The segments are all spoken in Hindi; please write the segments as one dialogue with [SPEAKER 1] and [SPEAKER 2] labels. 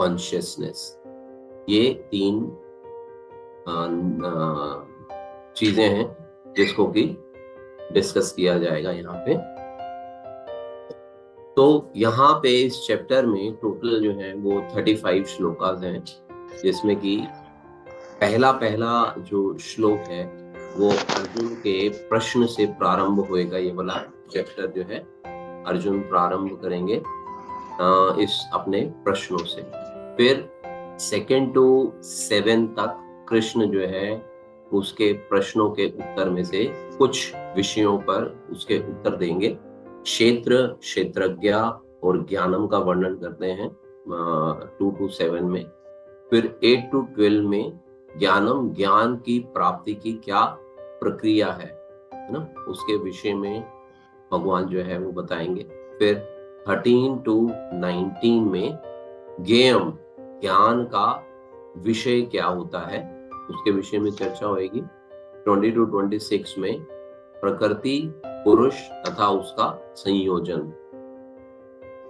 [SPEAKER 1] कॉन्शियसनेस। ये 3 चीजें हैं जिसको कि डिस्कस किया जाएगा यहाँ पे। तो यहाँ पे इस चैप्टर में टोटल जो है वो 35 श्लोकास हैं, जिसमें कि पहला जो श्लोक है वो अर्जुन के प्रश्न से प्रारंभ होएगा। ये वाला चैप्टर जो है अर्जुन प्रारंभ करेंगे इस अपने प्रश्नों से। फिर 2 to 7 तक कृष्ण जो है उसके प्रश्नों के उत्तर में से कुछ विषयों पर उसके उत्तर देंगे। क्षेत्र, क्षेत्रज्ञ और ज्ञानम का वर्णन करते हैं 2 to 7 में। फिर 8 to 12 में ज्ञानम, ज्ञान की प्राप्ति की क्या प्रक्रिया है ना, उसके विषय में भगवान जो है वो बताएंगे। फिर 13 to 19 में ज्ञेयम, ज्ञान का विषय क्या होता है उसके विषय में चर्चा होगी। 20 to 26 में प्रकृति, पुरुष तथा उसका संयोजन।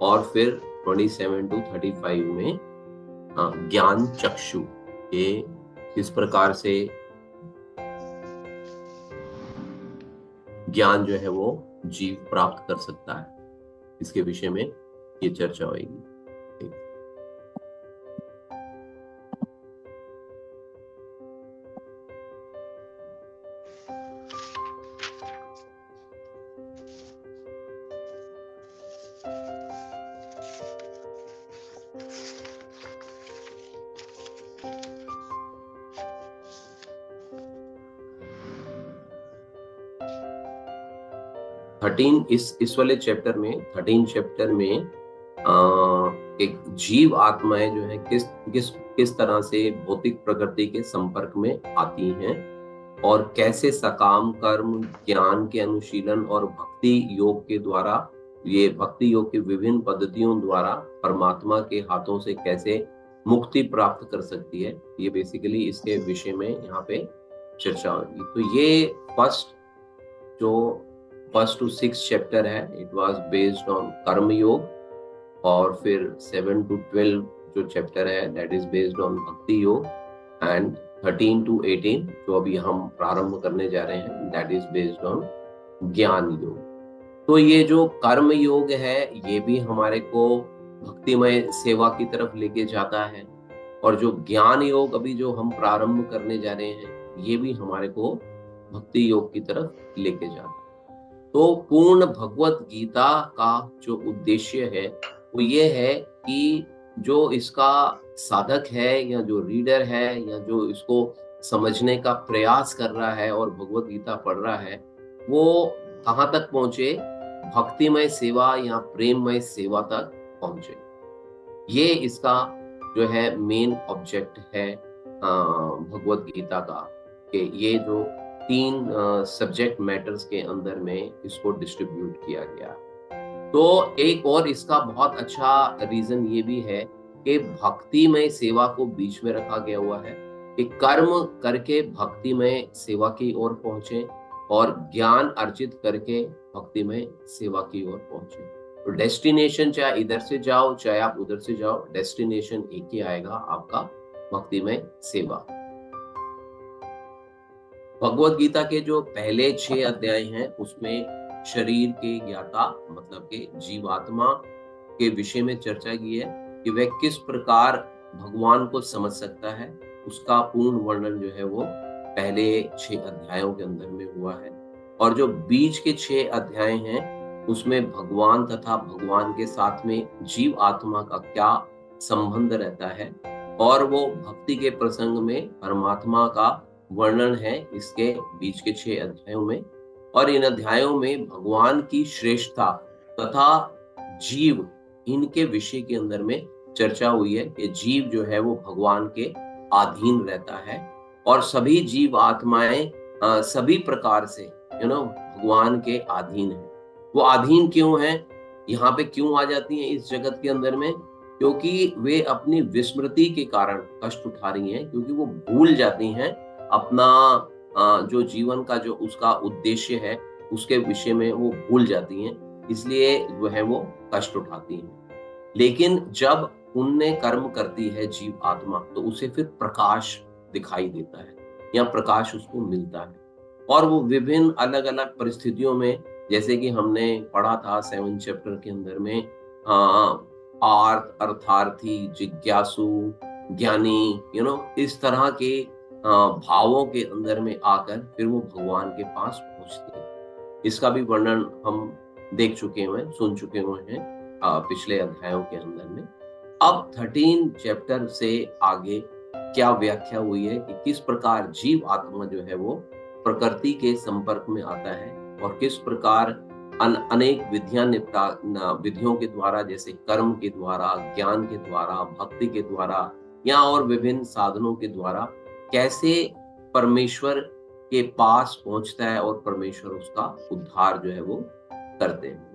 [SPEAKER 1] और फिर 27 to 35 में ज्ञान चक्षु, ये किस प्रकार से ज्ञान जो है वो जीव प्राप्त कर सकता है, इसके विषय में ये चर्चा होगी। 13 इस वाले चैप्टर में 13 चैप्टर में एक जीव आत्माएं जो है किस तरह से भौतिक प्रकृति के संपर्क में आती हैं और कैसे सकाम कर्म, ज्ञान के अनुशीलन और भक्ति योग के द्वारा, ये भक्ति योग की विभिन्न पद्धतियों द्वारा परमात्मा के हाथों से कैसे मुक्ति प्राप्त कर सकती है, ये बेसिकली इसके विषय में यहाँ पे चर्चा होगी। तो ये फर्स्ट टू 6 चैप्टर है, इट वाज बेस्ड ऑन कर्म योग। और फिर 7 to 12 जो चैप्टर है दैट इज बेस्ड ऑन भक्ति योग। एंड 13 to 18 जो अभी हम प्रारंभ करने जा रहे हैं दैट इज बेस्ड ऑन ज्ञान योग। तो ये जो कर्म योग है ये भी हमारे को भक्तिमय सेवा की तरफ लेके जाता है, और जो ज्ञान योग अभी जो हम प्रारंभ करने जा रहे हैं ये भी हमारे को भक्ति योग की तरफ लेके जाता है। तो पूर्ण भगवत गीता का जो उद्देश्य है वो ये है कि जो इसका साधक है या जो रीडर है या जो इसको समझने का प्रयास कर रहा है और भगवत गीता पढ़ रहा है वो कहाँ तक पहुंचे, भक्तिमय सेवा या प्रेममय सेवा तक पहुंचे। ये इसका जो है मेन ऑब्जेक्ट है भगवत गीता का, कि ये जो 3 सब्जेक्ट मैटर्स के अंदर में इसको डिस्ट्रीब्यूट किया गया। तो एक और इसका बहुत अच्छा रीजन ये भी है कि भक्तिमय सेवा को बीच में रखा गया हुआ है कि कर्म करके भक्तिमय सेवा की ओर पहुंचे और ज्ञान अर्जित करके भक्तिमय सेवा की ओर पहुंचे। तो डेस्टिनेशन चाहे इधर से जाओ चाहे आप उधर से जाओ, डेस्टिनेशन एक ही आएगा, आपका भक्तिमय सेवा। भगवत गीता के जो पहले 6 अध्याय हैं उसमें शरीर के ज्ञाता मतलब के जीवात्मा के विषय में चर्चा की है कि वह किस प्रकार भगवान को समझ सकता है, उसका पूर्ण वर्णन जो है वो पहले 6 अध्यायों के अंदर में हुआ है। और जो बीच के 6 अध्याय हैं उसमें भगवान तथा भगवान के साथ में जीव आत्मा का क्या संबंध रहता है और वो भक्ति के प्रसंग में परमात्मा का वर्णन है इसके बीच के 6 अध्यायों में। और इन अध्यायों में भगवान की श्रेष्ठता तथा जीव, इनके विषय के अंदर में चर्चा हुई है कि जीव जो है वो भगवान के अधीन रहता है और सभी जीव आत्माएं सभी प्रकार से भगवान के अधीन है। वो अधीन क्यों है, यहाँ पे क्यों आ जाती हैं इस जगत के अंदर में, क्योंकि वे अपनी विस्मृति के कारण कष्ट उठा रही हैं, क्योंकि वो भूल जाती हैं अपना जो जीवन का जो उसका उद्देश्य है उसके विषय में वो भूल जाती हैं, इसलिए जो है वो कष्ट उठाती हैं। लेकिन जब पुण्य कर्म करती है जीव आत्मा तो उसे फिर प्रकाश दिखाई देता है या प्रकाश उसको मिलता है। और वो विभिन्न अलग अलग परिस्थितियों में, जैसे कि हमने पढ़ा था 7 चैप्टर के अंदर में, आर्थ, अर्थार्थी, जिज्ञासु, ज्ञानी, इस तरह के भावों के अंदर में आकर फिर वो भगवान के पास पहुंचते हैं। इसका भी वर्णन हम देख चुके हैं, सुन चुके हुए हैं पिछले अध्यायों के अंदर में। अब 13 चैप्टर से आगे क्या व्याख्या हुई है कि किस प्रकार जीव आत्मा जो है वो प्रकृति के संपर्क में आता है और किस प्रकार अनेक विधियों के द्वारा, जैसे कर्म के द्वारा, ज्ञान के द्वारा, भक्ति के द्वारा या और विभिन्न साधनों के द्वारा कैसे परमेश्वर के पास पहुंचता है और परमेश्वर उसका उद्धार जो है वो करते हैं।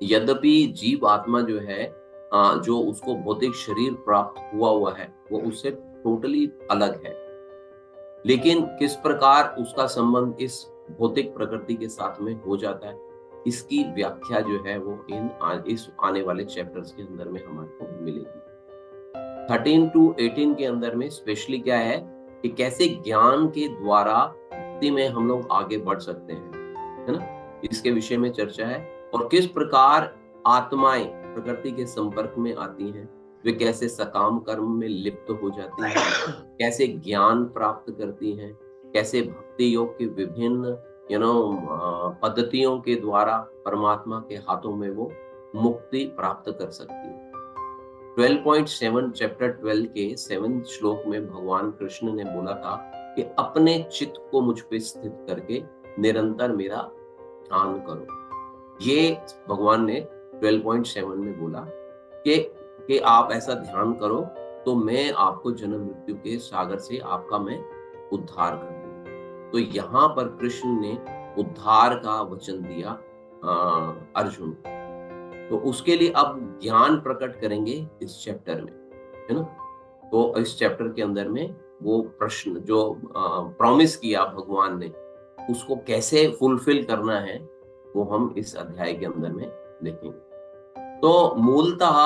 [SPEAKER 1] यद्यपि जीव आत्मा जो है, जो उसको भौतिक शरीर प्राप्त हुआ है, वो उससे टोटली अलग है, लेकिन किस प्रकार उसका संबंध इस भौतिक प्रकृति के साथ में हो जाता है, इसकी व्याख्या जो है वो इस आने वाले चैप्टर्स के अंदर में हमारे को मिलेगी। 13 to 18 के अंदर में स्पेशली क्या है कि कैसे ज्ञान के द्वारा भक्ति में हम लोग आगे बढ़ सकते हैं, है ना, इसके विषय में चर्चा है। और किस प्रकार आत्माएं प्रकृति के संपर्क में आती हैं, वे कैसे सकाम कर्म में लिप्त हो जाती हैं, कैसे ज्ञान प्राप्त करती हैं, कैसे भक्ति योग के विभिन्न पद्धतियों के द्वारा परमात्मा के हाथों में वो मुक्ति प्राप्त कर सकती है। 12.7 चैप्टर 12 के 7 श्लोक में भगवान कृष्ण ने बोला था कि अपने चित्त को मुझ पे स्थित करके निरंतर मेरा ध्यान करो। ये भगवान ने 12.7 में बोला कि आप ऐसा ध्यान करो तो मैं आपको जन्म मृत्यु के सागर से आपका मैं उद्धार कर दूंगा। तो यहाँ पर कृष्ण ने उद्धार का वचन दिया अर्जुन, तो उसके लिए अब ज्ञान प्रकट करेंगे इस चैप्टर में, है ना। तो इस चैप्टर के अंदर में वो प्रश्न जो प्रॉमिस किया भगवान ने, उसको कैसे फुलफिल करना है वो हम इस अध्याय के अंदर में देखेंगे। तो मूलतः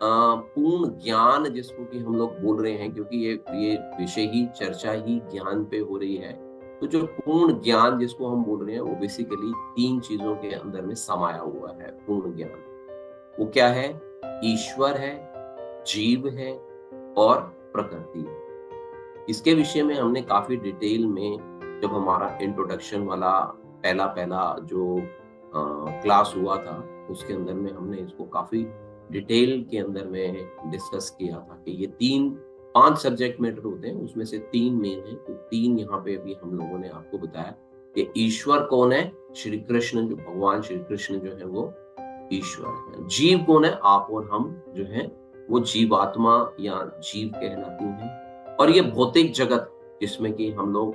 [SPEAKER 1] पूर्ण ज्ञान जिसको कि हम लोग बोल रहे हैं, क्योंकि ये विषय ही, चर्चा ही ज्ञान पे हो रही है, तो जो पूर्ण ज्ञान जिसको हम बोल रहे हैं वो बेसिकली 3 चीजों के अंदर में समाया हुआ है। पूर्ण ज्ञान वो क्या है? ईश्वर है, जीव है और प्रकृति है। इसके विषय में हमने काफी डिटेल में, जब हमारा इंट्रोडक्शन वाला पहला जो क्लास हुआ था उसके अंदर में हमने इसको काफी डिटेल के अंदर में डिस्कस किया था कि ये 5 सब्जेक्ट मैटर होते हैं, उसमें से 3 मेन है। तो 3 यहाँ पे भी हम लोगों ने आपको बताया कि ईश्वर कौन है। श्री कृष्ण, जो भगवान श्री कृष्ण जो है वो ईश्वर है। जीव कौन है? आप और हम जो है वो जीवात्मा या जीव कहलाती हैं। और ये भौतिक जगत जिसमें कि हम लोग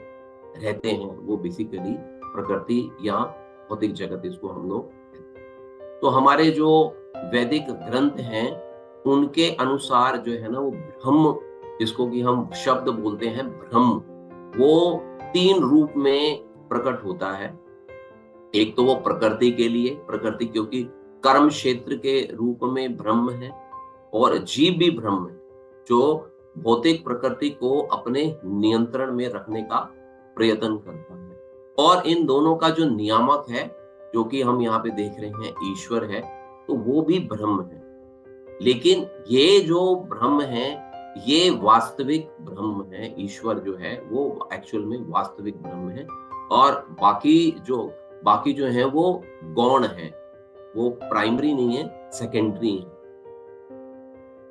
[SPEAKER 1] रहते हैं वो बेसिकली प्रकृति या भौतिक जगत, इसको हम लोग। तो हमारे जो वैदिक ग्रंथ हैं उनके अनुसार जो है ना वो ब्रह्म, जिसको कि हम शब्द बोलते हैं ब्रह्म, वो 3 रूप में प्रकट होता है। एक तो वो प्रकृति के लिए, प्रकृति क्योंकि कर्म क्षेत्र के रूप में ब्रह्म है, और जीव भी ब्रह्म है जो भौतिक प्रकृति को अपने नियंत्रण में रखने का प्रयत्न करता है। और इन दोनों का जो नियामक है, जो कि हम यहाँ पे देख रहे हैं ईश्वर है, तो वो भी ब्रह्म है। लेकिन ये जो ब्रह्म है ये वास्तविक ब्रह्म है। ईश्वर जो है वो एक्चुअल में वास्तविक ब्रह्म है, और बाकी जो है वो गौण है, वो प्राइमरी नहीं है, सेकेंडरी है।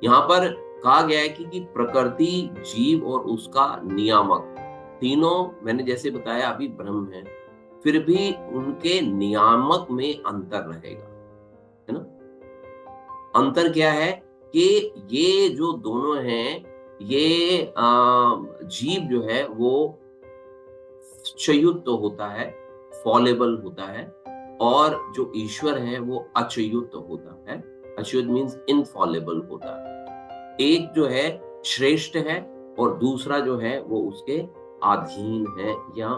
[SPEAKER 1] यहाँ पर कहा गया है कि प्रकृति, जीव और उसका नियामक, तीनों मैंने जैसे बताया अभी ब्रह्म है, फिर भी उनके नियामक में अंतर रहेगा, है ना। अंतर क्या है कि ये जो दोनों हैं, ये जीव जो है वो क्षयुक्त होता है, फॉलेबल होता है, और जो ईश्वर है वो अच्युत होता है। अच्युत मीन्स इनफॉलेबल होता है। एक जो है श्रेष्ठ है और दूसरा जो है वो उसके अधीन है या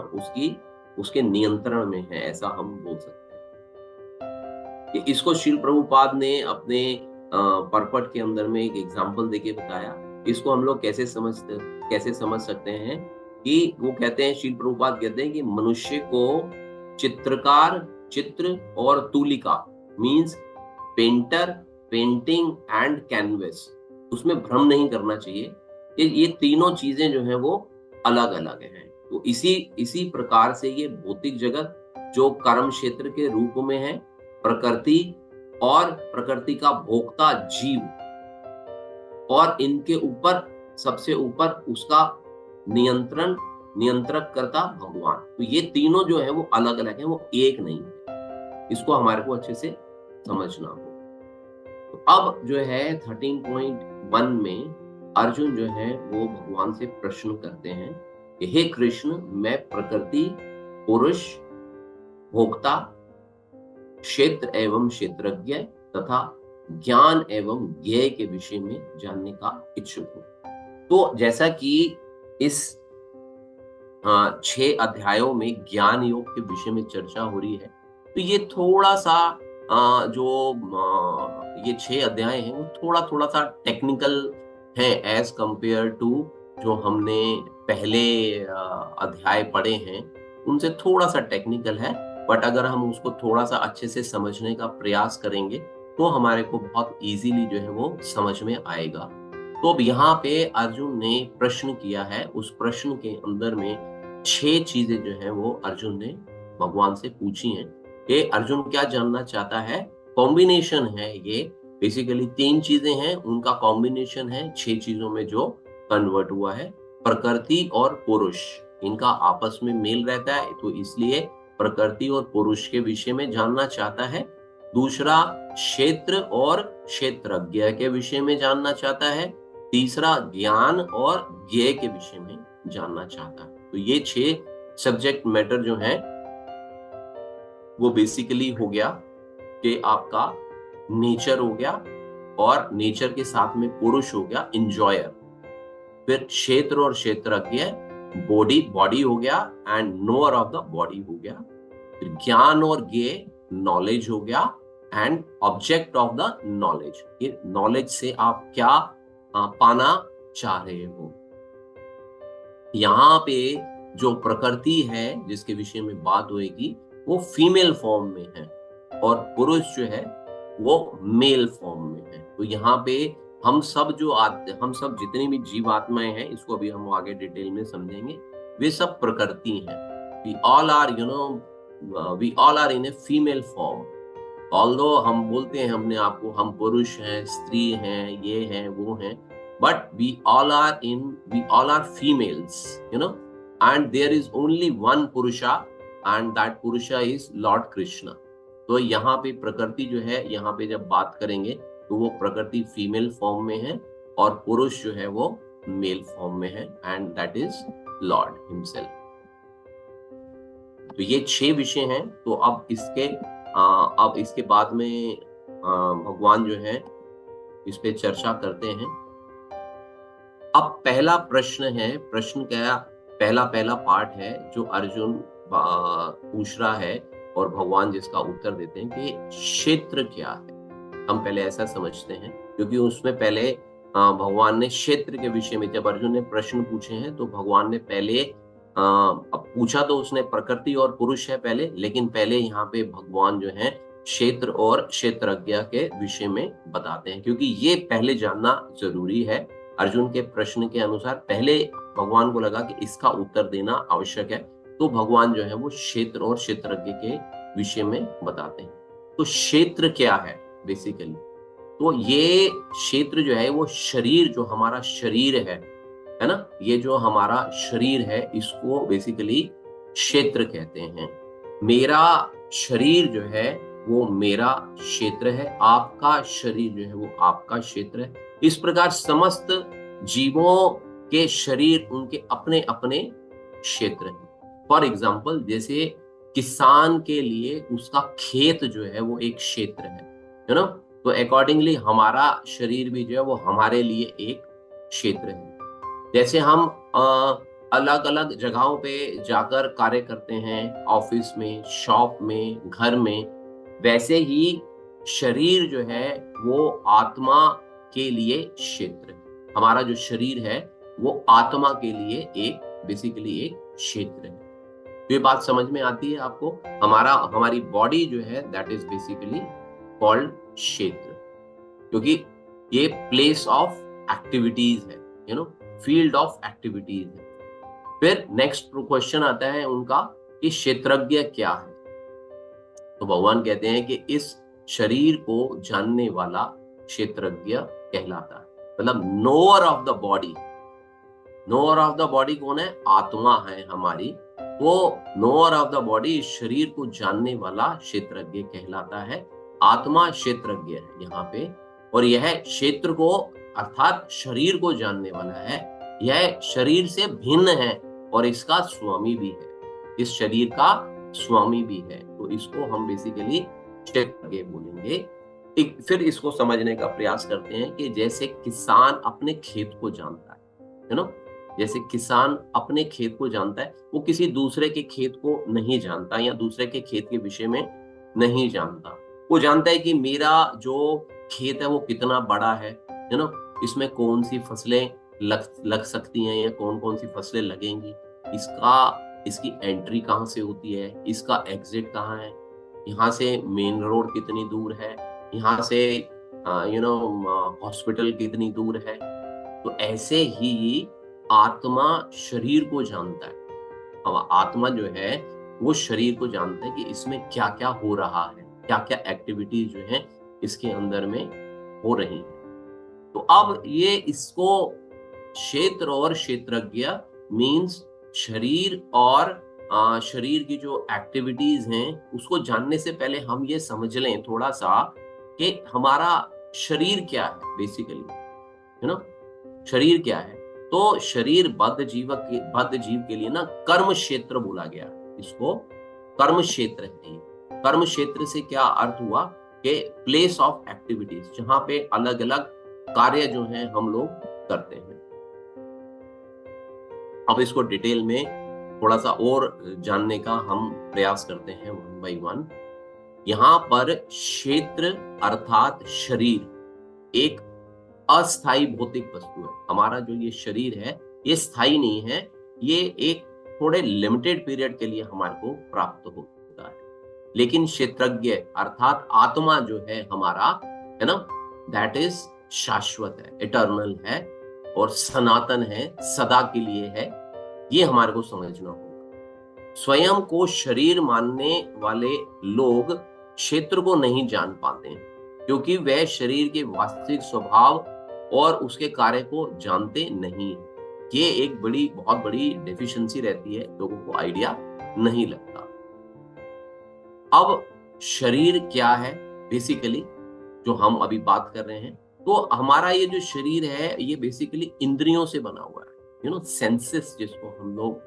[SPEAKER 1] उसके नियंत्रण में है, ऐसा हम बोल सकते हैं। इसको श्रील प्रभुपाद ने अपने पर्पट के अंदर में एक एग्जाम्पल देके बताया। इसको हम लोग कैसे समझ सकते हैं कि वो कहते हैं, श्रील प्रभुपाद कहते हैं कि मनुष्य को चित्रकार, चित्र और तूलिका means painter, painting and canvas, उसमें भ्रम नहीं करना चाहिए कि ये तीनों चीजें जो है वो अलग अलग हैं। तो इसी प्रकार से ये भौतिक जगत जो कर्म क्षेत्र के रूप में है, प्रकृति और प्रकृति का भोक्ता जीव, और इनके ऊपर सबसे ऊपर उसका नियंत्रक करता भगवान, तो ये तीनों जो है वो अलग अलग है, वो एक नहीं है। इसको हमारे को अच्छे से समझना हो। तो अब जो है 13.1 में अर्जुन जो है वो भगवान से प्रश्न करते हैं कि हे कृष्ण, मैं प्रकृति, पुरुष, भोक्ता, क्षेत्र एवं क्षेत्रज्ञ तथा ज्ञान एवं ज्ञेय के विषय में जानने का इच्छुक हूं। तो जैसा कि इस 6 अध्यायों में ज्ञान योग के विषय में चर्चा हो रही है, तो ये थोड़ा सा ये 6 अध्याय हैं वो थोड़ा सा टेक्निकल है एज कंपेयर टू जो हमने पहले अध्याय पढ़े हैं, उनसे थोड़ा सा टेक्निकल है। बट अगर हम उसको थोड़ा सा अच्छे से समझने का प्रयास करेंगे तो हमारे को बहुत इजीली जो है वो समझ में आएगा। तो अब यहाँ पे अर्जुन ने प्रश्न किया है, उस प्रश्न के अंदर में 6 चीजें जो है वो अर्जुन ने भगवान से पूछी हैं। ये अर्जुन क्या जानना चाहता है, कॉम्बिनेशन है ये, बेसिकली 3 चीजें हैं, उनका कॉम्बिनेशन है 6 चीजों में जो कन्वर्ट हुआ है। प्रकृति और पुरुष, इनका आपस में मेल रहता है, तो इसलिए प्रकृति और पुरुष के विषय में जानना चाहता है। दूसरा, क्षेत्र और क्षेत्रज्ञ के विषय में जानना चाहता है। तीसरा, ज्ञान और ज्ञेय के विषय में जानना चाहता है। तो ये 6 सब्जेक्ट मैटर जो है वो बेसिकली हो गया कि आपका नेचर हो गया, और नेचर के साथ में पुरुष हो गया इंजॉयर, फिर क्षेत्र और क्षेत्रज्ञ बॉडी हो गया and knower of the body हो गया, फिर ज्ञान और ज्ञेय नॉलेज हो गया and object of the knowledge, ये नॉलेज से आप क्या पाना चाह रहे हो। यहाँ पे जो प्रकृति है जिसके विषय में बात होगी वो फीमेल फॉर्म में है, और पुरुष जो है वो मेल फॉर्म में है। तो यहाँ पे हम सब जितनी भी जीवात्माएं हैं, इसको अभी हम आगे डिटेल में समझेंगे, वे सब प्रकृति हैं। We all are in a female form. Although हम बोलते हैं हमने आपको हम पुरुष हैं, स्त्री हैं, ये हैं, वो हैं, but we all are females, and there is only one Purusha, and that Purusha is Lord Krishna. तो यहाँ पे प्रकृति जो है, यहाँ पे जब बात करेंगे तो वो प्रकृति फीमेल फॉर्म में है और पुरुष जो है वो मेल फॉर्म में है, and that is Lord himself. तो ये 6 विषय हैं। तो अब इसके बाद में भगवान जो है इस पे चर्चा करते हैं। अब पहला प्रश्न है, प्रश्न क्या, पहला पार्ट है जो अर्जुन पूछ रहा है और भगवान जिसका उत्तर देते हैं कि क्षेत्र क्या है। हम पहले ऐसा समझते हैं, क्योंकि उसमें पहले भगवान ने क्षेत्र के विषय में, जब अर्जुन ने प्रश्न पूछे हैं तो भगवान ने पहले अब पूछा तो उसने प्रकृति और पुरुष है पहले, लेकिन पहले यहाँ पे भगवान जो है क्षेत्र और क्षेत्रज्ञ के विषय में बताते हैं, क्योंकि ये पहले जानना जरूरी है। अर्जुन के प्रश्न के अनुसार पहले भगवान को लगा कि इसका उत्तर देना आवश्यक है, तो भगवान जो है वो क्षेत्र और क्षेत्रज्ञ के विषय में बताते हैं। तो क्षेत्र क्या है बेसिकली, तो ये क्षेत्र जो है वो शरीर, जो हमारा शरीर है ना, ये जो हमारा शरीर है इसको बेसिकली क्षेत्र कहते हैं। मेरा शरीर जो है वो मेरा क्षेत्र है, आपका शरीर जो है वो आपका क्षेत्र है। इस प्रकार समस्त जीवों के शरीर उनके अपने अपने क्षेत्र हैं। फॉर एग्जाम्पल, जैसे किसान के लिए उसका खेत जो है वो एक क्षेत्र है ना, तो अकॉर्डिंगली हमारा शरीर भी जो है वो हमारे लिए एक क्षेत्र है। जैसे हम अलग अलग जगहों पे जाकर कार्य करते हैं, ऑफिस में, शॉप में, घर में, वैसे ही शरीर जो है वो आत्मा के लिए क्षेत्र है। हमारा जो शरीर है वो आत्मा के लिए एक बेसिकली एक क्षेत्र है। तो ये बात समझ में आती है आपको? हमारी बॉडी जो है दैट इज बेसिकली कॉल्ड क्षेत्र, क्योंकि ये प्लेस ऑफ एक्टिविटीज है, फील्ड ऑफ एक्टिविटीज है। फिर नेक्स्ट क्वेश्चन आता है उनका कि क्षेत्रज्ञ क्या है? तो भगवान कहते हैं कि इस शरीर को जानने वाला क्षेत्रज्ञ कहलाता है। मतलब knower of the body, knower of the body कौन है? आत्मा है हमारी। वो नोअर ऑफ द बॉडी, शरीर को जानने वाला क्षेत्रज्ञ कहलाता है। आत्मा क्षेत्रज्ञ है यहाँ पे, और यह क्षेत्र को अर्थात शरीर को जानने वाला है। यह शरीर से भिन्न है और इसका स्वामी भी है, इस शरीर का स्वामी भी है। तो इसको हम बेसिकली क्षेत्रज्ञ बोलेंगे। फिर इसको समझने का प्रयास करते हैं कि जैसे किसान अपने खेत को जानता है ना, जैसे किसान अपने खेत को जानता है, वो किसी दूसरे के खेत को नहीं जानता या दूसरे के खेत के विषय में नहीं जानता। वो जानता है कि मेरा जो खेत है वो कितना बड़ा है ना, इसमें कौन सी फसलें लग सकती हैं या कौन कौन सी फसलें लगेंगी, इसकी एंट्री कहाँ से होती है, इसका एग्जिट कहाँ है, यहाँ से मेन रोड कितनी दूर है, यहाँ से हॉस्पिटल कितनी दूर है। तो ऐसे ही आत्मा शरीर को जानता है। अब आत्मा जो है वो शरीर को जानता है कि इसमें क्या क्या हो रहा है, क्या क्या एक्टिविटीज जो है इसके अंदर में हो रही है। तो अब ये इसको क्षेत्र और क्षेत्रज्ञ मीन्स शरीर और शरीर की जो एक्टिविटीज हैं उसको जानने से पहले हम ये समझ लें थोड़ा सा कि हमारा शरीर क्या है बेसिकली, है ना। शरीर क्या है? तो शरीर बद्ध जीव के लिए ना कर्म क्षेत्र बोला गया, इसको कर्म क्षेत्र है। कर्म क्षेत्र से क्या अर्थ हुआ कि प्लेस ऑफ एक्टिविटीज, जहां पे अलग अलग कार्य जो हैं हम लोग करते हैं। अब इसको डिटेल में थोड़ा सा और जानने का हम प्रयास करते हैं वन बाय वन। यहाँ पर क्षेत्र अर्थात शरीर एक अस्थाई भौतिक वस्तु है। हमारा जो ये शरीर है ये स्थायी नहीं है, ये एक थोड़े लिमिटेड पीरियड के लिए हमारे को प्राप्त होता है। लेकिन क्षेत्रज्ञ अर्थात आत्मा जो है हमारा, है ना, दैट इज शाश्वत है, इटर्नल है और सनातन है, सदा के लिए है। ये हमारे को समझना होगा। स्वयं को शरीर मानने वाले लोग क्षेत्र को नहीं जान पाते हैं, क्योंकि वह शरीर के वास्तविक स्वभाव और उसके कार्य को जानते नहीं। ये एक बहुत बड़ी डेफिशिएंसी रहती है, लोगों को आइडिया नहीं लगता। अब शरीर क्या है बेसिकली जो हम अभी बात कर रहे हैं, तो हमारा ये जो शरीर है ये बेसिकली इंद्रियों से बना हुआ है, सेंसेस जिसको हम लोग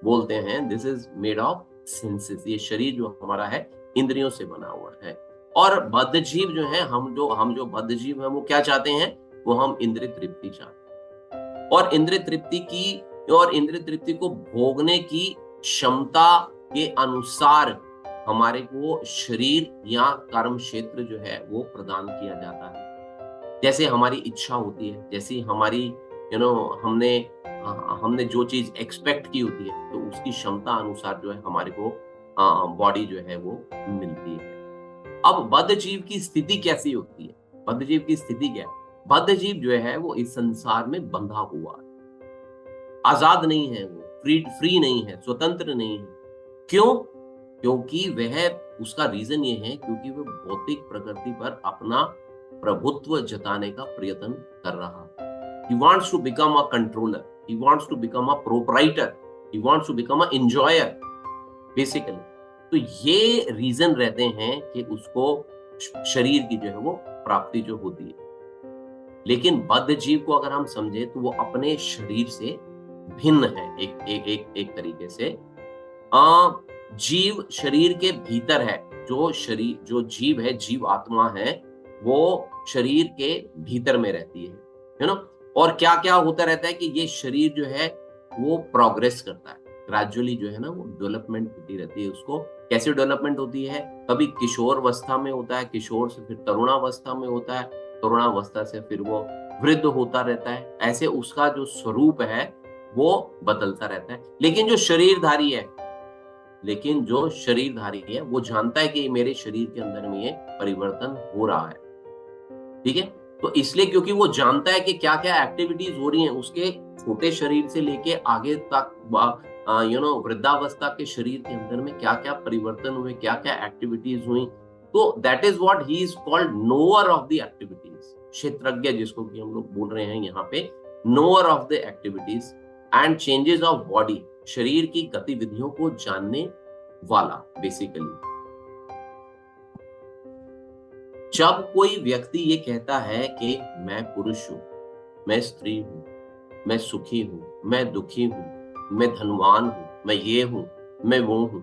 [SPEAKER 1] बोलते हैं, this is made of senses. ये शरीर जो हमारा है इंद्रियों से बना हुआ है। और बद्ध जीव जो है, हम जो बद्ध जीव है वो क्या चाहते हैं? वो हम इंद्रिय तृप्ति चाहते हैं, और इंद्रिय तृप्ति को भोगने की क्षमता के अनुसार हमारे को शरीर या कर्म क्षेत्र जो है वो प्रदान किया जाता है। जैसे हमारी इच्छा होती है, जैसे हमारी हमने जो चीज एक्सपेक्ट की होती है, तो उसकी क्षमता अनुसार जो है हमारे को बॉडी जो है वो मिलती है। अब बद्ध जीव की स्थिति कैसी होती है? बद्ध जीव की स्थिति क्या है? बद्ध जीव जो है वो इस संसार में बंधा हुआ है, आजाद नहीं है, वो फ्री नहीं है, स्वतंत्र नहीं है। क्यों? क्योंकि उसका रीजन ये है क्योंकि वह भौतिक प्रकृति पर अपना प्रभुत्व जताने का प्रयत्न कर रहा है। He wants to become a controller. He wants to become a proprietor. He wants to become a enjoyer, basically. तो ये रीजन रहते हैं कि उसको शरीर की जो है वो प्राप्ति जो होती है। लेकिन बद्ध जीव को अगर हम समझे तो वो अपने शरीर से भिन्न है एक तरीके से। जीव शरीर के भीतर है, जो जीव है, जीव आत्मा है, वो शरीर के भीतर में रहती है ना। और क्या क्या होता रहता है कि ये शरीर जो है वो प्रोग्रेस करता है, ग्रेजुअली जो है ना वो डेवलपमेंट होती रहती है। उसको कैसे डेवलपमेंट होती है, कभी किशोर अवस्था में होता है, किशोर से फिर तरुणावस्था में होता है, तरुणावस्था से फिर वो वृद्ध होता रहता है। ऐसे उसका जो स्वरूप है वो बदलता रहता है। लेकिन जो शरीरधारी है वो जानता है कि मेरे शरीर के अंदर में ये परिवर्तन हो रहा है, ठीक है। तो इसलिए क्योंकि वो जानता है कि क्या क्या एक्टिविटीज हो रही हैं उसके छोटे शरीर से लेके आगे तक, वृद्धावस्था के शरीर के अंदर में क्या क्या परिवर्तन हुए, क्या क्या एक्टिविटीज हुई। तो that is what he is called knower of the activities, क्षेत्रज्ञ जिसको कि हम लोग बोल रहे हैं यहाँ पे, knower of the activities and changes of body, शरीर की गतिविधियों को जानने वाला बेसिकली। जब कोई व्यक्ति ये कहता है कि मैं पुरुष हूं, मैं स्त्री हूं, मैं सुखी हूं, मैं दुखी हूं, मैं धनवान हूं, मैं ये हूं, मैं वो हूं,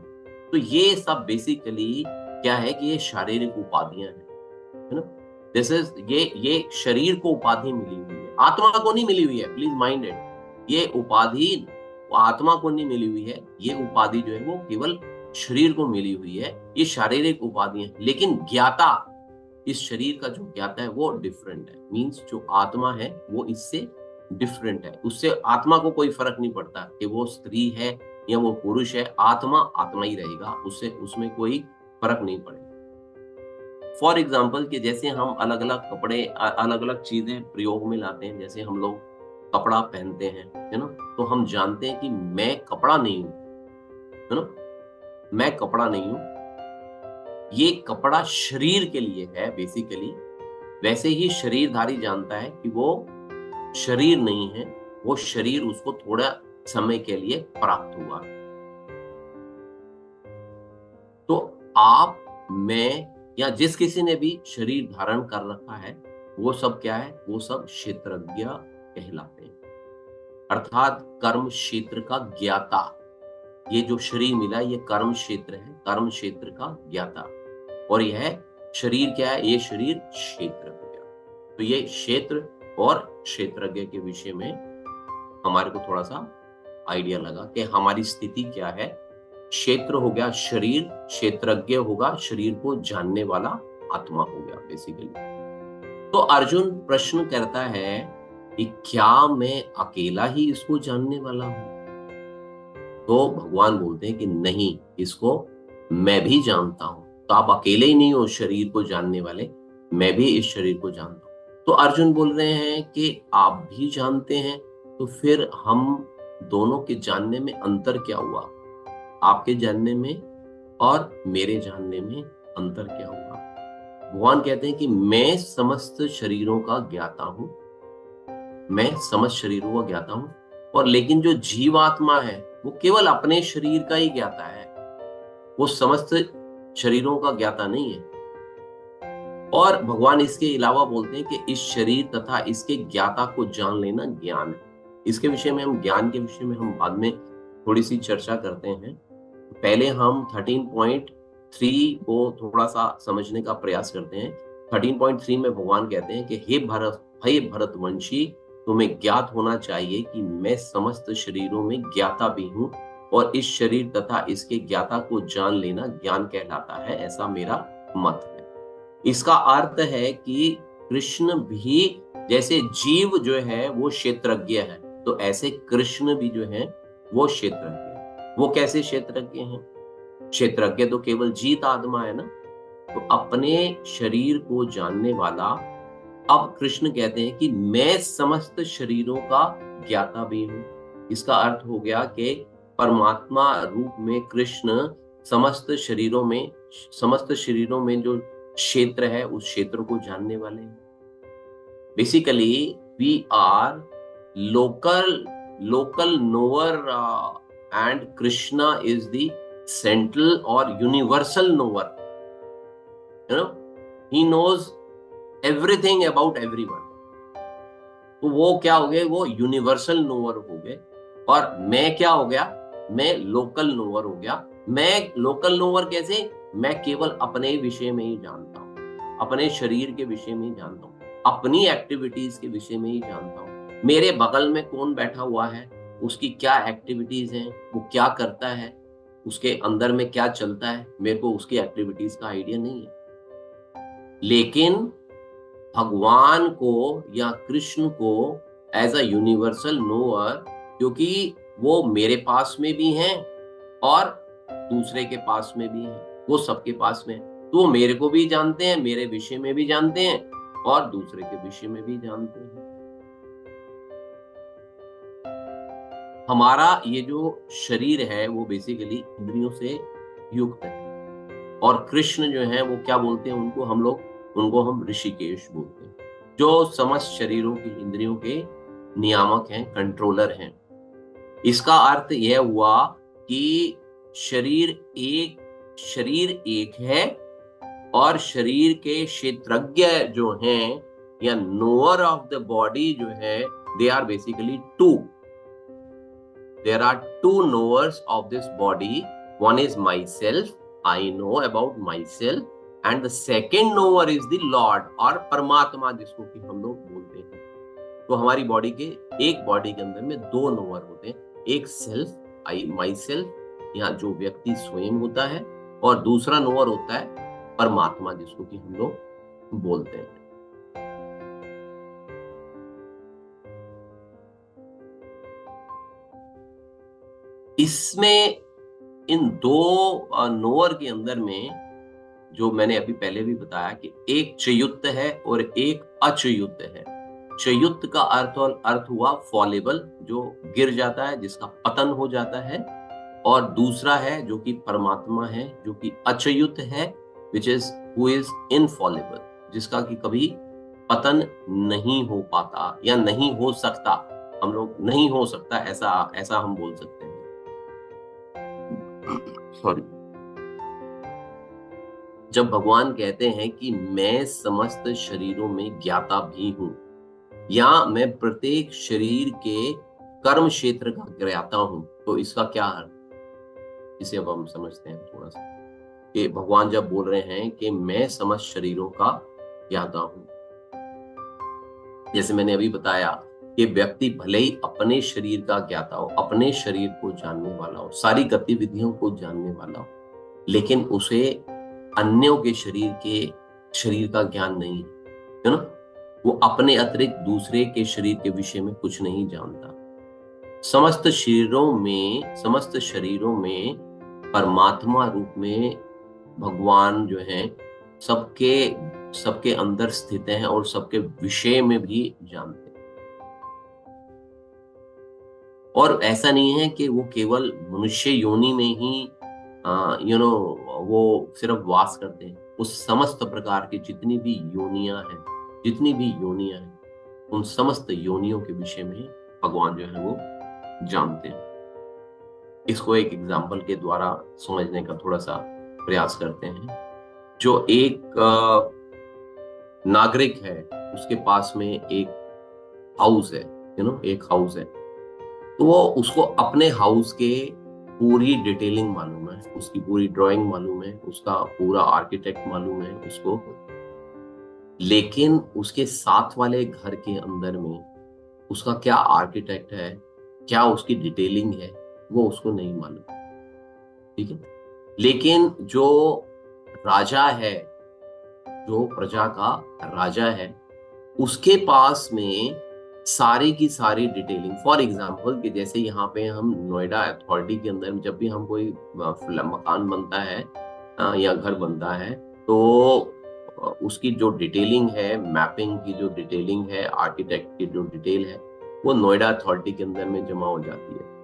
[SPEAKER 1] तो ये सब बेसिकली क्या है कि ये शारीरिक उपाधियां हैं, है ना। दिस इज ये शरीर को उपाधि मिली हुई है, आत्मा को नहीं मिली हुई है, प्लीज माइंड इट। ये उपाधि आत्मा को नहीं मिली हुई है, ये उपाधि जो है वो केवल शरीर को मिली हुई है। ये शारीरिक उपाधियां, लेकिन ज्ञाता, इस शरीर का जो ज्ञाता है वो डिफरेंट है। मींस जो आत्मा है वो इससे डिफरेंट है, उससे आत्मा को कोई फर्क नहीं पड़ता कि वो स्त्री है या वो पुरुष है, आत्मा आत्मा ही रहेगा, उससे उसमें कोई फर्क नहीं पड़ेगा। फॉर एग्जाम्पल कि जैसे हम अलग अलग कपड़े, अलग अलग चीजें प्रयोग में लाते हैं, जैसे हम लोग कपड़ा पहनते हैं, है ना, तो हम जानते हैं कि मैं कपड़ा नहीं हूं, है ना, मैं कपड़ा नहीं हूं, ये कपड़ा शरीर के लिए है बेसिकली। वैसे ही शरीरधारी जानता है कि वो शरीर नहीं है, वो शरीर उसको थोड़ा समय के लिए प्राप्त हुआ। तो आप, मैं या जिस किसी ने भी शरीर धारण कर रखा है वो सब क्या है, वो सब क्षेत्रज्ञ कहलाते हैं, अर्थात कर्म क्षेत्र का ज्ञाता। ये जो शरीर मिला ये कर्म क्षेत्र है, कर्म क्षेत्र का ज्ञाता। और यह शरीर क्या है, ये शरीर क्षेत्र हो गया। तो ये क्षेत्र और क्षेत्रज्ञ के विषय में हमारे को थोड़ा सा आइडिया लगा कि हमारी स्थिति क्या है। क्षेत्र हो गया शरीर, क्षेत्रज्ञ होगा शरीर को जानने वाला आत्मा हो गया बेसिकली। तो अर्जुन प्रश्न करता है कि क्या मैं अकेला ही इसको जानने वाला हूं? तो भगवान बोलते हैं कि नहीं, इसको मैं भी जानता हूं। तो आप अकेले ही नहीं हो शरीर को जानने वाले, मैं भी इस शरीर को जानता हूं। तो अर्जुन बोल रहे हैं कि आप भी जानते हैं, तो फिर हम दोनों के जानने में अंतर क्या हुआ? आपके जानने में और मेरे जानने में अंतर क्या हुआ? भगवान कहते हैं कि मैं समस्त शरीरों का ज्ञाता हूं, मैं समस्त शरीरों का ज्ञाता हूं, और लेकिन जो जीवात्मा है वो केवल अपने शरीर का ही ज्ञाता है, वो समस्त शरीरों का ज्ञाता नहीं है। और भगवान इसके अलावा बोलते हैं कि इस शरीर तथा इसके ज्ञाता को जान लेना ज्ञान है। इसके विषय में हम, ज्ञान के विषय में हम बाद में थोड़ी सी चर्चा करते हैं। पहले हम 13.3 को थोड़ा सा समझने का प्रयास करते हैं। 13.3 में भगवान कहते हैं कि हे भरतवंशी, तुम्हें ज्ञात होना चाहिए कि मैं समस्त शरीरों में ज्ञाता भी हूं, और इस शरीर तथा इसके ज्ञाता को जान लेना ज्ञान कहलाता है, ऐसा मेरा मत है। इसका अर्थ है कि कृष्ण भी, जैसे जीव जो है वो क्षेत्रज्ञ है, तो ऐसे कृष्ण भी जो है वो क्षेत्रज्ञ है। वो कैसे क्षेत्रज्ञ हैं? क्षेत्रज्ञ तो केवल जीत आत्मा है ना। तो अपने शरीर को जानने वाला, अब कृष्ण कहते हैं कि मैं समस्त शरीरों का ज्ञाता भी हूं। इसका अर्थ हो गया कि परमात्मा रूप में कृष्ण समस्त शरीरों में जो क्षेत्र है उस क्षेत्र को जानने वाले हैं। Basically we are local knower, and Krishna is the central और universal knower. He knows everything about everyone. तो वो क्या हो गए, वो यूनिवर्सल नोअर हो गए। और मैं क्या हो गया, मैं लोकल नोअर हो गया। मैं लोकल नोअर कैसे? मैं केवल अपने विषय में ही जानता हूं, अपने शरीर के विषय में ही जानता हूं, अपनी एक्टिविटीज के विषय में ही जानता हूं। मेरे बगल में कौन बैठा हुआ है उसकी क्या एक्टिविटीज हैं, वो क्या करता है, उसके अंदर में क्या चलता है, मेरे को उसकी एक्टिविटीज का आइडिया नहीं है। लेकिन भगवान को या कृष्ण को एज अ यूनिवर्सल नोअर, क्योंकि वो मेरे पास में भी हैं और दूसरे के पास में भी हैं, वो सबके पास में है, तो वो मेरे को भी जानते हैं, मेरे विषय में भी जानते हैं और दूसरे के विषय में भी जानते हैं। हमारा ये जो शरीर है वो बेसिकली इंद्रियों से युक्त है, और कृष्ण जो है वो क्या बोलते हैं उनको, हम ऋषिकेश बोलते हैं, जो समस्त शरीरों की इंद्रियों के नियामक हैं, कंट्रोलर हैं। इसका अर्थ यह हुआ कि शरीर एक है और शरीर के क्षेत्रज्ञ जो हैं या नोअर ऑफ द बॉडी जो है, they are basically two. There are two knowers of this body. One is myself. I know about myself. And the second knower is the Lord और परमात्मा, जिसको कि हम लोग बोलते हैं। तो हमारी बॉडी के अंदर में दो नोअर होते हैं, एक सेल्फ, माई सेल्फ, या जो व्यक्ति स्वयं होता है, और दूसरा नोअर होता है परमात्मा, जिसको कि हम लोग बोलते हैं। इसमें इन दो नोअर के अंदर में, जो मैंने अभी पहले भी बताया कि एक चयुक्त है और एक अचयुक्त है। चयुक्त का अर्थ हुआ फॉलेबल, जो गिर जाता है, जिसका पतन हो जाता है, और दूसरा है जो कि परमात्मा है, जो कि अचयुत है, which is who is infallible, जिसका कि कभी पतन नहीं हो पाता या नहीं हो सकता। हम लोग नहीं हो सकता ऐसा हम बोल सकते हैं। सॉरी। जब भगवान कहते हैं कि मैं समस्त शरीरों में ज्ञाता भी हूं, या मैं प्रत्येक शरीर के कर्म क्षेत्र का ज्ञाता हूं, तो इसका क्या अर्थ, इसे अब हम समझते हैं थोड़ा सा, कि भगवान जब बोल रहे हैं कि मैं समस्त शरीरों का ज्ञाता हूं, जैसे मैंने अभी बताया कि व्यक्ति भले ही अपने शरीर का ज्ञाता हो, अपने शरीर को जानने वाला हो, सारी गतिविधियों को जानने वाला हो, लेकिन उसे अन्यों के शरीर का ज्ञान नहीं है ना। वो अपने अतिरिक्त दूसरे के शरीर के विषय में कुछ नहीं जानता। समस्त शरीरों में परमात्मा रूप में भगवान जो है सबके अंदर स्थित हैं और सबके विषय में भी जानते हैं। और ऐसा नहीं है कि वो केवल मनुष्य योनि में ही वो सिर्फ वास करते हैं। उस समस्त प्रकार की जितनी भी योनियां हैं, उन समस्त योनियों के विषय में भगवान जो है वो जानते हैं। इसको एक एग्जाम्पल के द्वारा समझने का थोड़ा सा प्रयास करते हैं। जो एक नागरिक है, उसके पास में एक हाउस है, एक हाउस है, तो वो उसको अपने हाउस के पूरी डिटेलिंग मालूम है, उसकी पूरी ड्राइंग मालूम है, उसका पूरा आर्किटेक्ट मालूम है उसको, लेकिन उसके साथ वाले घर के अंदर में उसका क्या आर्किटेक्ट है, क्या उसकी डिटेलिंग है, वो उसको नहीं मालूम। ठीक है। लेकिन जो राजा है, जो प्रजा का राजा है, उसके पास में सारी की सारी डिटेलिंग, फॉर एग्जाम्पल कि जैसे यहाँ पे हम नोएडा अथॉरिटी के अंदर जब भी हम कोई मकान बनता है या घर बनता है, तो उसकी जो डिटेलिंग है, मैपिंग की जो डिटेलिंग है, आर्किटेक्ट की जो डिटेल है, वो नोएडा अथॉरिटी के अंदर में जमा हो जाती है।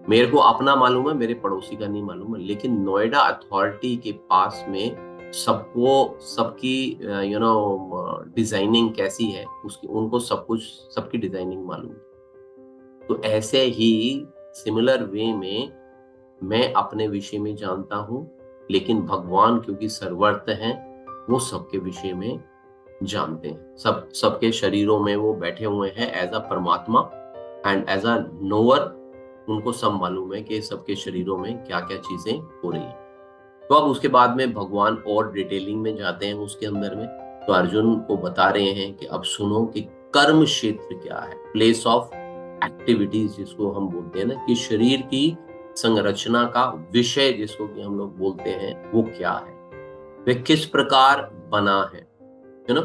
[SPEAKER 1] मेरे को अपना मालूम है, मेरे पड़ोसी का नहीं मालूम है, लेकिन नोएडा अथॉरिटी के पास में सबकी डिजाइनिंग कैसी है, उनको सब कुछ, सबकी डिजाइनिंग मालूम है। तो ऐसे ही सिमिलर वे में मैं अपने विषय में जानता हूं, लेकिन भगवान क्योंकि सर्वत्र हैं, वो सबके विषय में जानते हैं। सबके शरीरों में वो बैठे हुए हैं एज अ परमात्मा, एंड एज अ नोअर उनको सब मालूम है कि सबके शरीरों में क्या क्या चीजें हो रही है। तो अब उसके बाद में भगवान और डिटेलिंग में जाते हैं उसके अंदर में। तो अर्जुन को बता रहे हैं कि अब सुनो कि कर्म क्षेत्र क्या है, प्लेस ऑफ एक्टिविटीज जिसको हम बोलते हैं ना, कि शरीर की संरचना का विषय जिसको कि हम लोग बोलते हैं वो क्या है, वह किस प्रकार बना है, यू नो,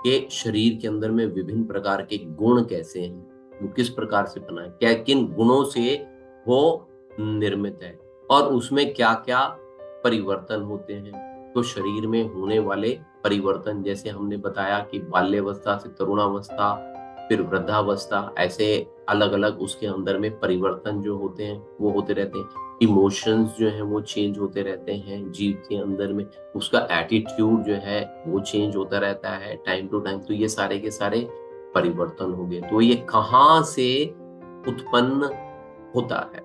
[SPEAKER 1] कि शरीर के अंदर में विभिन्न प्रकार के गुण कैसे हैं, वो किस प्रकार से बना है, क्या किन गुणों से वो निर्मित है, और उसमें क्या क्या परिवर्तन होते हैं। तो शरीर में होने वाले परिवर्तन, जैसे हमने बताया कि बाल्यावस्था से तरुणावस्था, फिर वृद्धावस्था, ऐसे अलग अलग उसके अंदर में परिवर्तन जो होते हैं वो होते रहते हैं। इमोशंस जो है वो चेंज होते रहते हैं जीव के अंदर में, उसका एटीट्यूड जो है वो चेंज होता रहता है टाइम टू टाइम। तो ये सारे के सारे परिवर्तन हो गए। तो ये कहाँ से उत्पन्न होता है,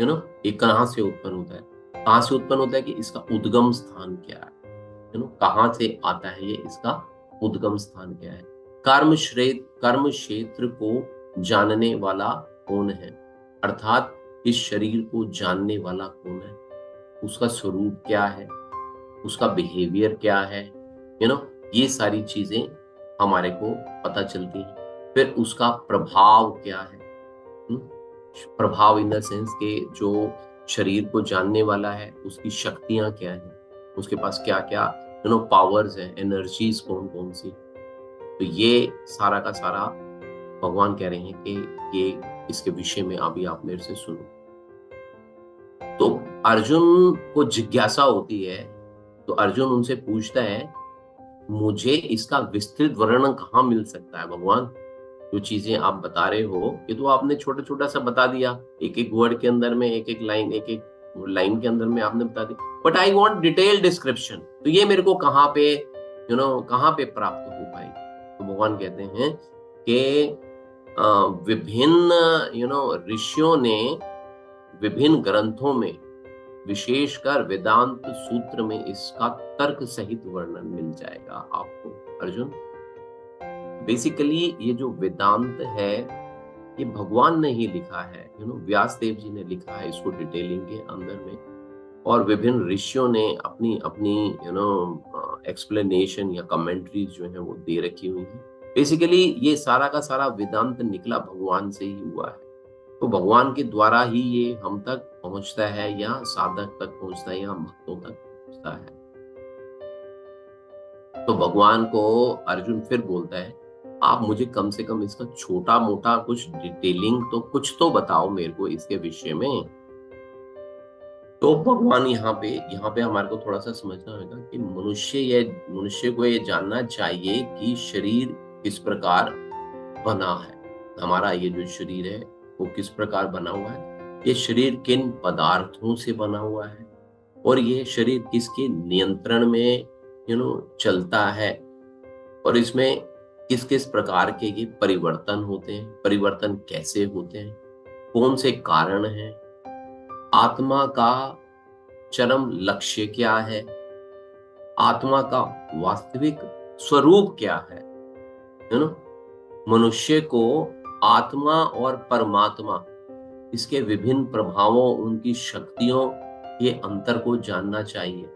[SPEAKER 1] यू नो, ये कहाँ से उत्पन्न होता है, कहाँ से उत्पन्न होता है, कि इसका उद्गम स्थान क्या है, यू नो, कहाँ से आता है ये, इसका उद्गम स्थान क्या है। कर्म क्षेत्र को जानने वाला कौन है, अर्थात इस शरीर को जानने वाला कौन है, उसका स्वरूप क्या है, उसका बिहेवियर क्या है, यू नो, ये सारी चीजें हमारे को पता चलती हैं। फिर उसका प्रभाव क्या है, हम्म, प्रभाव इन द सेंस के जो शरीर को जानने वाला है उसकी शक्तियां क्या है, उसके पास क्या क्या, यू नो, पावर्स है, एनर्जीज कौन कौन सी। तो ये सारा का सारा भगवान कह रहे हैं कि ये इसके विषय में अभी आप मेरे से सुनो। तो अर्जुन को जिज्ञासा होती है, तो अर्जुन उनसे पूछता है, मुझे इसका विस्तृत वर्णन कहाँ मिल सकता है भगवान, जो चीजें आप बता रहे हो ये तो आपने छोटा छोटा सा बता दिया, एक एक वर्ड के अंदर में, एक एक लाइन के अंदर में आपने बता दी, but I want detail description. तो ये मेरे को कहाँ पे, यू नो, कहाँ पे प्राप्त हो पाएगी। तो भगवान कहते हैं कि विभिन्न, यू नो, ऋषियों ने विभिन्न ग्रंथों में, विशेषकर वेदांत सूत्र में इसका तर्क सहित वर्णन मिल जाएगा आपको अर्जुन। बेसिकली ये जो वेदांत है ये भगवान ने ही लिखा है, यू नो, व्यास देव जी ने लिखा है इसको डिटेलिंग के अंदर में, और विभिन्न ऋषियों ने अपनी अपनी, यू नो, एक्सप्लेनेशन या कमेंट्रीज जो है वो दे रखी हुई है। बेसिकली ये सारा का सारा वेदांत निकला भगवान से ही हुआ है। तो भगवान के द्वारा ही ये हम तक पहुंचता है, या साधक तक पहुंचता है, या भक्तों तक पहुंचता है। तो भगवान को अर्जुन फिर बोलता है, आप मुझे कम से कम इसका छोटा मोटा कुछ डिटेलिंग तो कुछ तो बताओ मेरे को इसके विषय में। तो भगवान यहाँ पे हमारे को थोड़ा सा समझना होगा कि मनुष्य को ये जानना चाहिए कि शरीर किस प्रकार बना है, हमारा ये जो शरीर है वो किस प्रकार बना हुआ है, ये शरीर किन पदार्थों से बना हुआ है, और ये शरीर किसके नियंत्रण में, यू नो, चलता है, और इसमें किस किस प्रकार के ये परिवर्तन होते हैं, परिवर्तन कैसे होते हैं, कौन से कारण हैं, आत्मा का चरम लक्ष्य क्या है, आत्मा का वास्तविक स्वरूप क्या है, यू नो, मनुष्य को आत्मा और परमात्मा, इसके विभिन्न प्रभावों, उनकी शक्तियों, ये अंतर को जानना चाहिए।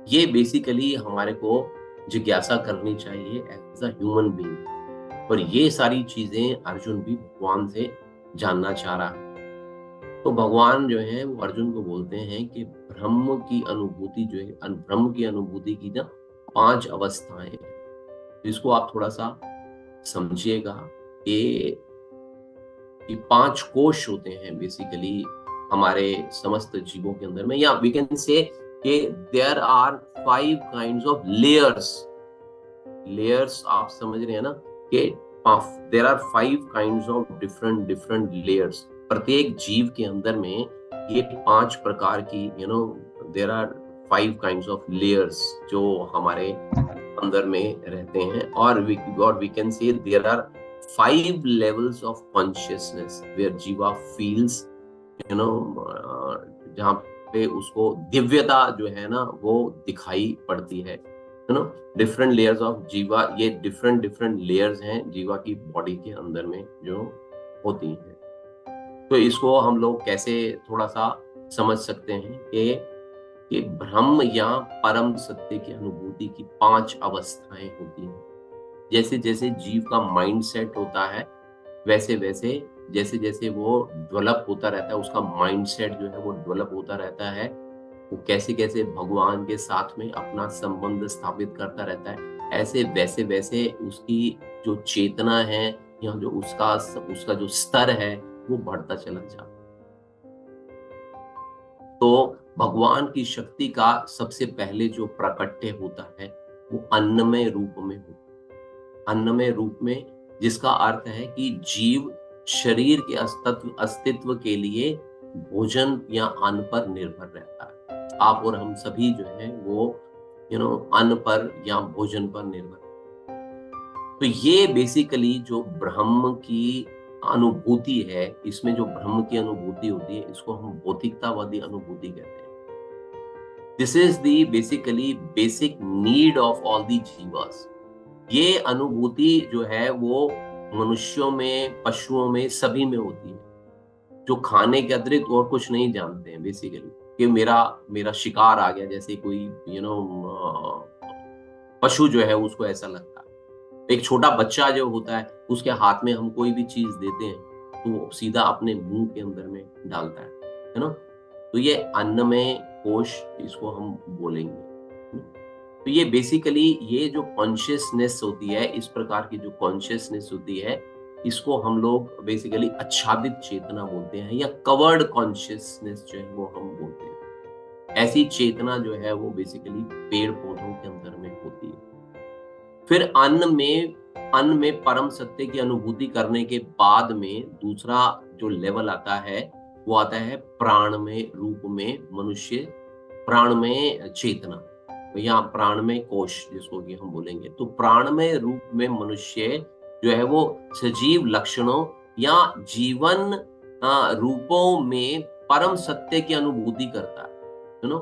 [SPEAKER 1] ये बेसिकली हमारे को जिज्ञासा करनी चाहिए एज अ ह्यूमन बीइंग, और ये सारी चीजें अर्जुन भी भगवान से जानना चाह रहा है। तो भगवान जो है वो अर्जुन को बोलते हैं कि ब्रह्म की अनुभूति जो है, ब्रह्म की अनुभूति की ना 5 अवस्थाएं हैं। तो इसको आप थोड़ा सा समझिएगा कि 5 कोश होते हैं बेसिकली हमारे समस्त जीवों के अंदर में, या वी कैन से कि there are 5 kinds of layers आप समझ रहे हैं ना, कि there are 5 kinds of different layers. प्रत्येक जीव के अंदर में ये 5 प्रकार की, you know, there are 5 kinds of layers जो हमारे अंदर में रहते हैं, और we can say there are 5 levels of consciousness where जीवा feels, you know, जहाँ पे उसको दिव्यता जो है ना वो दिखाई पड़ती है, you know, different layers of जीवा। ये डिफरेंट लेयर्स हैं जीवा की बॉडी के अंदर में जो होती हैं। तो इसको हम लोग कैसे थोड़ा सा समझ सकते हैं कि ब्रह्म या परम सत्य की अनुभूति की 5 अवस्थाएं होती हैं। जैसे जैसे जीव का माइंड सेट होता है वैसे वैसे जैसे जैसे वो डेवलप होता रहता है, उसका माइंडसेट जो है वो डेवलप होता रहता है, वो कैसे कैसे भगवान के साथ में अपना संबंध स्थापित करता रहता है, ऐसे वैसे वैसे उसकी जो चेतना है या जो उसका जो स्तर है वो बढ़ता चला जाता है। तो भगवान की शक्ति का सबसे पहले जो प्रकट्य होता है वो अन्नमय रूप में होता है। अन्नमय रूप में, जिसका अर्थ है कि जीव शरीर के अस्तित्व के लिए भोजन या अन्न पर निर्भर रहता है। आप और हम सभी जो है वो अन्न पर या भोजन पर निर्भर। तो ये बेसिकली जो ब्रह्म की अनुभूति है, इसमें जो ब्रह्म की अनुभूति होती है, इसको हम भौतिकतावादी अनुभूति कहते हैं। This is the basically basic need of all the जीवास। ये अनुभूति जो है वो मनुष्यों में, पशुओं में, सभी में होती है, जो खाने के अतिरिक्त और कुछ नहीं जानते हैं बेसिकली, कि मेरा मेरा शिकार आ गया, जैसे कोई पशु जो है उसको ऐसा लगता है। एक छोटा बच्चा जो होता है, उसके हाथ में हम कोई भी चीज देते हैं तो वो सीधा अपने मुंह के अंदर में डालता है ना। तो ये अन्नमय कोश इसको हम बोलेंगे। तो ये बेसिकली ये जो कॉन्शियसनेस होती है, इस प्रकार की जो कॉन्शियसनेस होती है, इसको हम लोग बेसिकली आच्छादित चेतना बोलते हैं, या कवर्ड कॉन्शियसनेस जो है वो हम बोलते हैं। ऐसी चेतना जो है वो बेसिकली पेड़ पौधों के अंदर में होती है। फिर अन्न में परम सत्य की अनुभूति करने के बाद में दूसरा जो लेवल आता है वो आता है प्राणमय रूप में मनुष्य, प्राणमय चेतना या प्राणमय कोश जिसको कि हम बोलेंगे। तो प्राणमय रूप में मनुष्य जो है वो सजीव लक्षणों या जीवन रूपों में परम सत्य की अनुभूति करता है। सुनो,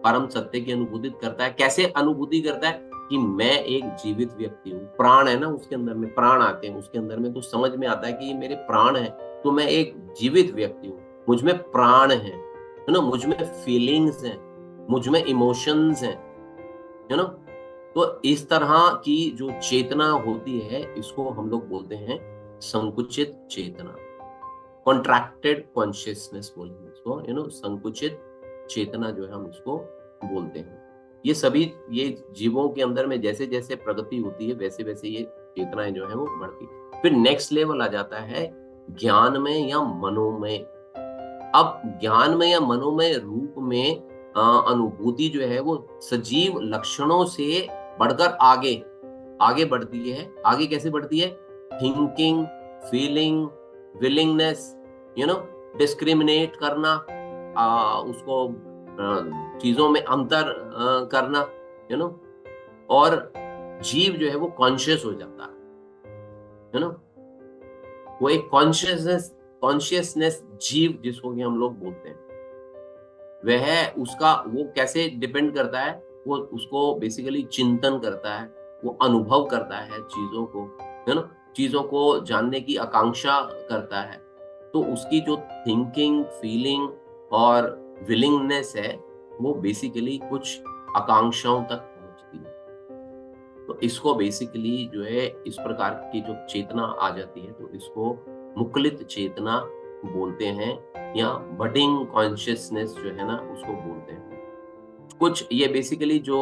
[SPEAKER 1] परम सत्य की अनुभूति करता है। कैसे अनुभूति करता है? कि मैं एक जीवित व्यक्ति हूँ। प्राण है ना, उसके अंदर में प्राण आते हैं उसके अंदर में, तो समझ में आता है कि ये मेरे प्राण है, तो मैं एक जीवित व्यक्ति हूँ, मुझ में प्राण है ना, मुझ में फीलिंग्स हैं, मुझ में इमोशंस हैं, है ना। तो इस तरह की जो चेतना होती है, इसको हम लोग बोलते हैं संकुचित चेतना, कॉन्ट्रैक्टेड कॉन्शियसनेस बोलेंगे इसको, संकुचित चेतना जो है हम इसको बोलते हैं। ये सभी ये जीवों के अंदर में जैसे जैसे प्रगति होती है वैसे वैसे ये चेतनाएं जो है वो बढ़ती है। फिर नेक्स्ट लेवल आ जाता है ज्ञानमय या मनोमय। अब ज्ञानमय या मनोमय रूप में अनुभूति जो है वो सजीव लक्षणों से बढ़कर आगे आगे बढ़ती है। आगे कैसे बढ़ती है? थिंकिंग, फीलिंग, विलिंगनेस, डिस्क्रिमिनेट करना, उसको चीजों में अंतर करना, और जीव जो है वो कॉन्शियस हो जाता है ना। वो एक कॉन्शियसनेस जीव जिसको कि हम लोग बोलते हैं, वह उसका वो कैसे डिपेंड करता है, वो उसको बेसिकली चिंतन करता है, वो अनुभव करता है चीजों को, है ना, चीजों को जानने की आकांक्षा करता है। तो उसकी जो थिंकिंग, फीलिंग और विलिंगनेस है वो बेसिकली कुछ आकांक्षाओं तक पहुंचती है। तो इसको बेसिकली जो है इस प्रकार की जो चेतना आ जाती है तो इसको मुक्लित चेतना बोलते हैं, या बडिंग कॉन्शियसनेस जो है ना उसको बोलते हैं। कुछ ये बेसिकली जो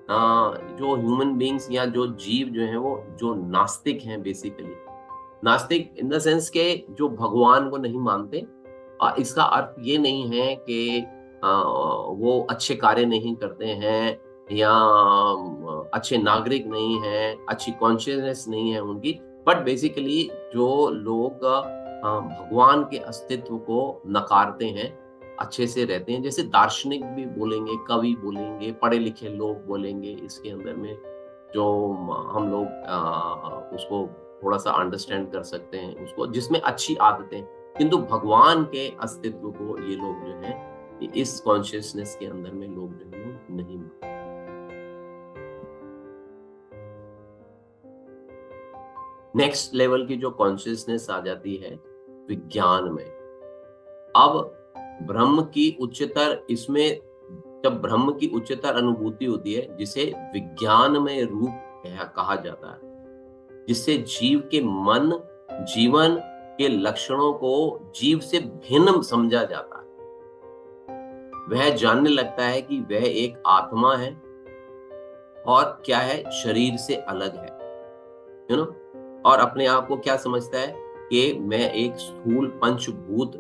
[SPEAKER 1] ह्यूमन बींग्स या जो जीव जो है वो जो नास्तिक हैं, बेसिकली नास्तिक इन द सेंस के जो भगवान को नहीं मानते। इसका अर्थ ये नहीं है कि वो अच्छे कार्य नहीं करते हैं या अच्छे नागरिक नहीं हैं, अच्छी कॉन्शियसनेस नहीं है उनकी, बट बेसिकली जो लोग भगवान के अस्तित्व को नकारते हैं, अच्छे से रहते हैं, जैसे दार्शनिक भी बोलेंगे, कवि बोलेंगे, पढ़े लिखे लोग बोलेंगे, इसके अंदर में जो हम लोग उसको थोड़ा सा अंडरस्टैंड कर सकते हैं, उसको जिसमें अच्छी आदतें, किंतु भगवान के अस्तित्व को ये लोग जो है इस कॉन्शियसनेस के अंदर में लोग जो है वो नहीं मानते। नेक्स्ट लेवल की जो कॉन्शियसनेस आ जाती है विज्ञान में। अब ब्रह्म की उच्चतर, इसमें जब ब्रह्म की उच्चतर अनुभूति होती है जिसे विज्ञानमय रूप कहा जाता है, जिससे जीव के मन, जीवन के लक्षणों को जीव से भिन्न समझा जाता है। वह जानने लगता है कि वह एक आत्मा है और क्या है, शरीर से अलग है, यू नो, और अपने आप को क्या समझता है कि मैं एक स्थूल पंचभूत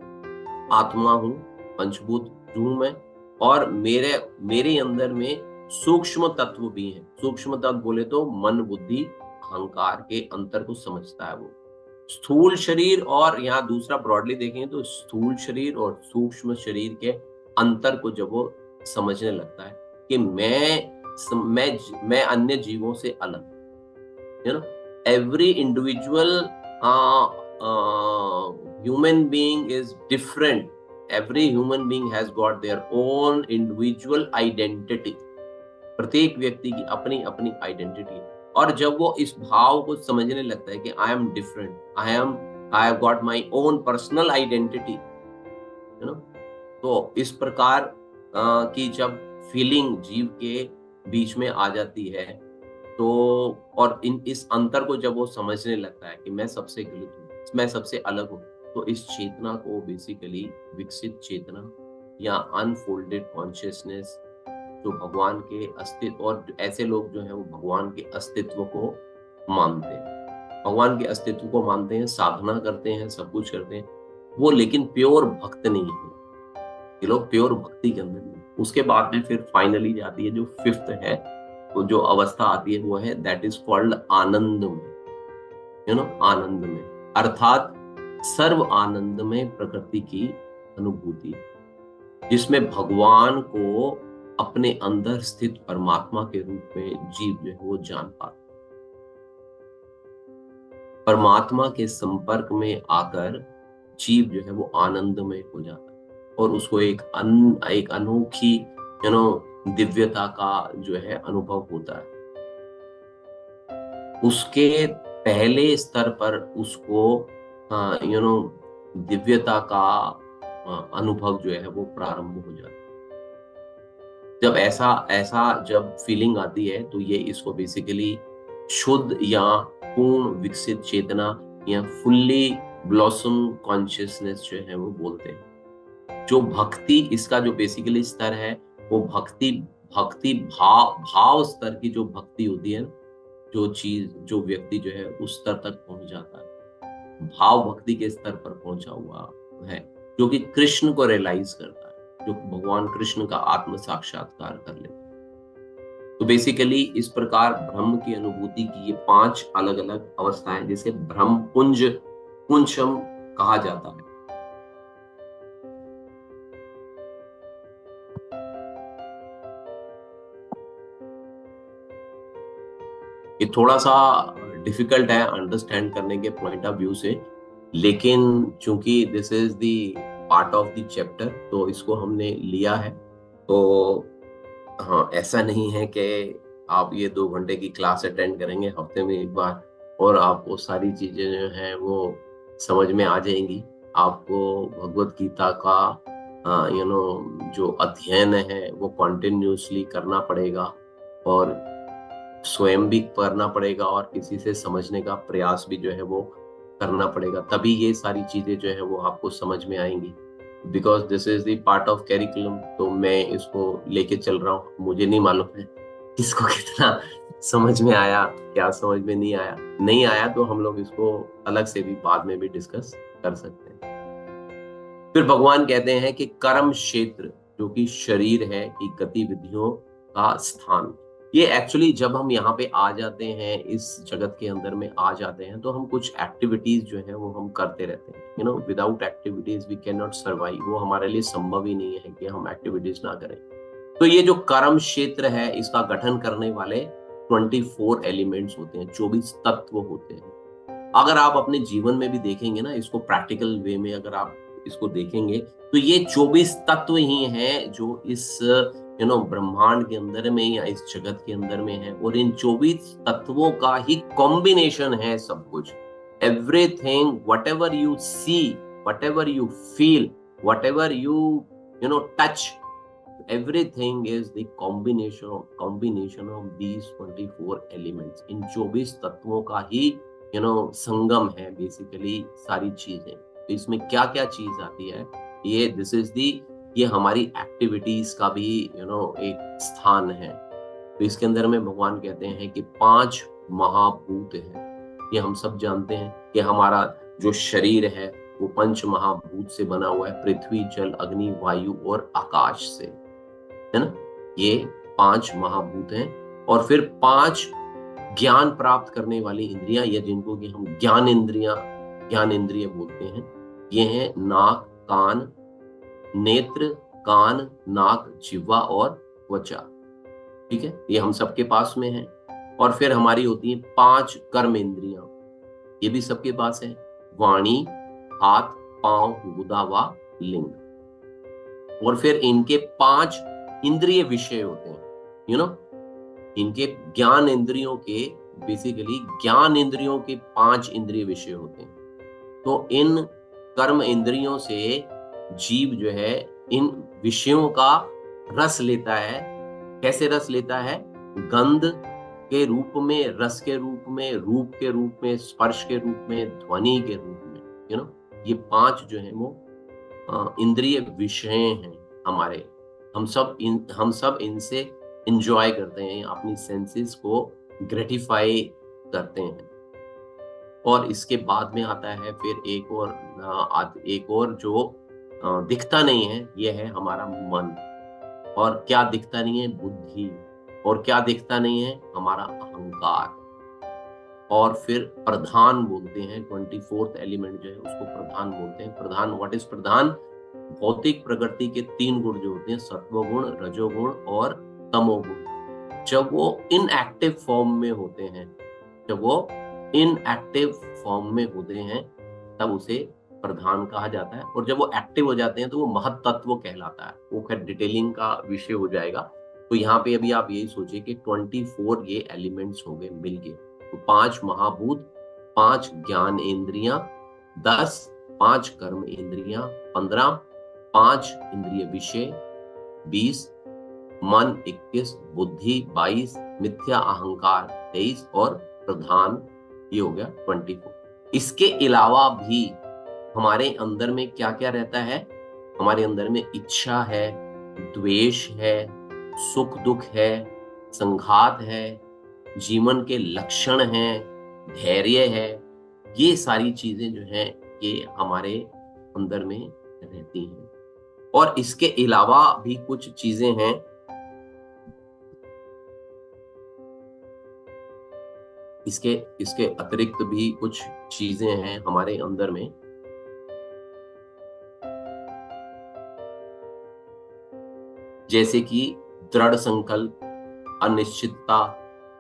[SPEAKER 1] आत्मा हूं, पंचभूत हूं मैं, और मेरे मेरे अंदर में सूक्ष्म तत्व भी हैं। सूक्ष्म तत्व बोले तो मन, बुद्धि, अहंकार के अंतर को समझता है वो। स्थूल शरीर, और यहाँ दूसरा ब्रॉडली देखें तो स्थूल शरीर और सूक्ष्म शरीर के अंतर को जब वो समझने लगता है कि मैं अन्य जीवों से अलग, you know, every individual human being is different. Every human being has got their own individual identity. प्रत्येक व्यक्ति की अपनी अपनी आइडेंटिटी है। और जब वो इस भाव को समझने लगता है कि I am different, I have got my own personal identity, you know, तो इस प्रकार की जब फीलिंग जीव के बीच में आ जाती है, तो और इस अंतर को जब वो समझने लगता है कि मैं सबसे गलत हूँ, मैं सबसे अलग हूँ, तो इस चेतना को बेसिकली विकसित चेतना या अनफोल्डेड कॉन्शियसनेस, जो भगवान के अस्तित्व, और ऐसे लोग जो हैं वो भगवान के अस्तित्व को मानते हैं, भगवान के अस्तित्व को मानते हैं, साधना करते हैं, सब कुछ करते हैं वो, लेकिन प्योर भक्त नहीं है ये लोग, प्योर भक्ति के अंदर नहीं। उसके बाद में फिर फाइनली जाती है जो फिफ्थ है, तो जो अवस्था आती है वो है दैट इज कॉल्ड आनंद में, यू नो, आनंद में, अर्थात सर्व आनंद में प्रकृति की अनुभूति, जिसमें भगवान को अपने अंदर स्थित परमात्मा के रूप में जीव जो है वो जान पाता, परमात्मा के संपर्क में आकर जीव जो है वो आनंदमय हो जाता है, और उसको एक अनोखी, यू नो, दिव्यता का जो है अनुभव होता है। उसके पहले स्तर पर उसको यू नो दिव्यता का अनुभव जो है वो प्रारंभ हो जाता है। जब ऐसा ऐसा जब फीलिंग आती है तो ये इसको बेसिकली शुद्ध या पूर्ण विकसित चेतना या फुल्ली ब्लॉसम कॉन्शियसनेस जो है वो बोलते हैं। जो भक्ति, इसका जो बेसिकली स्तर है वो भक्ति भक्ति भाव स्तर की जो भक्ति होती है, जो चीज, जो व्यक्ति जो है उस स्तर तक पहुंच जाता है, भाव भक्ति के स्तर पर पहुंचा हुआ है, जो कि कृष्ण को रियलाइज करता है, जो भगवान कृष्ण का आत्म साक्षात्कार कर लेता है। तो बेसिकली इस प्रकार ब्रह्म की अनुभूति की ये 5 अलग अलग अवस्थाएं, जिसे ब्रह्म पुंजम कहा जाता है। ये थोड़ा सा डिफिकल्ट है अंडरस्टैंड करने के पॉइंट ऑफ व्यू से, लेकिन चूंकि this is the part of the chapter तो इसको हमने लिया है। तो हाँ, ऐसा नहीं है कि आप ये 2 घंटे की क्लास अटेंड करेंगे हफ्ते में एक बार और आपको सारी चीजें जो हैं वो समझ में आ जाएंगी। आपको भगवत गीता का यू नो जो अध्ययन है वो कॉन्टिन्यूसली करना पड़ेगा, और स्वयं भी करना पड़ेगा, और किसी से समझने का प्रयास भी जो है वो करना पड़ेगा, तभी ये सारी चीजें जो है वो आपको समझ में आएंगी। Because this is the part of curriculum, तो मैं इसको लेके चल रहा हूँ, मुझे नहीं मालूम है किसको कितना समझ में आया, क्या समझ में नहीं आया तो हम लोग इसको अलग से भी बाद में भी डिस्कस कर सकते हैं। फिर भगवान कहते हैं कि कर्म क्षेत्र, जो कि शरीर है, की गतिविधियों का स्थान, ये एक्चुअली जब हम यहाँ पे आ जाते हैं, इस जगत के अंदर में आ जाते हैं, तो हम कुछ एक्टिविटीज जो है वो हम करते रहते हैं, you know, without activities we can not survive. वो हमारे लिए संभव ही नहीं है कि हम एक्टिविटीज ना करें। तो ये जो कर्म क्षेत्र है, इसका गठन करने वाले 24 एलिमेंट्स होते हैं, 24 तत्व होते हैं। अगर आप अपने जीवन में भी देखेंगे ना, इसको प्रैक्टिकल वे में अगर आप इसको देखेंगे, तो ये 24 तत्व ही हैं जो इस ब्रह्मांड के अंदर में या इस जगत के अंदर में है, और इन 24 तत्वों का ही कॉम्बिनेशन है सब कुछ। Everything, whatever you see, whatever you feel, whatever you touch, everything is the combination of these 24 elements। इन 24 तत्वों का ही संगम है बेसिकली सारी चीजें। तो इसमें क्या क्या चीज आती है, ये दिस इज दी, ये हमारी एक्टिविटीज का भी एक स्थान है। तो इसके अंदर में भगवान कहते हैं कि 5 महाभूत हैं। ये हम सब जानते हैं कि हमारा जो शरीर है वो 5 महाभूत से बना हुआ है, पृथ्वी, जल, अग्नि, वायु और आकाश से, है ना। ये 5 महाभूत हैं। और फिर 5 ज्ञान प्राप्त करने वाली इंद्रियां, या जिनको कि हम ज्ञान इंद्रिय बोलते हैं, ये हैं नाक, कान, नेत्र, कान, नाक, जिह्वा और त्वचा। ठीक है, ये हम सबके पास में है। और फिर हमारी होती है 5 कर्म इंद्रियां, ये भी सबके पास है, वाणी, हाथ, पांव, गुदा व लिंग। और फिर इनके 5 इंद्रिय विषय होते हैं, इनके ज्ञान इंद्रियों के, बेसिकली ज्ञान इंद्रियों के 5 इंद्रिय विषय होते हैं। तो इन कर्म इंद्रियों से जीव जो है इन विषयों का रस लेता है। कैसे रस लेता है? गंध के रूप में, रस के रूप में, रूप के रूप में, स्पर्श के रूप में, ध्वनि के रूप में। ये 5 जो है वो इंद्रिय विषय हैं हमारे। हम सब इनसे इंजॉय करते हैं, अपनी सेंसेस को ग्रेटिफाई करते हैं। और इसके बाद में आता है फिर एक और जो दिखता नहीं है, ये है हमारा मन। और क्या दिखता नहीं है? बुद्धि। और क्या दिखता नहीं है? हमारा अहंकार। और फिर प्रधान बोलते हैं, 24th एलिमेंट जो है उसको प्रधान बोलते हैं। प्रधान, व्हाट इज प्रधान? भौतिक प्रकृति के 3 गुण जो होते हैं, सत्वगुण, रजोगुण और तमोगुण। जब वो इनएक्टिव फॉर्म में होते हैं, तब उसे प्रधान कहा जाता है। और जब वो एक्टिव हो जाते हैं तो वो महत्त्व कहलाता है। वो खैर डिटेलिंग का विषय हो जाएगा। तो यहाँ पे अभी आप यही सोचिए कि 24 ये एलिमेंट्स हो गए मिलके। तो 5 महाभूत, 5 ज्ञान इंद्रियां, 10 5 कर्म इंद्रियां, 15 5 इंद्रिय विषय, 20 मन, 21 बुद्धि, 22 मिथ्या अहंकार, 23 और प्रधान, ये हो गया 24। इसके अलावा भी हमारे अंदर में क्या क्या रहता है? हमारे अंदर में इच्छा है, द्वेष है, सुख दुख है, संघात है, जीवन के लक्षण हैं, धैर्य है। ये सारी चीजें जो हैं ये हमारे अंदर में रहती हैं। और इसके अलावा भी कुछ चीजें हैं, इसके अतिरिक्त भी कुछ चीजें हैं हमारे अंदर में, जैसे कि दृढ़ संकल्प, अनिश्चितता,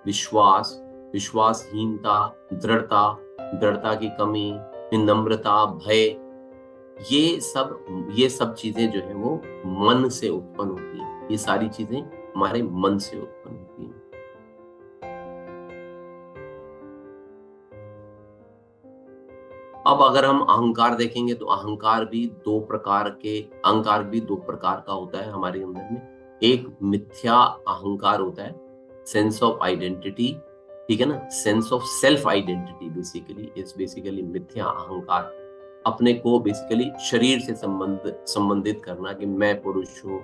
[SPEAKER 1] विश्वास, विश्वासहीनता, दृढ़ता की कमी, विनम्रता, भय। ये सब चीजें जो है वो मन से उत्पन्न होती हैं। ये सारी चीजें हमारे मन से उत्पन्न होती हैं। अब अगर हम अहंकार देखेंगे तो अहंकार भी दो प्रकार का होता है हमारे अंदर में। एक मिथ्या अहंकार होता है, सेंस ऑफ आइडेंटिटी, ठीक है ना, sense of self identity basically मिथ्या अहंकार। अपने को बेसिकली शरीर से संबंधित करना कि मैं पुरुष हूँ,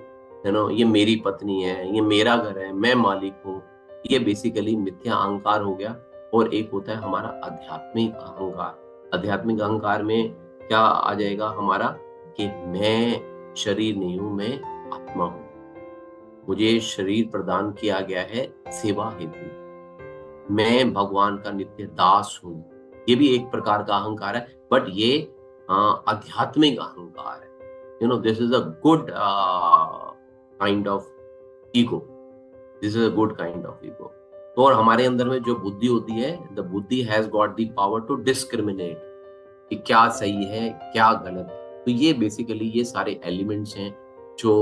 [SPEAKER 1] ये मेरी पत्नी है, ये मेरा घर है, मैं मालिक हूँ। ये बेसिकली मिथ्या अहंकार हो गया। और एक होता है हमारा आध्यात्मिक अहंकार। आध्यात्मिक अहंकार में क्या आ जाएगा हमारा, कि मैं शरीर नहीं हूं, मैं आत्मा हूं, मुझे शरीर प्रदान किया गया है सेवा हेतु, मैं भगवान का नित्य दास हूं। ये भी एक प्रकार का अहंकार है, बट ये आध्यात्मिक अहंकार है। This is a good kind of ego. तो और हमारे अंदर में जो बुद्धि होती है, the buddhi has got the power to discriminate कि क्या सही है क्या गलत है। तो ये बेसिकली ये सारे एलिमेंट्स हैं जो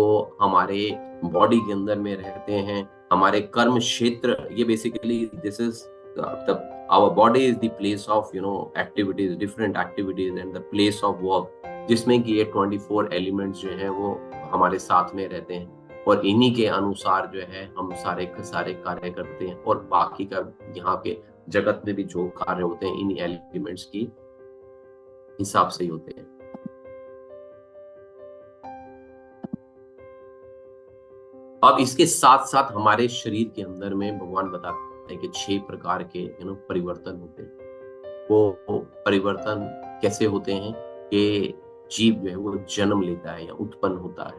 [SPEAKER 1] हमारे बॉडी के अंदर में रहते हैं, हमारे कर्म क्षेत्र। ये basically this is our body is the place of activities, different activities and the place of work, जिसमें कि ये 24 एलिमेंट्स जो हैं वो हमारे साथ में रहते हैं। और इन्हीं के अनुसार जो है हम सारे कार्य करते हैं। और बाकी का यहाँ पे जगत में भी जो कार्य होते हैं इन एलिमेंट्स की हिसाब से ही होते हैं। अब इसके साथ साथ हमारे शरीर के अंदर में भगवान बताते हैं कि 6 प्रकार के परिवर्तन होते हैं। वो परिवर्तन कैसे होते हैं कि जीव जो है वो जन्म लेता है या उत्पन्न होता है,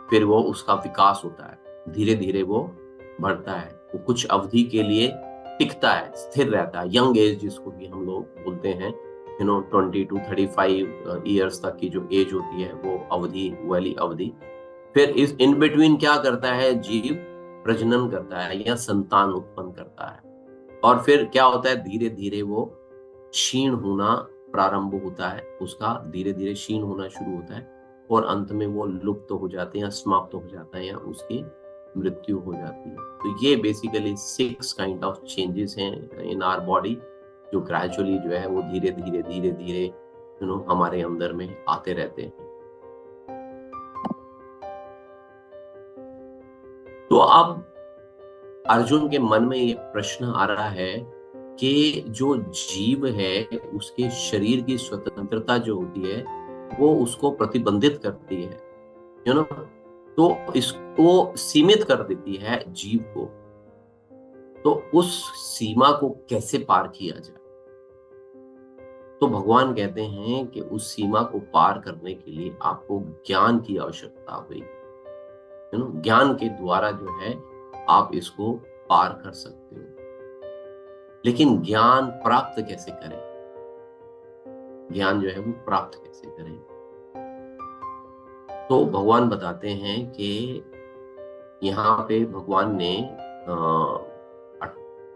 [SPEAKER 1] फिर वो उसका विकास होता है, धीरे धीरे वो बढ़ता है, वो कुछ अवधि के लिए टिकता है, स्थिर रहता है। यंग एज जिसको भी हम लोग बोलते हैं 20 to 35 ईयर्स तक की जो एज होती है वो अवधि, वाली अवधि। फिर इस इन बिटवीन क्या करता है जीव, प्रजनन करता है या संतान उत्पन्न करता है, और फिर क्या होता है धीरे धीरे वो क्षीण होना प्रारंभ होता है, उसका धीरे धीरे क्षीण होना शुरू होता है और अंत में वो लुप्त हो जाते हैं या समाप्त हो जाता है या उसकी मृत्यु हो जाती है। तो ये बेसिकली 6 काइंड ऑफ चेंजेस हैं इन आवर बॉडी, जो ग्रेजुअली जो है वो धीरे धीरे धीरे धीरे हमारे अंदर में आते रहते हैं। तो अब अर्जुन के मन में ये प्रश्न आ रहा है कि जो जीव है उसके शरीर की स्वतंत्रता जो होती है वो उसको प्रतिबंधित करती है, तो इसको सीमित कर देती है जीव को। तो उस सीमा को कैसे पार किया जाए? तो भगवान कहते हैं कि उस सीमा को पार करने के लिए आपको ज्ञान की आवश्यकता होगी। ज्ञान के द्वारा जो है आप इसको पार कर सकते हो। लेकिन ज्ञान प्राप्त कैसे करें? ज्ञान जो है वो प्राप्त कैसे करें? तो भगवान बताते हैं कि यहाँ पे भगवान ने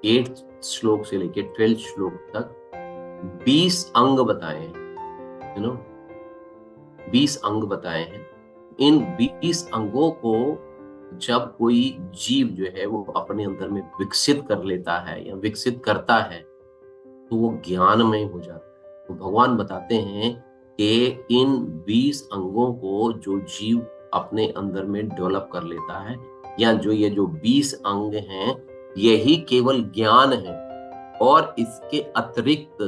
[SPEAKER 1] 8 श्लोक से लेकर 12 श्लोक तक 20 अंग बताए हैं, 20 अंग बताए हैं। इन 20 अंगों को जब कोई जीव जो है वो अपने अंदर में विकसित कर लेता है या विकसित करता है तो वो ज्ञानमय हो जाता है। तो भगवान बताते हैं कि इन 20 अंगों को जो जीव अपने अंदर में डेवलप कर लेता है, या ये जो 20 अंग हैं यही केवल ज्ञान है, और इसके अतिरिक्त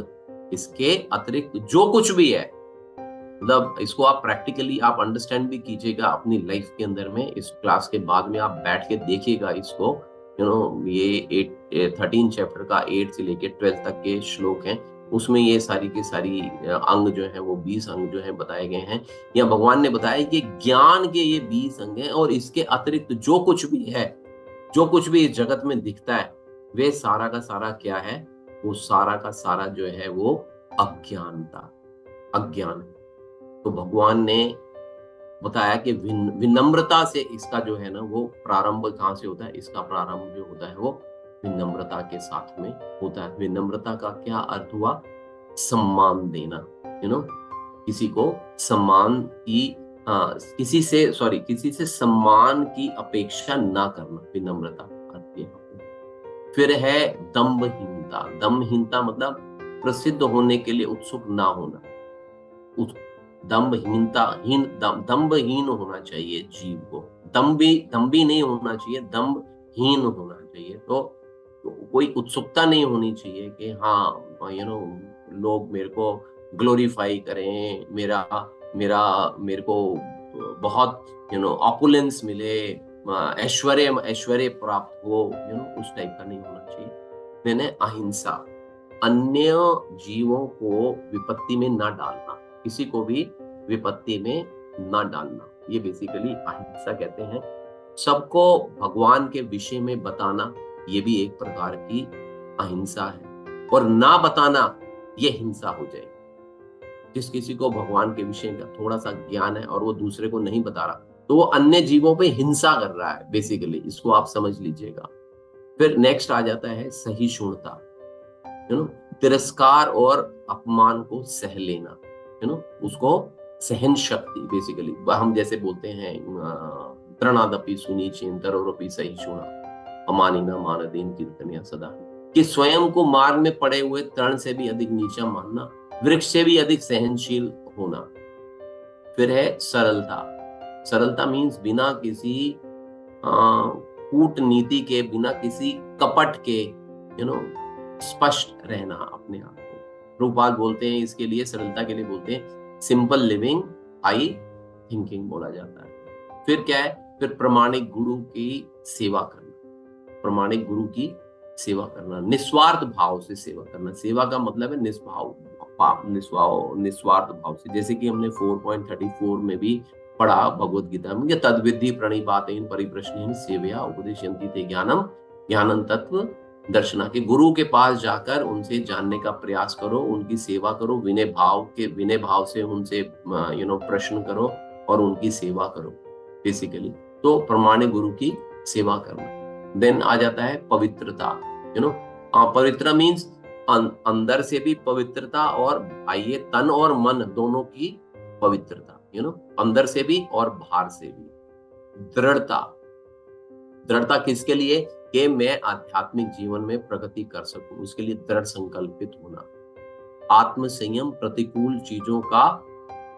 [SPEAKER 1] जो कुछ भी है, मतलब इसको आप प्रैक्टिकली आप अंडरस्टैंड भी कीजिएगा अपनी लाइफ के अंदर में। इस क्लास के बाद में आप बैठ के देखिएगा इसको, ये 13 चैप्टर का 8 से लेके 12 तक के श्लोक हैं, उसमें ये सारी के सारी अंग जो है वो 20 अंग जो है बताए गए हैं। या भगवान ने बताया कि ज्ञान के ये 20 अंग हैं, और इसके अतिरिक्त जो कुछ भी है, जो कुछ भी इस जगत में दिखता है, वे सारा का सारा क्या है? वो सारा का सारा जो है वो अज्ञान। तो भगवान ने बताया कि विनम्रता से इसका जो है ना वो प्रारंभ कहाँ से होता है? इसका प्रारंभ जो होता है वो विनम्रता के साथ में होता है। विनम्रता का क्या अर्थ हुआ? सम्मान देना, किसी को सम्मान की किसी से सम्मान की अपेक्षा ना करना, विनम्रता अर्थ ये। फिर है दम्भहीनता। दम्भहीनता मतलब प्रसिद्ध होने के लिए उत्सुक ना होना। दम्भहीन होना चाहिए जीव को, दम्भी नहीं होना चाहिए, दम्भहीन होना चाहिए। तो कोई उत्सुकता नहीं होनी चाहिए कि हाँ लोग मेरे को ग्लोरीफाई करें, मेरे को बहुत ऑपुलेंस मिले, ऐश्वर्य प्राप्त हो, उस टाइप का नहीं होना चाहिए। मैंने अहिंसा, अन्य जीवों को विपत्ति में ना डालना, किसी को भी विपत्ति में ना डालना, ये बेसिकली अहिंसा कहते हैं। सबको भगवान के विषय में बताना, ये भी एक प्रकार की अहिंसा है, और ना बताना ये हिंसा हो जाए। जिस किसी को भगवान के विषय का थोड़ा सा ज्ञान है और वो दूसरे को नहीं बता रहा, तो वो अन्य जीवों पे हिंसा कर रहा है बेसिकली, इसको आप समझ लीजिएगा। फिर नेक्स्ट आ जाता है सहिष्णुता, तिरस्कार और अपमान को सह लेना, उसको सहन शक्ति बेसिकली। हम जैसे बोलते हैं तृणादपि सुनीचेन्तरोरपि सहिष्णुना अमानिना मानदेन कीर्तनिया सदा, कि स्वयं को मार्ग में पड़े हुए तृण से भी अधिक नीचा मानना, वृक्ष से भी अधिक सहनशील होना। फिर है सरलता मीन्स बिना किसी कूटनीति के, बिना किसी कपट के, स्पष्ट रहना अपने आप को। प्रभुपाद बोलते हैं इसके लिए, सरलता के लिए बोलते हैं सिंपल लिविंग हाई थिंकिंग बोला जाता है। फिर क्या है, फिर प्रामाणिक गुरु की सेवा करना, प्रामाणिक गुरु की सेवा करना, निस्वार्थ भाव से सेवा करना। सेवा का मतलब है निस्वार्थ भाव से। जैसे कि हमने 4.34 में भी पढ़ा भगवत गीता में, तद्विधि प्रणिपातेन परिप्रश्नेन सेवया उपदेशयन्ति ते ज्ञानम ज्ञानं तत्व दर्शना, के गुरु के पास जाकर उनसे जानने का प्रयास करो, उनकी सेवा करो, विनय भाव से उनसे प्रश्न करो और उनकी सेवा करो बेसिकली। तो प्रमाणिक गुरु की सेवा करना। देन आ जाता है पवित्रता। पवित्र मीन्स अंदर से भी पवित्रता, और आइए तन और मन दोनों की पवित्रता, अंदर से भी और बाहर से भी। दृढ़ता, दृढ़ता किसके लिए, कि मैं आध्यात्मिक जीवन में प्रगति कर सकूं, उसके लिए दृढ़ संकल्पित होना। आत्म संयम, प्रतिकूल चीजों का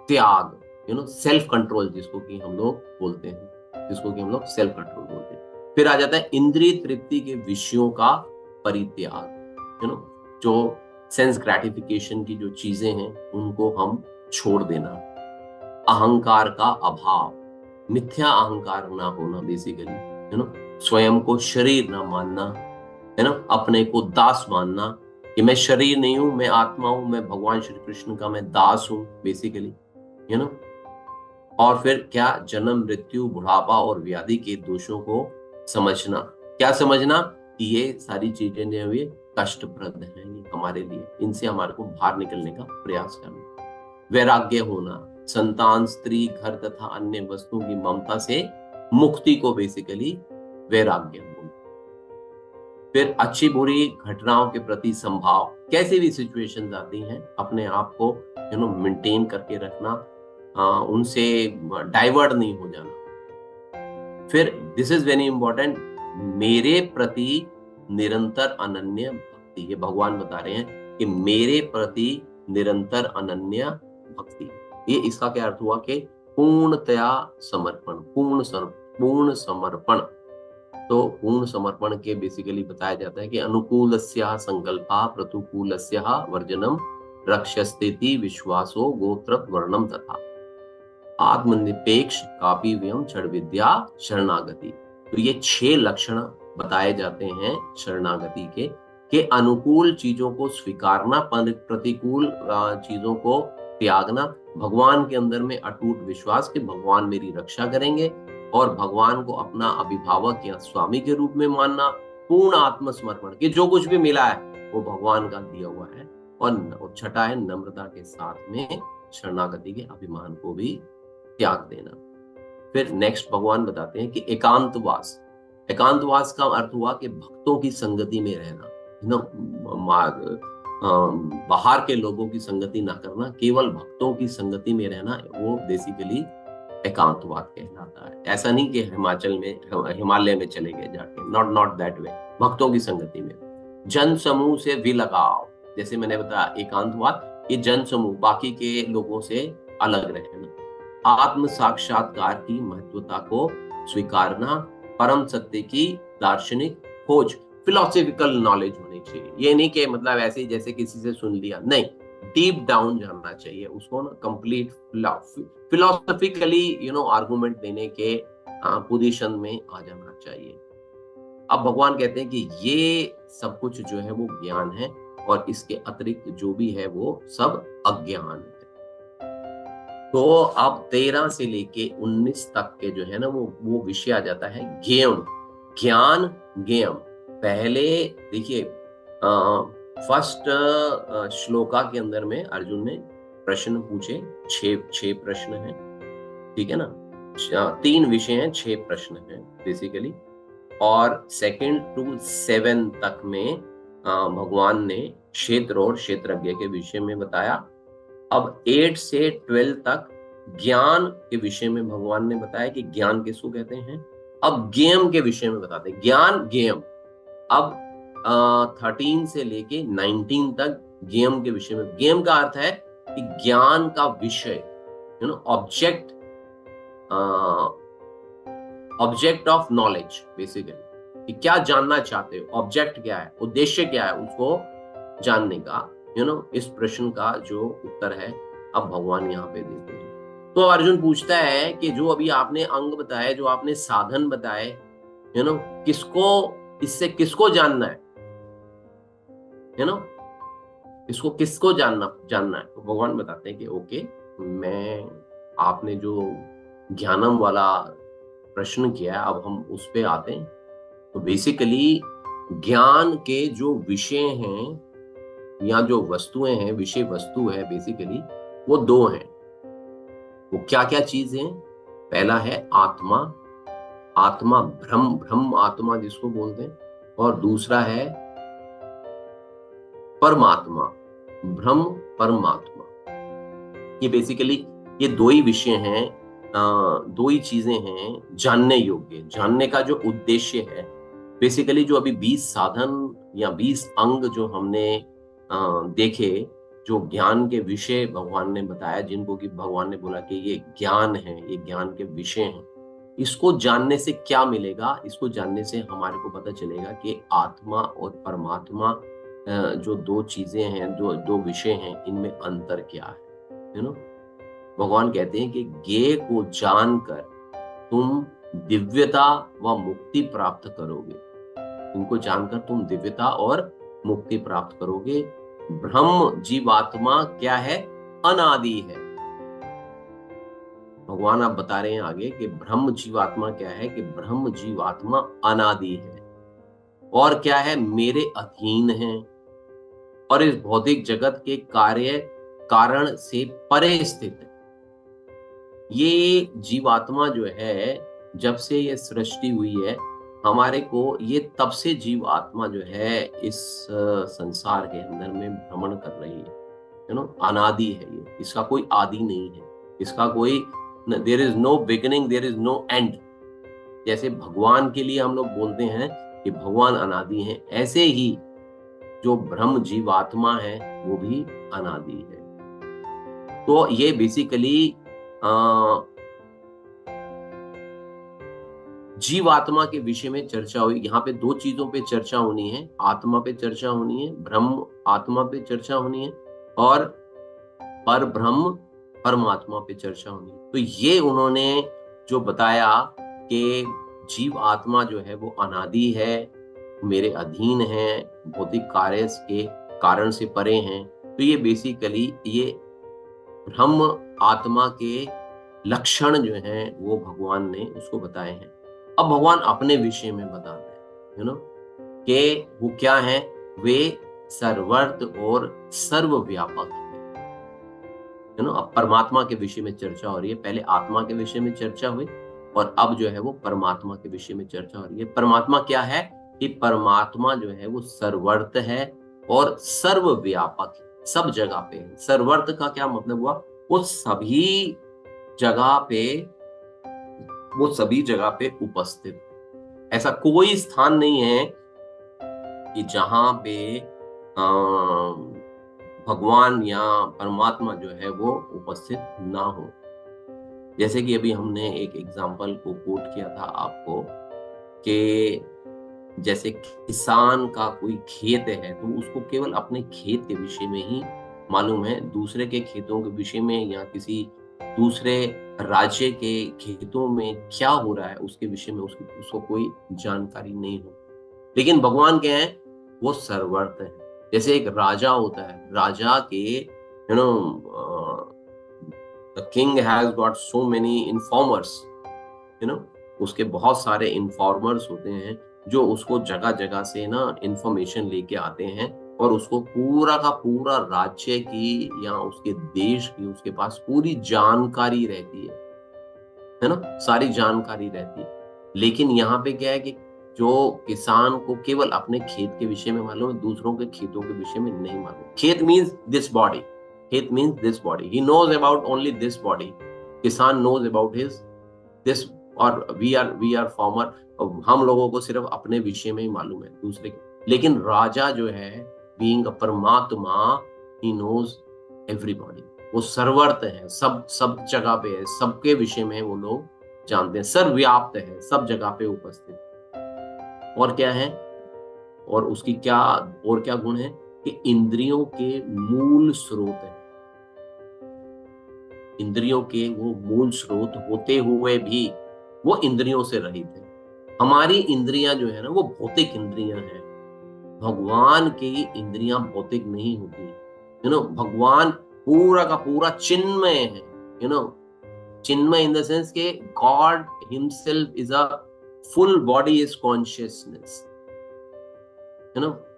[SPEAKER 1] त्याग, सेल्फ कंट्रोल जिसको कि हम लोग बोलते हैं, सेल्फ कंट्रोल बोलते हैं। फिर आ जाता है इंद्रिय तृप्ति के विषयों का परित्याग, जो सेंस ग्रेटिफिकेशन की जो चीजें हैं उनको हम छोड़ देना। अहंकार का अभाव, मिथ्या अहंकार ना होना बेसिकली, स्वयं को शरीर ना मानना, अपने को दास मानना कि मैं शरीर नहीं हूं, मैं आत्मा हूं, मैं भगवान श्री कृष्ण का मैं दास हूं बेसिकली, और फिर क्या, जन्म मृत्यु बुढ़ापा और व्याधि के दोषों को समझना। क्या समझना, कि ये सारी चीजें जो है कष्टप्रद हैं ये हमारे लिए, इनसे हमारे को बाहर निकलने का प्रयास करना। वैराग्य होना, संतान, स्त्री, घर तथा अन्य वस्तुओं की ममता से मुक्ति को बेसिकली वैराग्य होना। फिर अच्छी बुरी घटनाओं के प्रति संभाव, कैसे भी सिचुएशंस आती हैं अपने आप को मेंटेन करके रखना, उनसे डाइवर्ट नहीं हो जाना। फिर दिस इज वेरी इंपॉर्टेंट, मेरे प्रति निरंतर अनन्य भक्ति। ये भगवान बता रहे हैं कि मेरे प्रति निरंतर अनन्य भक्ति। ये इसका क्या अर्थ हुआ कि पूर्णतया समर्पण, पूर्ण समर्पण। तो पूर्ण समर्पण के बेसिकली बताया जाता है कि अनुकूलस्या संकल्पा प्रतिकूलस्या वर्जनम रक्षस्तेति विश्वासो गोत्र वर्णम तथा आत्मनिपेक्ष कापी व्यम क्षण विद्या शरणागति। तो ये 6 लक्षण बताए जाते हैं शरणागति के अनुकूल चीजों को स्वीकारना, प्रतिकूल चीजों को त्यागना, भगवान के अंदर में अटूट विश्वास कि भगवान मेरी रक्षा करेंगे, और भगवान को अपना अभिभावक या स्वामी के रूप में मानना, पूर्ण आत्मसमर्पण कि जो कुछ भी मिला है वो भगवान का दिया हुआ है, और छठा है नम्रता के साथ में शरणागति के अभिमान को भी त्याग देना। फिर नेक्स्ट भगवान बताते हैं कि एकांतवास। एकांतवास का अर्थ हुआ कि भक्तों की संगति में रहना, बाहर के लोगों की संगति ना करना, केवल भक्तों की संगति में रहना, वो बेसिकली एकांतवाद कहलाता है। ऐसा नहीं कि हिमालय में चले गए जाके, नॉट दैट वे, भक्तों की संगति में। जन समूह से विलगाव, जैसे मैंने बताया एकांतवाद, ये जन समूह बाकी के लोगों से अलग रहना। आत्म साक्षात्कार की महत्वता को स्वीकारना, परम सत्य की दार्शनिक खोज, फिलोसॉफिकल नॉलेज होनी चाहिए। ये नहीं कि मतलब ऐसे ही जैसे किसी से सुन लिया, नहीं, डीप डाउन जानना चाहिए उसको ना, कंप्लीट फिलोसॉफिकली आर्गुमेंट देने के पोजीशन में आ जाना चाहिए। अब भगवान कहते हैं कि ये सब कुछ जो है वो ज्ञान है, और इसके अतिरिक्त जो भी है वो सब अज्ञान है। तो अब 13 से लेके 19 तक के जो है ना वो विषय आ जाता है ज्ञेयम, ज्ञान ज्ञेयम। पहले देखिए फर्स्ट श्लोका के अंदर में अर्जुन ने प्रश्न पूछे, 6 प्रश्न हैं, ठीक है ना, 3 विषय हैं, 6 प्रश्न हैं बेसिकली। और 2 to 7 तक में भगवान ने क्षेत्र और क्षेत्रज्ञ के विषय में बताया। अब 8 से 12 तक ज्ञान के विषय में भगवान ने बताया कि ज्ञान किसको कहते हैं। अब ज्ञेयम के विषय में बताते हैं, ज्ञान ज्ञेयम। अब 13 से लेके 19 तक ज्ञेयम के विषय में। ज्ञेयम का अर्थ है कि ज्ञान का विषय, object, object of knowledge basically, कि क्या जानना चाहते हो, ऑब्जेक्ट क्या है, उद्देश्य क्या है, उसको जानने का, इस प्रश्न का जो उत्तर है अब भगवान यहाँ पे देते हैं। तो अर्जुन पूछता है कि जो अभी आपने अंग बताए, जो आपने साधन बताए, किसको, इससे किसको जानना है, यू नो इसको किसको जानना जानना है। तो भगवान बताते हैं कि ओके, मैं, आपने जो ज्ञानम वाला प्रश्न किया है, अब हम उस पे आते हैं। तो बेसिकली ज्ञान के जो विषय हैं या जो वस्तुएं हैं, विषय वस्तु है बेसिकली, वो दो हैं। वो क्या क्या चीज हैं? पहला है आत्मा, आत्मा ब्रह्म, ब्रह्म आत्मा जिसको बोलते हैं, और दूसरा है परमात्मा, ब्रह्म परमात्मा। ये बेसिकली ये दो ही विषय हैं, दो ही चीजें हैं जानने योग्य। जानने का जो उद्देश्य है बेसिकली, जो अभी 20 साधन या 20 अंग जो हमने देखे, जो ज्ञान के विषय भगवान ने बताया, जिनको कि भगवान ने बोला कि ये ज्ञान है, ये ज्ञान के विषय हैं। इसको जानने से क्या मिलेगा? इसको जानने से हमारे को पता चलेगा कि आत्मा और परमात्मा, जो दो चीजें हैं, जो दो विषय हैं, इनमें अंतर क्या है, भगवान कहते हैं कि ज्ञेय को जानकर तुम दिव्यता व मुक्ति प्राप्त करोगे। इनको जानकर तुम दिव्यता और मुक्ति प्राप्त करोगे। ब्रह्म जीवात्मा क्या है? अनादि है। भगवान आप बता रहे हैं आगे कि ब्रह्म जीवात्मा क्या है, कि ब्रह्म जीवात्मा अनादि है और क्या है? मेरे अधीन है और इस भौतिक जगत के कार्य कारण से परे स्थित है। ये जीवात्मा जो है, जब से ये सृष्टि हुई है हमारे को, ये तब से जीव आत्मा जो है इस संसार के अंदर में भ्रमण कर रही है, अनादि है ये, इसका कोई आदि नहीं है, इसका कोई, there is no beginning, there is no end. जैसे भगवान के लिए हम लोग बोलते हैं कि भगवान अनादि हैं, ऐसे ही जो ब्रह्म जीवात्मा है वो भी अनादि है। तो ये बेसिकली जीवात्मा के विषय में चर्चा हुई। यहाँ पे दो चीजों पे चर्चा होनी है, आत्मा पे चर्चा होनी है, ब्रह्म आत्मा पे चर्चा होनी है, और पर ब्रह्म परमात्मा पे चर्चा होनी है। तो ये उन्होंने जो बताया कि जीव आत्मा जो है वो अनादि है, मेरे अधीन है, भौतिक कार्य के कारण से परे हैं। तो ये बेसिकली ये ब्रह्म आत्मा के लक्षण जो हैं वो भगवान ने उसको बताए हैं। अब भगवान अपने विषय में बताते हैं, कि वो क्या है? वे सर्वर्थ और सर्वव्यापक है। अब परमात्मा के विषय में चर्चा हो रही है। पहले आत्मा के विषय में चर्चा हुई और अब जो है वो परमात्मा के विषय में चर्चा हो रही है। परमात्मा क्या है? कि परमात्मा जो है वो सर्वर्थ है और सर्वव्यापक है, सब जगह पे है। सर्वर्थ का क्या मतलब हुआ? वो सभी जगह पे उपस्थित है। ऐसा कोई स्थान नहीं है कि जहां पे भगवान या परमात्मा जो है वो उपस्थित ना हो। जैसे कि अभी हमने एक एग्जाम्पल को कोट किया था आपको कि जैसे किसान का कोई खेत है तो उसको केवल अपने खेत के विषय में ही मालूम है, दूसरे के खेतों के विषय में या किसी दूसरे राज्य के खेतों में क्या हो रहा है उसके विषय में उसको कोई जानकारी नहीं हो। लेकिन भगवान क्या है? वो सर्वर्थ है। जैसे एक राजा होता है, राजा के the king has got so many informers, उसके बहुत सारे इन्फॉर्मर्स होते हैं जो उसको जगह जगह से ना इंफॉर्मेशन लेके आते हैं और उसको पूरा का पूरा राज्य की या उसके देश की उसके पास पूरी जानकारी रहती है ना, सारी जानकारी रहती है। लेकिन यहाँ पे क्या है कि जो किसान को केवल अपने खेत के विषय में मालूम है, दूसरों के खेतों के विषय में नहीं मालूम। Khet means this body, khet means this body, he knows about only this body. Kisan knows about his this, और वी आर फार्मर, हम लोगों को सिर्फ अपने विषय में ही मालूम है, दूसरे के। लेकिन राजा जो है, बीइंग अ परमात्मा, ही नोज एवरीबॉडी। वो सर्वर्थ है, सब जगह पे है, सबके विषय में वो लोग जानते हैं, सर्वव्याप्त है, सब जगह पे उपस्थित। और क्या है? और उसकी क्या, और क्या गुण है? कि इंद्रियों के मूल स्रोत है, इंद्रियों के वो मूल स्रोत होते हुए भी वो इंद्रियों से रहित है। हमारी इंद्रियां जो है ना वो भौतिक इंद्रियां हैं, भगवान की इंद्रियां भौतिक नहीं होती। भगवान पूरा का पूरा चिन्मय है। चिन्मय इन द सेंस के God himself is a full body is consciousness,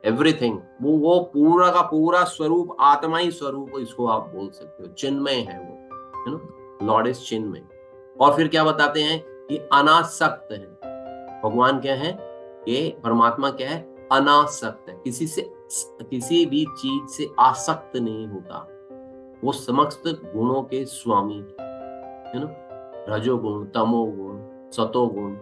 [SPEAKER 1] everything. वो पूरा का पूरा स्वरूप, आत्मा ही स्वरूप, इसको आप बोल सकते हो, चिन्मय है वो, लॉर्ड इज चिन्मय। और फिर क्या बताते हैं कि अनासक्त है भगवान। क्या है ये परमात्मा? क्या है? अनासक्त है, किसी भी चीज से आसक्त नहीं होता। वो समस्त गुणों के स्वामी है ना, रजोगुण, तमोगुण, सतोगुण,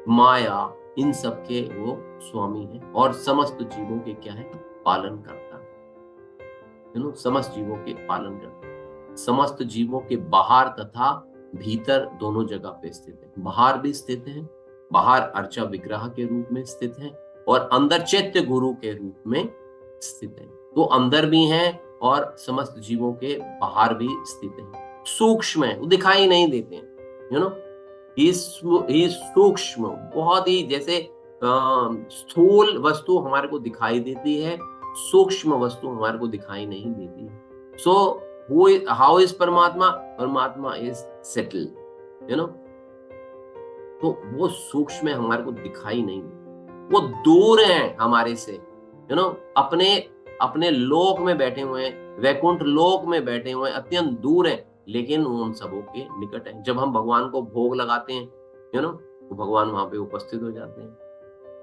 [SPEAKER 1] माया, इन सब के वो स्वामी है और समस्त जीवों के क्या है? पालन करता है। समस्त जीवों के पालन करता है। समस्त जीवों के बाहर तथा भीतर दोनों जगह पे स्थित है। बाहर भी स्थित है, बाहर अर्चा विग्रह के रूप में स्थित है और अंदर चैत्य गुरु के रूप में स्थित है। तो अंदर भी है और समस्त जीवों के बाहर भी स्थित है। सूक्ष्म है, वो दिखाई नहीं देते हैं, सूक्ष्म, बहुत ही जैसे स्थूल वस्तु हमारे को दिखाई देती है, सूक्ष्म वस्तु हमारे को दिखाई नहीं देती। सो हाउ इज परमात्मा? परमात्मा इज सेटल, तो वो सूक्ष्म हमारे को दिखाई नहीं, वो दूर है हमारे से, अपने अपने लोक में बैठे हुए हैं, वैकुंठ लोक में बैठे हुए हैं, अत्यंत दूर है, लेकिन वो उन सबों के निकट है। जब हम भगवान को भोग लगाते हैं, तो भगवान वहां पे उपस्थित हो जाते हैं।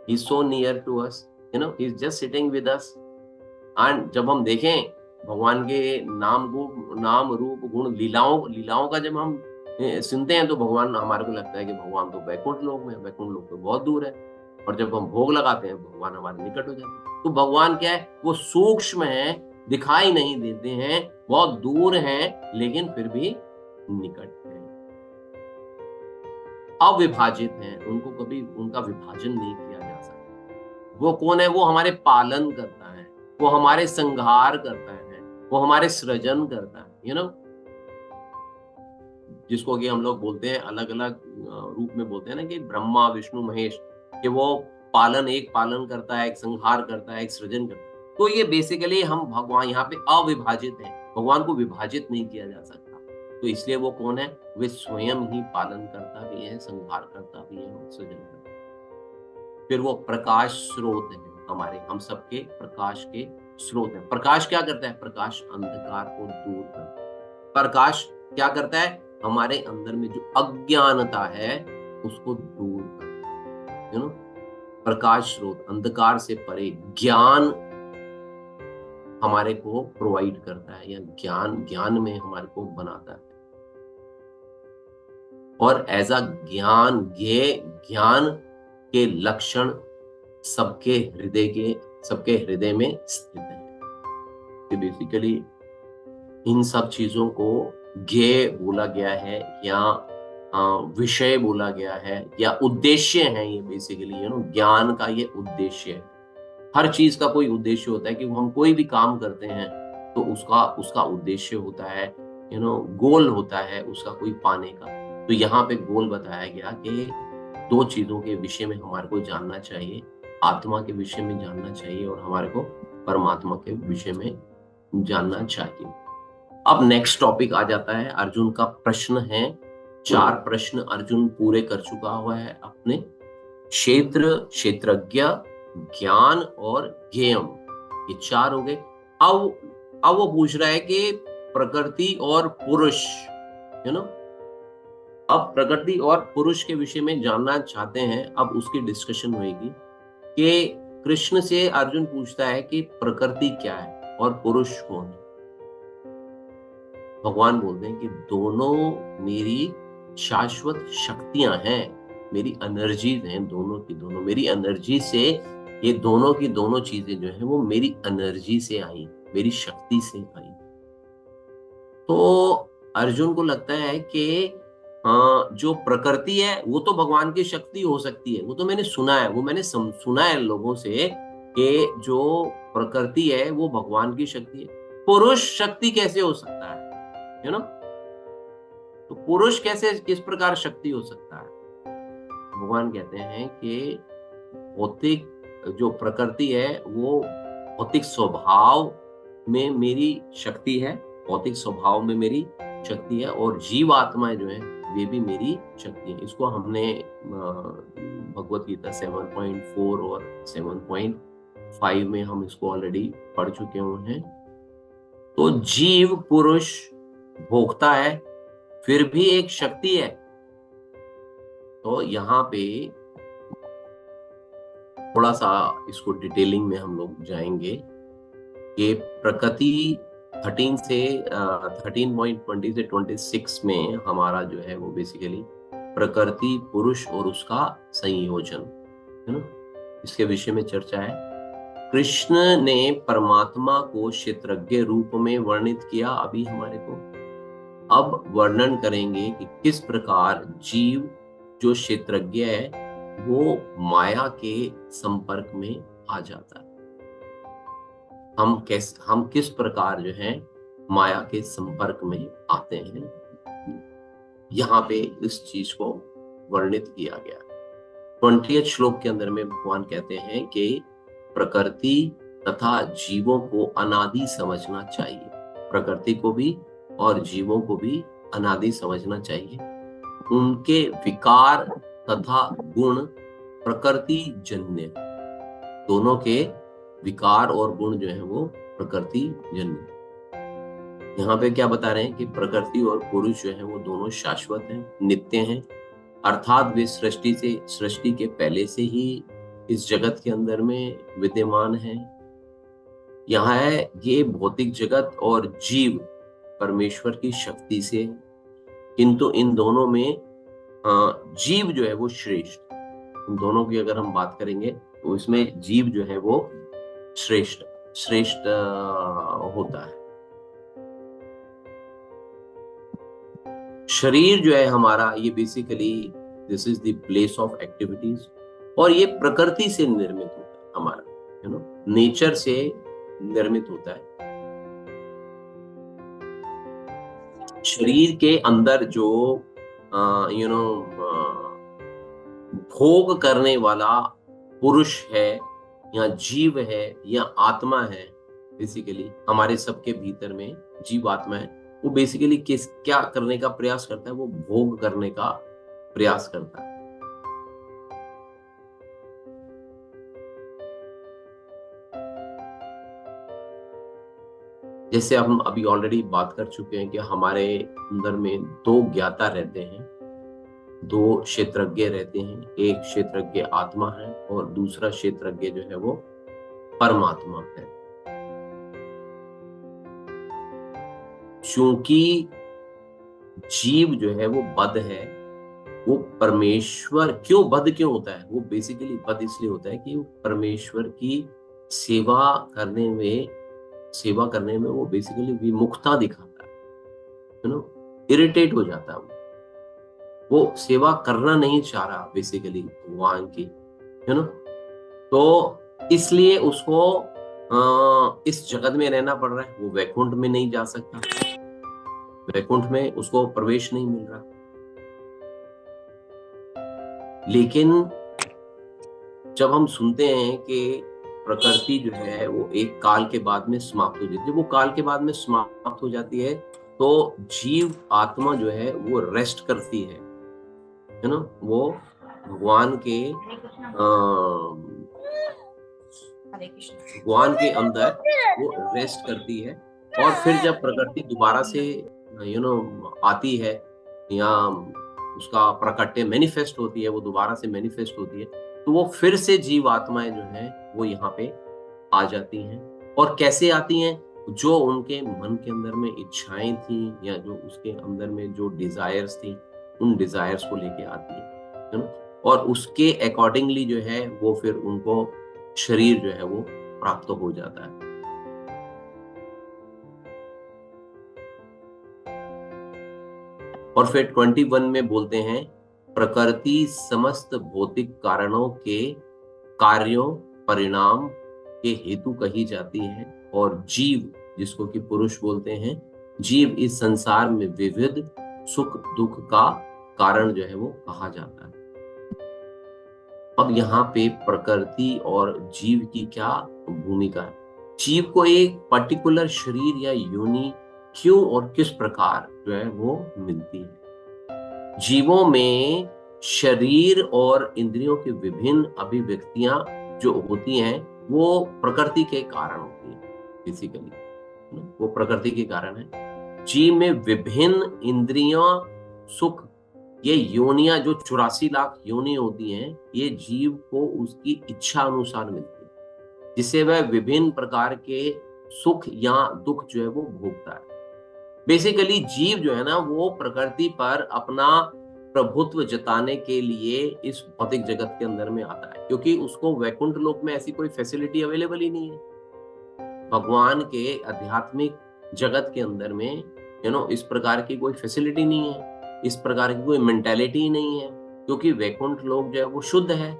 [SPEAKER 1] He is so near to us, he is just sitting with us. And जब हम देखें भगवान के नाम रूप गुण लीलाओं का जब हम सुनते हैं, तो भगवान, हमारे को लगता है कि भगवान तो वैकुंठ लोक में, वैकुंठ लोक तो बहुत दूर है। और जब हम भोग लगाते हैं, भगवान हमारे निकट हो जाते हैं। तो भगवान क्या है? वो सूक्ष्म है, दिखाई नहीं देते हैं, बहुत दूर हैं, लेकिन फिर भी निकट हैं, अविभाजित हैं, उनको कभी उनका विभाजन नहीं किया जा सकता। वो कौन है? वो हमारे पालन करता है, वो हमारे संहार करता है, वो हमारे सृजन करता है, जिसको कि हम लोग बोलते हैं, अलग अलग रूप में बोलते हैं ना, कि ब्रह्मा विष्णु महेश, कि वो एक पालन करता है, एक संहार करता है, एक सृजन करता है। तो ये बेसिकली हम भगवान यहाँ पे अविभाजित हैं, भगवान को विभाजित नहीं किया जा सकता। तो इसलिए वो कौन है? वे स्वयं ही पालन करता भी है, संहार करता भी है और सृजन करता है। फिर वो प्रकाश स्रोत है, हम सबके प्रकाश के स्रोत है। प्रकाश क्या करता है? प्रकाश अंधकार को दूर करता है। प्रकाश क्या करता है? हमारे अंदर में जो अज्ञानता है उसको दूर करता है। प्रकाश स्रोत, अंधकार से परे ज्ञान हमारे को प्रोवाइड करता है, या ज्ञान में हमारे को बनाता है। और ऐसा ज्ञान के लक्षण सबके हृदय में स्थित है। बेसिकली इन सब चीजों को ज्ञेय बोला गया है, या विषय बोला गया है, या उद्देश्य है। ये बेसिकली ज्ञान का ये उद्देश्य है। हर चीज का कोई उद्देश्य होता है, कि हम कोई भी काम करते हैं तो उसका उद्देश्य होता है, गोल होता है उसका कोई पाने का। तो यहाँ पे गोल बताया गया कि दो चीजों के विषय में हमारे को जानना चाहिए, आत्मा के विषय में जानना चाहिए और हमारे को परमात्मा के विषय में जानना चाहिए। अब नेक्स्ट टॉपिक आ जाता है, अर्जुन का प्रश्न है। 4 प्रश्न अर्जुन पूरे कर चुका हुआ है अपने। क्षेत्रज्ञ, ज्ञान और ज्ञेयम, ये 4 हो गए। अब वो पूछ रहा है कि प्रकृति और पुरुष, अब प्रकृति और पुरुष के विषय में जानना चाहते हैं। अब उसकी डिस्कशन होगी कि कृष्ण से अर्जुन पूछता है कि प्रकृति क्या है और पुरुष कौन है। भगवान बोलते हैं कि दोनों मेरी शाश्वत शक्तियां हैं, मेरी एनर्जीज हैं, दोनों की दोनों मेरी एनर्जी से, ये दोनों की दोनों चीजें जो है वो मेरी एनर्जी से आई, मेरी शक्ति से आई। तो अर्जुन को लगता है कि जो प्रकृति है वो तो भगवान की शक्ति हो सकती है, वो तो मैंने सुना है, सुना है लोगों से कि जो प्रकृति है वो भगवान की शक्ति है। पुरुष शक्ति कैसे हो सकता है, यू नो? तो पुरुष कैसे, किस प्रकार शक्ति हो सकता है? भगवान कहते हैं कि भौतिक जो प्रकृति है वो भौतिक स्वभाव में मेरी शक्ति है, भौतिक स्वभाव में मेरी शक्ति है, और जीव आत्माएं जो है वे भी मेरी शक्ति है। इसको हमने भगवत गीता 7.4 और 7.5 में हम इसको ऑलरेडी पढ़ चुके हुए हैं। तो जीव पुरुष भोगता है, फिर भी एक शक्ति है। तो यहाँ पे थोड़ा सा इसको डिटेलिंग में हम लोग जाएंगे कि प्रकृति 13.20 से 26 में हमारा जो है वो बेसिकली प्रकृति, पुरुष और उसका संयोजन, है ना, इसके विषय में चर्चा है। कृष्ण ने परमात्मा को क्षेत्रज्ञ रूप में वर्णित किया अभी हमारे को। अब वर्णन करेंगे कि किस प्रकार जीव जो क्षेत्रज्ञ है वो माया के संपर्क में आ जाता है। हम किस प्रकार जो है माया के संपर्क में आते हैं, यहाँ पे इस चीज को वर्णित किया गया। 20वें श्लोक के अंदर में भगवान कहते हैं कि प्रकृति तथा जीवों को अनादि समझना चाहिए। प्रकृति को भी और जीवों को भी अनादि समझना चाहिए। उनके विकार तथा गुण प्रकृति जन्य, दोनों के विकार और गुण जो है वो प्रकृति जन्य। यहाँ पे क्या बता रहे हैं कि प्रकृति और पुरुष जो है वो दोनों शाश्वत हैं, नित्य हैं, अर्थात वे सृष्टि के पहले से ही इस जगत के अंदर में विद्यमान है। यहाँ है ये भौतिक जगत और जीव परमेश्वर की शक्ति से, किंतु इन दोनों में जीव जो है वो श्रेष्ठ। इन दोनों की अगर हम बात करेंगे तो इसमें जीव जो है वो श्रेष्ठ होता है। शरीर जो है हमारा ये basically this is the place of activities, और ये प्रकृति से निर्मित होता है हमारा, यू नो, नेचर से निर्मित होता है। शरीर के अंदर जो यू नो भोग करने वाला पुरुष है या जीव है या आत्मा है, बेसिकली हमारे सबके भीतर में जीव आत्मा है, वो बेसिकली क्या करने का प्रयास करता है? वो भोग करने का प्रयास करता है। जैसे हम अभी ऑलरेडी बात कर चुके हैं कि हमारे अंदर में दो ज्ञाता रहते हैं, दो क्षेत्रज्ञ रहते हैं। एक क्षेत्रज्ञ आत्मा है और दूसरा क्षेत्रज्ञ जो है वो परमात्मा है। चूंकि जीव जो है वो बद्ध है, वो परमेश्वर बद्ध क्यों होता है? वो बेसिकली बद्ध इसलिए होता है कि वो परमेश्वर की सेवा करने में वो बेसिकली विमुखता दिखाता है, यू नो, इरिटेट हो जाता है। वो सेवा करना नहीं चाह रहा बेसिकली भगवान की, यू नो, तो इसलिए उसको इस जगत में रहना पड़ रहा है। वो वैकुंठ में नहीं जा सकता, वैकुंठ में उसको प्रवेश नहीं मिल रहा। लेकिन जब हम सुनते हैं कि प्रकृति जो है वो एक काल के बाद में समाप्त हो जाती है, जब वो काल के बाद में समाप्त हो जाती है तो जीव आत्मा जो है वो रेस्ट करती है ना, वो भगवान के अंदर वो रेस्ट करती है। और फिर जब प्रकृति दोबारा से आती है या उसका प्रकट्य मैनिफेस्ट होती है, वो दोबारा से मैनिफेस्ट होती है, तो वो फिर से जीव आत्माएं जो हैं वो यहाँ पे आ जाती हैं। और कैसे आती हैं? जो उनके मन के अंदर में इच्छाएं थी या जो उसके अंदर में जो डिजायर्स थी, उन डिजायर्स को लेके आती है ना, और उसके अकॉर्डिंगली जो है वो फिर उनको शरीर जो है वो प्राप्त हो जाता है। और फिर 21 में बोलते हैं, प्रकृति समस्त भौतिक कारणों के कार्यों, परिणाम के हेतु कही जाती है, और जीव जिसको कि पुरुष बोलते हैं, जीव इस संसार में विविध सुख दुख का कारण जो है वो कहा जाता है। अब यहाँ पे प्रकृति और जीव की क्या भूमिका है? जीव को एक पर्टिकुलर शरीर या योनि क्यों और किस प्रकार जो है वो मिलती है? जीवों में शरीर और इंद्रियों की विभिन्न अभिव्यक्तियां जो होती हैं वो प्रकृति के कारण होती है। बेसिकली वो प्रकृति के कारण है। जीव में विभिन्न इंद्रियां सुख, ये योनियां जो 84 लाख योनि होती हैं, ये जीव को उसकी इच्छा अनुसार मिलती है, जिससे वह विभिन्न प्रकार के सुख या दुख जो है वो भोगता है। बेसिकली जीव जो है ना वो प्रकृति पर अपना प्रभुत्व जताने के लिए इस भौतिक जगत के अंदर में आता है, क्योंकि उसको वैकुंठ लोक में ऐसी कोई फैसिलिटी अवेलेबल ही नहीं है। भगवान के आध्यात्मिक जगत के अंदर में इस प्रकार की कोई फैसिलिटी नहीं है, इस प्रकार की कोई मेंटालिटी ही नहीं है, क्योंकि वैकुंठ लोक जो है वो शुद्ध है।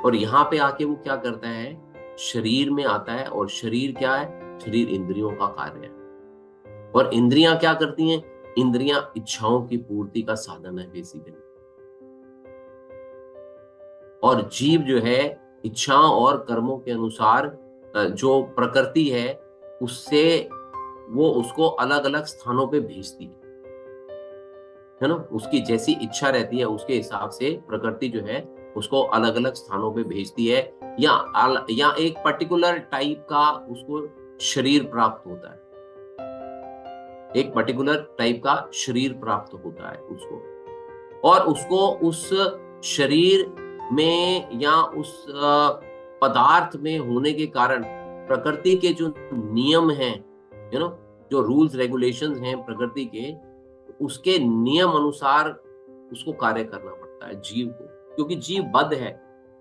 [SPEAKER 1] और यहाँ पे आके वो क्या करता है, शरीर में आता है, और शरीर क्या है? शरीर इंद्रियों का कार्य है। और इंद्रियां क्या करती हैं? इंद्रियां इच्छाओं की पूर्ति का साधन है बेसिकली। और जीव जो है इच्छाओं और कर्मों के अनुसार जो प्रकृति है उससे वो उसको अलग अलग स्थानों पे भेजती है ना। उसकी जैसी इच्छा रहती है उसके हिसाब से प्रकृति जो है उसको अलग अलग स्थानों पे भेजती है, या एक पर्टिकुलर टाइप का उसको शरीर प्राप्त होता है, एक पर्टिकुलर टाइप का शरीर प्राप्त होता है उसको, और उसको उस शरीर में या उस पदार्थ में होने के कारण प्रकृति के जो नियम हैं, जो रूल्स रेगुलेशंस हैं प्रकृति के, उसके नियम अनुसार उसको कार्य करना पड़ता है जीव को, क्योंकि जीव बद्ध है।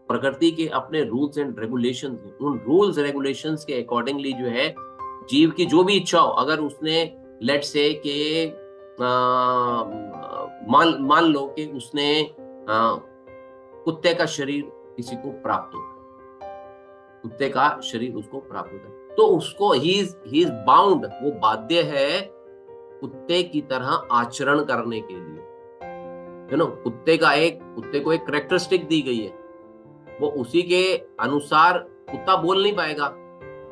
[SPEAKER 1] प्रकृति के अपने रूल्स एंड रेगुलेशंस हैं, उन रूल्स रेगुलेशंस के अकॉर्डिंगली जो है जीव की जो भी इच्छा हो, अगर उसने लेट्स से के मान लो कि उसने कुत्ते का शरीर किसी को प्राप्त होता है, कुत्ते का शरीर उसको प्राप्त होता है, तो उसको ही इज बाउंड, वो बाध्य है कुत्ते की तरह आचरण करने के लिए, कुत्ते को एक कैरेक्टरिस्टिक दी गई है, वो उसी के अनुसार कुत्ता बोल नहीं पाएगा,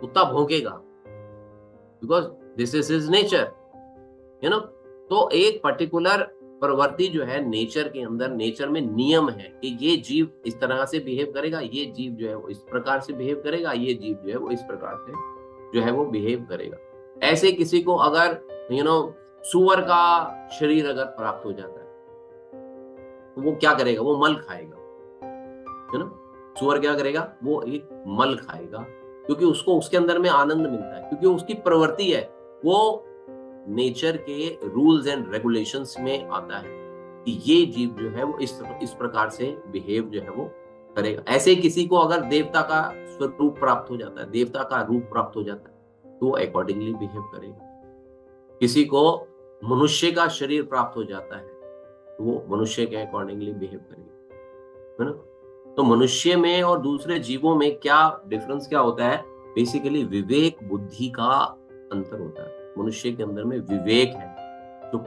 [SPEAKER 1] कुत्ता भौंकेगा, because this is his nature, तो एक पर्टिकुलर प्रवृत्ति जो है नेचर के अंदर, नेचर में नियम है कि ये जीव इस तरह से बिहेव करेगा, ये जीव जो है वो इस प्रकार से बिहेव करेगा, ये जीव जो है वो इस प्रकार से जो है वो बिहेव करेगा। ऐसे किसी को अगर सुअर का शरीर अगर प्राप्त हो जाता है तो वो क्या करेगा? वो मल खाएगा, सुअर क्या करेगा? वो एक मल खाएगा, क्योंकि उसको उसके अंदर में आनंद मिलता है, क्योंकि उसकी प्रवृत्ति है, वो नेचर के रूल्स एंड रेगुलेशंस में आता है कि ये जीव जो है वो इस प्रकार से बिहेव जो है वो करेगा। ऐसे किसी को अगर देवता का स्वरूप प्राप्त हो जाता है, देवता का रूप प्राप्त हो जाता है, तो वो अकॉर्डिंगली बिहेव करेगा। किसी को मनुष्य का शरीर प्राप्त हो जाता है तो वो मनुष्य के अकॉर्डिंगली बिहेव करेगा, है ना। तो मनुष्य में और दूसरे जीवों में क्या डिफरेंस क्या होता है? बेसिकली विवेक बुद्धि का अंतर होता है। मनुष्य के अंदर में विवेक है, जो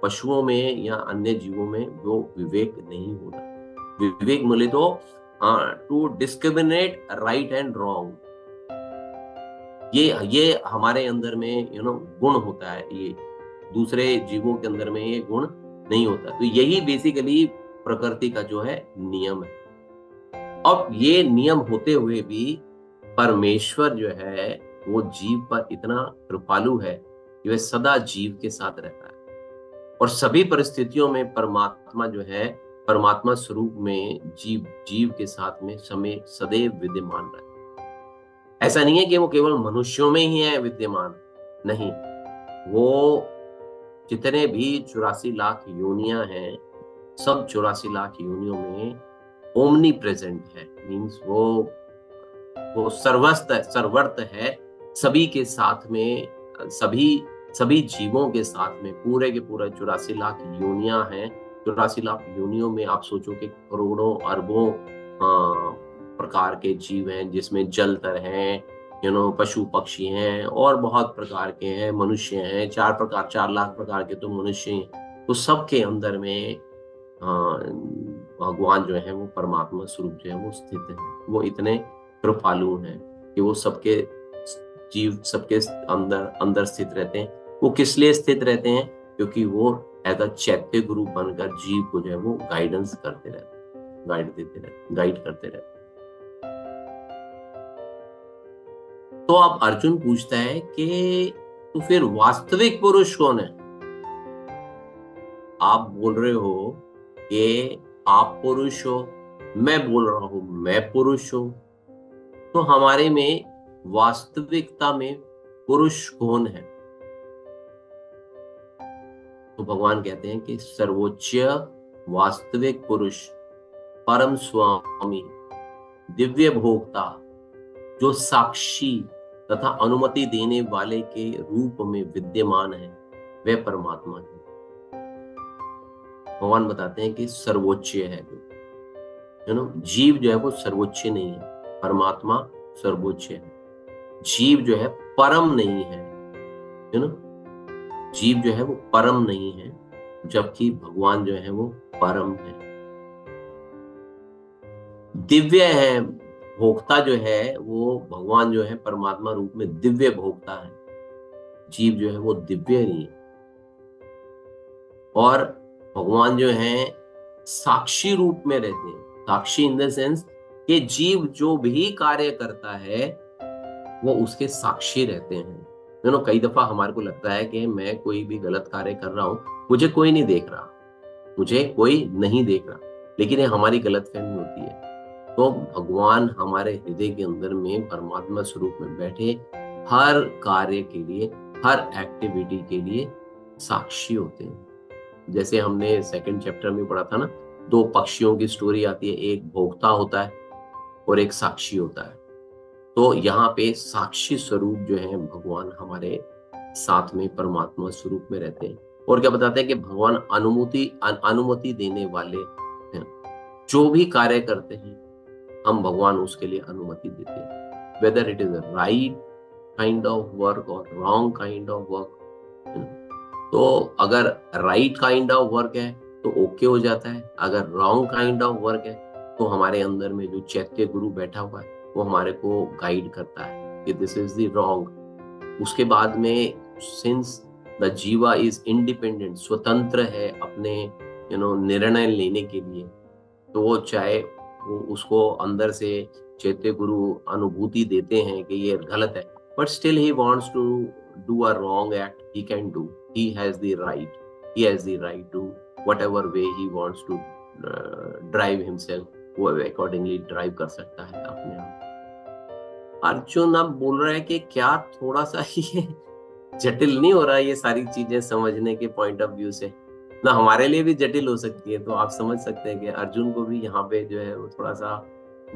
[SPEAKER 1] पशुओं में या अन्य जीवों में वो विवेक नहीं होता। विवेक मिले तो to discriminate right and wrong, ये हमारे अंदर में गुण होता है, ये दूसरे जीवों के अंदर में ये गुण नहीं होता। तो यही बेसिकली प्रकृति का जो है नियम है। अब ये नियम होते हुए भी परमेश्वर जो है वो जीव पर इतना कृपालु है कि वह सदा जीव के साथ रहता है, और सभी परिस्थितियों में परमात्मा जो है परमात्मा स्वरूप में जीव के साथ में समय सदैव विद्यमान रहता है। ऐसा नहीं है कि वो केवल मनुष्यों में ही है विद्यमान, नहीं, वो जितने भी 84 लाख योनियां हैं, सब 84 लाख योनियों में ओमनी प्रेजेंट है। मीन्स वो सर्वर्थ है सभी के साथ में, सभी जीवों के साथ में, पूरे के पूरे 84 लाख योनियां हैं। 84 लाख योनियों में आप सोचो कि करोड़ों अरबों प्रकार के जीव हैं, जिसमें जलचर हैं, पशु पक्षी हैं, और बहुत प्रकार के हैं, मनुष्य हैं, 4 लाख प्रकार के तो मनुष्य हैं। तो सबके अंदर में भगवान जो है वो परमात्मा स्वरूप जो है वो स्थित है। वो इतने कृपालु हैं कि वो सबके जीव सबके अंदर अंदर स्थित रहते हैं। वो किस लिए स्थित रहते हैं? क्योंकि वो एज अ चैत्य गुरु बनकर जीव को जो है वो गाइडेंस करते रहते हैं, गाइड करते रहते हैं। तो अब अर्जुन पूछता है कि तो फिर वास्तविक पुरुष कौन है? आप बोल रहे हो कि आप पुरुष हो, मैं बोल रहा हूं मैं पुरुष हूं, तो हमारे में वास्तविकता में पुरुष कौन है? तो भगवान कहते हैं कि सर्वोच्च वास्तविक पुरुष, परम स्वामी, दिव्य भोक्ता, जो साक्षी तथा अनुमति देने वाले के रूप में विद्यमान है, वह परमात्मा है। भगवान बताते हैं कि सर्वोच्च है, जीव जो है वो सर्वोच्च नहीं है, परमात्मा सर्वोच्च है। जीव जो है परम नहीं है, जीव जो है वो परम नहीं है, जबकि भगवान जो है वो परम है, दिव्य है। भोक्ता जो है वो भगवान जो है परमात्मा रूप में दिव्य भोक्ता है, जीव जो है वो दिव्य नहीं है। और भगवान जो है साक्षी रूप में रहते हैं, साक्षी इन द सेंस कि जीव जो भी कार्य करता है वो उसके साक्षी रहते हैं। कई दफा हमारे को लगता है कि मैं कोई भी गलत कार्य कर रहा हूं, मुझे कोई नहीं देख रहा, मुझे कोई नहीं देख रहा, लेकिन ये हमारी गलतफहमी होती है। तो भगवान हमारे हृदय के अंदर में परमात्मा स्वरूप में बैठे हर कार्य के लिए, हर एक्टिविटी के लिए साक्षी होते हैं। जैसे हमने सेकंड चैप्टर में पढ़ा था ना, 2 पक्षियों की स्टोरी आती है, एक भोक्ता होता है और एक साक्षी होता है। तो यहाँ पे साक्षी स्वरूप जो है भगवान हमारे साथ में परमात्मा स्वरूप में रहते हैं। और क्या बताते हैं कि भगवान अनुमति देने वाले हैं। जो भी कार्य करते हैं हम भगवान उसके लिए अनुमति देते हैं, whether it is a right kind of work और रॉन्ग काइंड ऑफ वर्क। तो अगर राइट काइंड ऑफ वर्क है तो ओके हो जाता है, अगर रॉन्ग काइंड ऑफ वर्क है तो हमारे अंदर में जो चैत्य गुरु बैठा हुआ है वो हमारे को गाइड करता है कि दिस इज द रॉन्ग। उसके बाद में सिंस द जीवा इज इंडिपेंडेंट, स्वतंत्र है अपने निर्णय लेने के लिए, तो वो चाहे वो उसको अंदर से चैत्य गुरु अनुभूति देते हैं कि ये गलत है, but still he wants to do a wrong act, he can do, he has the right to whatever way he wants to drive himself, वो accordingly ड्राइव कर सकता है अपने आप। अर्जुन अब बोल रहा है कि क्या थोड़ा सा ही जटिल नहीं हो रहा ये सारी चीजें समझने के पॉइंट ऑफ व्यू से? ना हमारे लिए भी जटिल हो सकती है, तो आप समझ सकते हैं कि अर्जुन को भी यहाँ पे जो है वो थोड़ा सा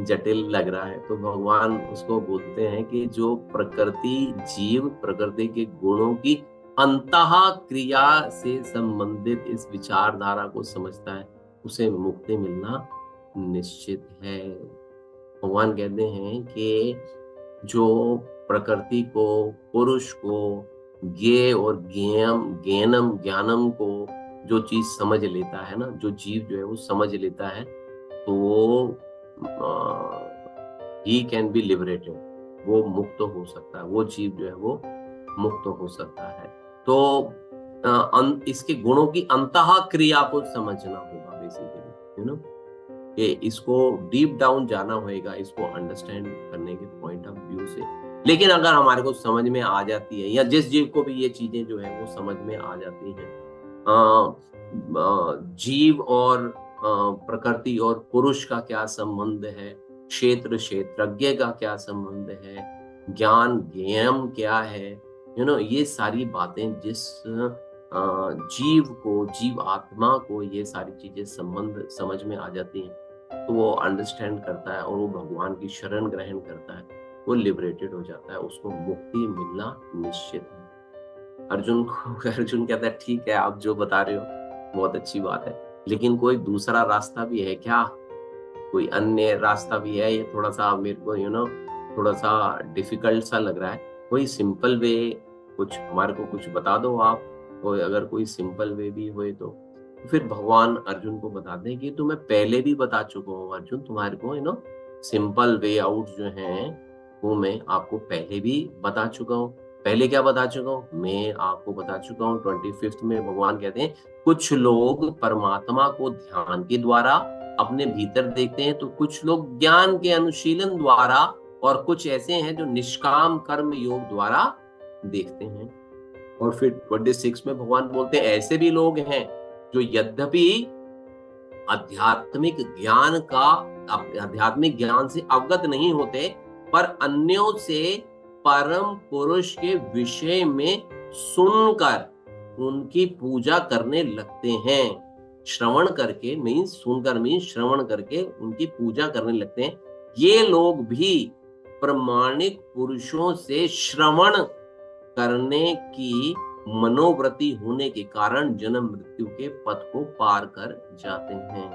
[SPEAKER 1] जटिल लग रहा है। तो भगवान उसको बोलते हैं कि जो प्रकृति जीव प्रकृति के गुणों की अंतः क्रिया से संबंधित इस विचारधारा को समझता है, उसे मुक्ति मिलना निश्चित है। भगवान कहते हैं कि जो प्रकृति को, पुरुष को, ज्ञेय और ज्ञानम को जो चीज समझ लेता है ना, जो जीव जो है वो समझ लेता है, तो वो ही कैन बी लिबरेटेड, वो मुक्त हो सकता है, वो जीव जो है वो मुक्त हो सकता है। तो इसके गुणों की अंतः क्रिया को समझना होगा बेसिकली, कि इसको डीप डाउन जाना होगा, इसको अंडरस्टैंड करने के पॉइंट ऑफ व्यू से। लेकिन अगर हमारे को समझ में आ जाती है, या जिस जीव को भी ये चीजें जो है वो समझ में आ जाती हैं, जीव और प्रकृति और पुरुष का क्या संबंध है, क्षेत्र क्षेत्रज्ञ का क्या संबंध है, ज्ञान ज्ञेयम क्या है, ये सारी बातें जिस जीव को, जीव आत्मा को ये सारी चीजें संबंध समझ में आ जाती हैं, तो वो अंडरस्टैंड करता है और वो भगवान की शरण ग्रहण करता है, वो लिबरेटेड हो जाता है, उसको मुक्ति मिलना निश्चित है। अर्जुन कहता है ठीक है, आप जो बता रहे हो बहुत अच्छी बात है, लेकिन कोई दूसरा रास्ता भी है क्या? कोई अन्य रास्ता भी है? ये थोड़ा सा मेरे को थोड़ा सा डिफिकल्ट सा लग रहा है। कोई सिंपल वे कुछ हमारे को कुछ बता दो आप, कोई अगर कोई सिंपल वे भी होए तो फिर भगवान अर्जुन को बता दें कि तुम्हें पहले भी बता चुका हूँ अर्जुन, तुम्हारे को सिंपल वे आउट जो है वो मैं आपको पहले भी बता चुका हूँ। पहले क्या बता चुका हूँ? मैं आपको बता चुका हूँ 25th में भगवान कहते हैं कुछ लोग परमात्मा को ध्यान के द्वारा अपने भीतर देखते हैं, तो कुछ लोग ज्ञान के अनुशीलन द्वारा, और कुछ ऐसे हैं जो निष्काम कर्म योग द्वारा देखते हैं। और फिर 26 में भगवान बोलते हैं ऐसे भी लोग हैं जो यद्यपि आध्यात्मिक ज्ञान से अवगत नहीं होते, पर अन्यों से परम पुरुष के विषय में सुनकर उनकी पूजा करने लगते हैं। श्रवण करके मीन्स सुनकर मीन्स श्रवण करके उनकी पूजा करने लगते हैं। ये लोग भी प्रामाणिक पुरुषों से श्रवण करने की मनोवृत्ति होने के कारण जन्म मृत्यु के पथ को पार कर जाते हैं।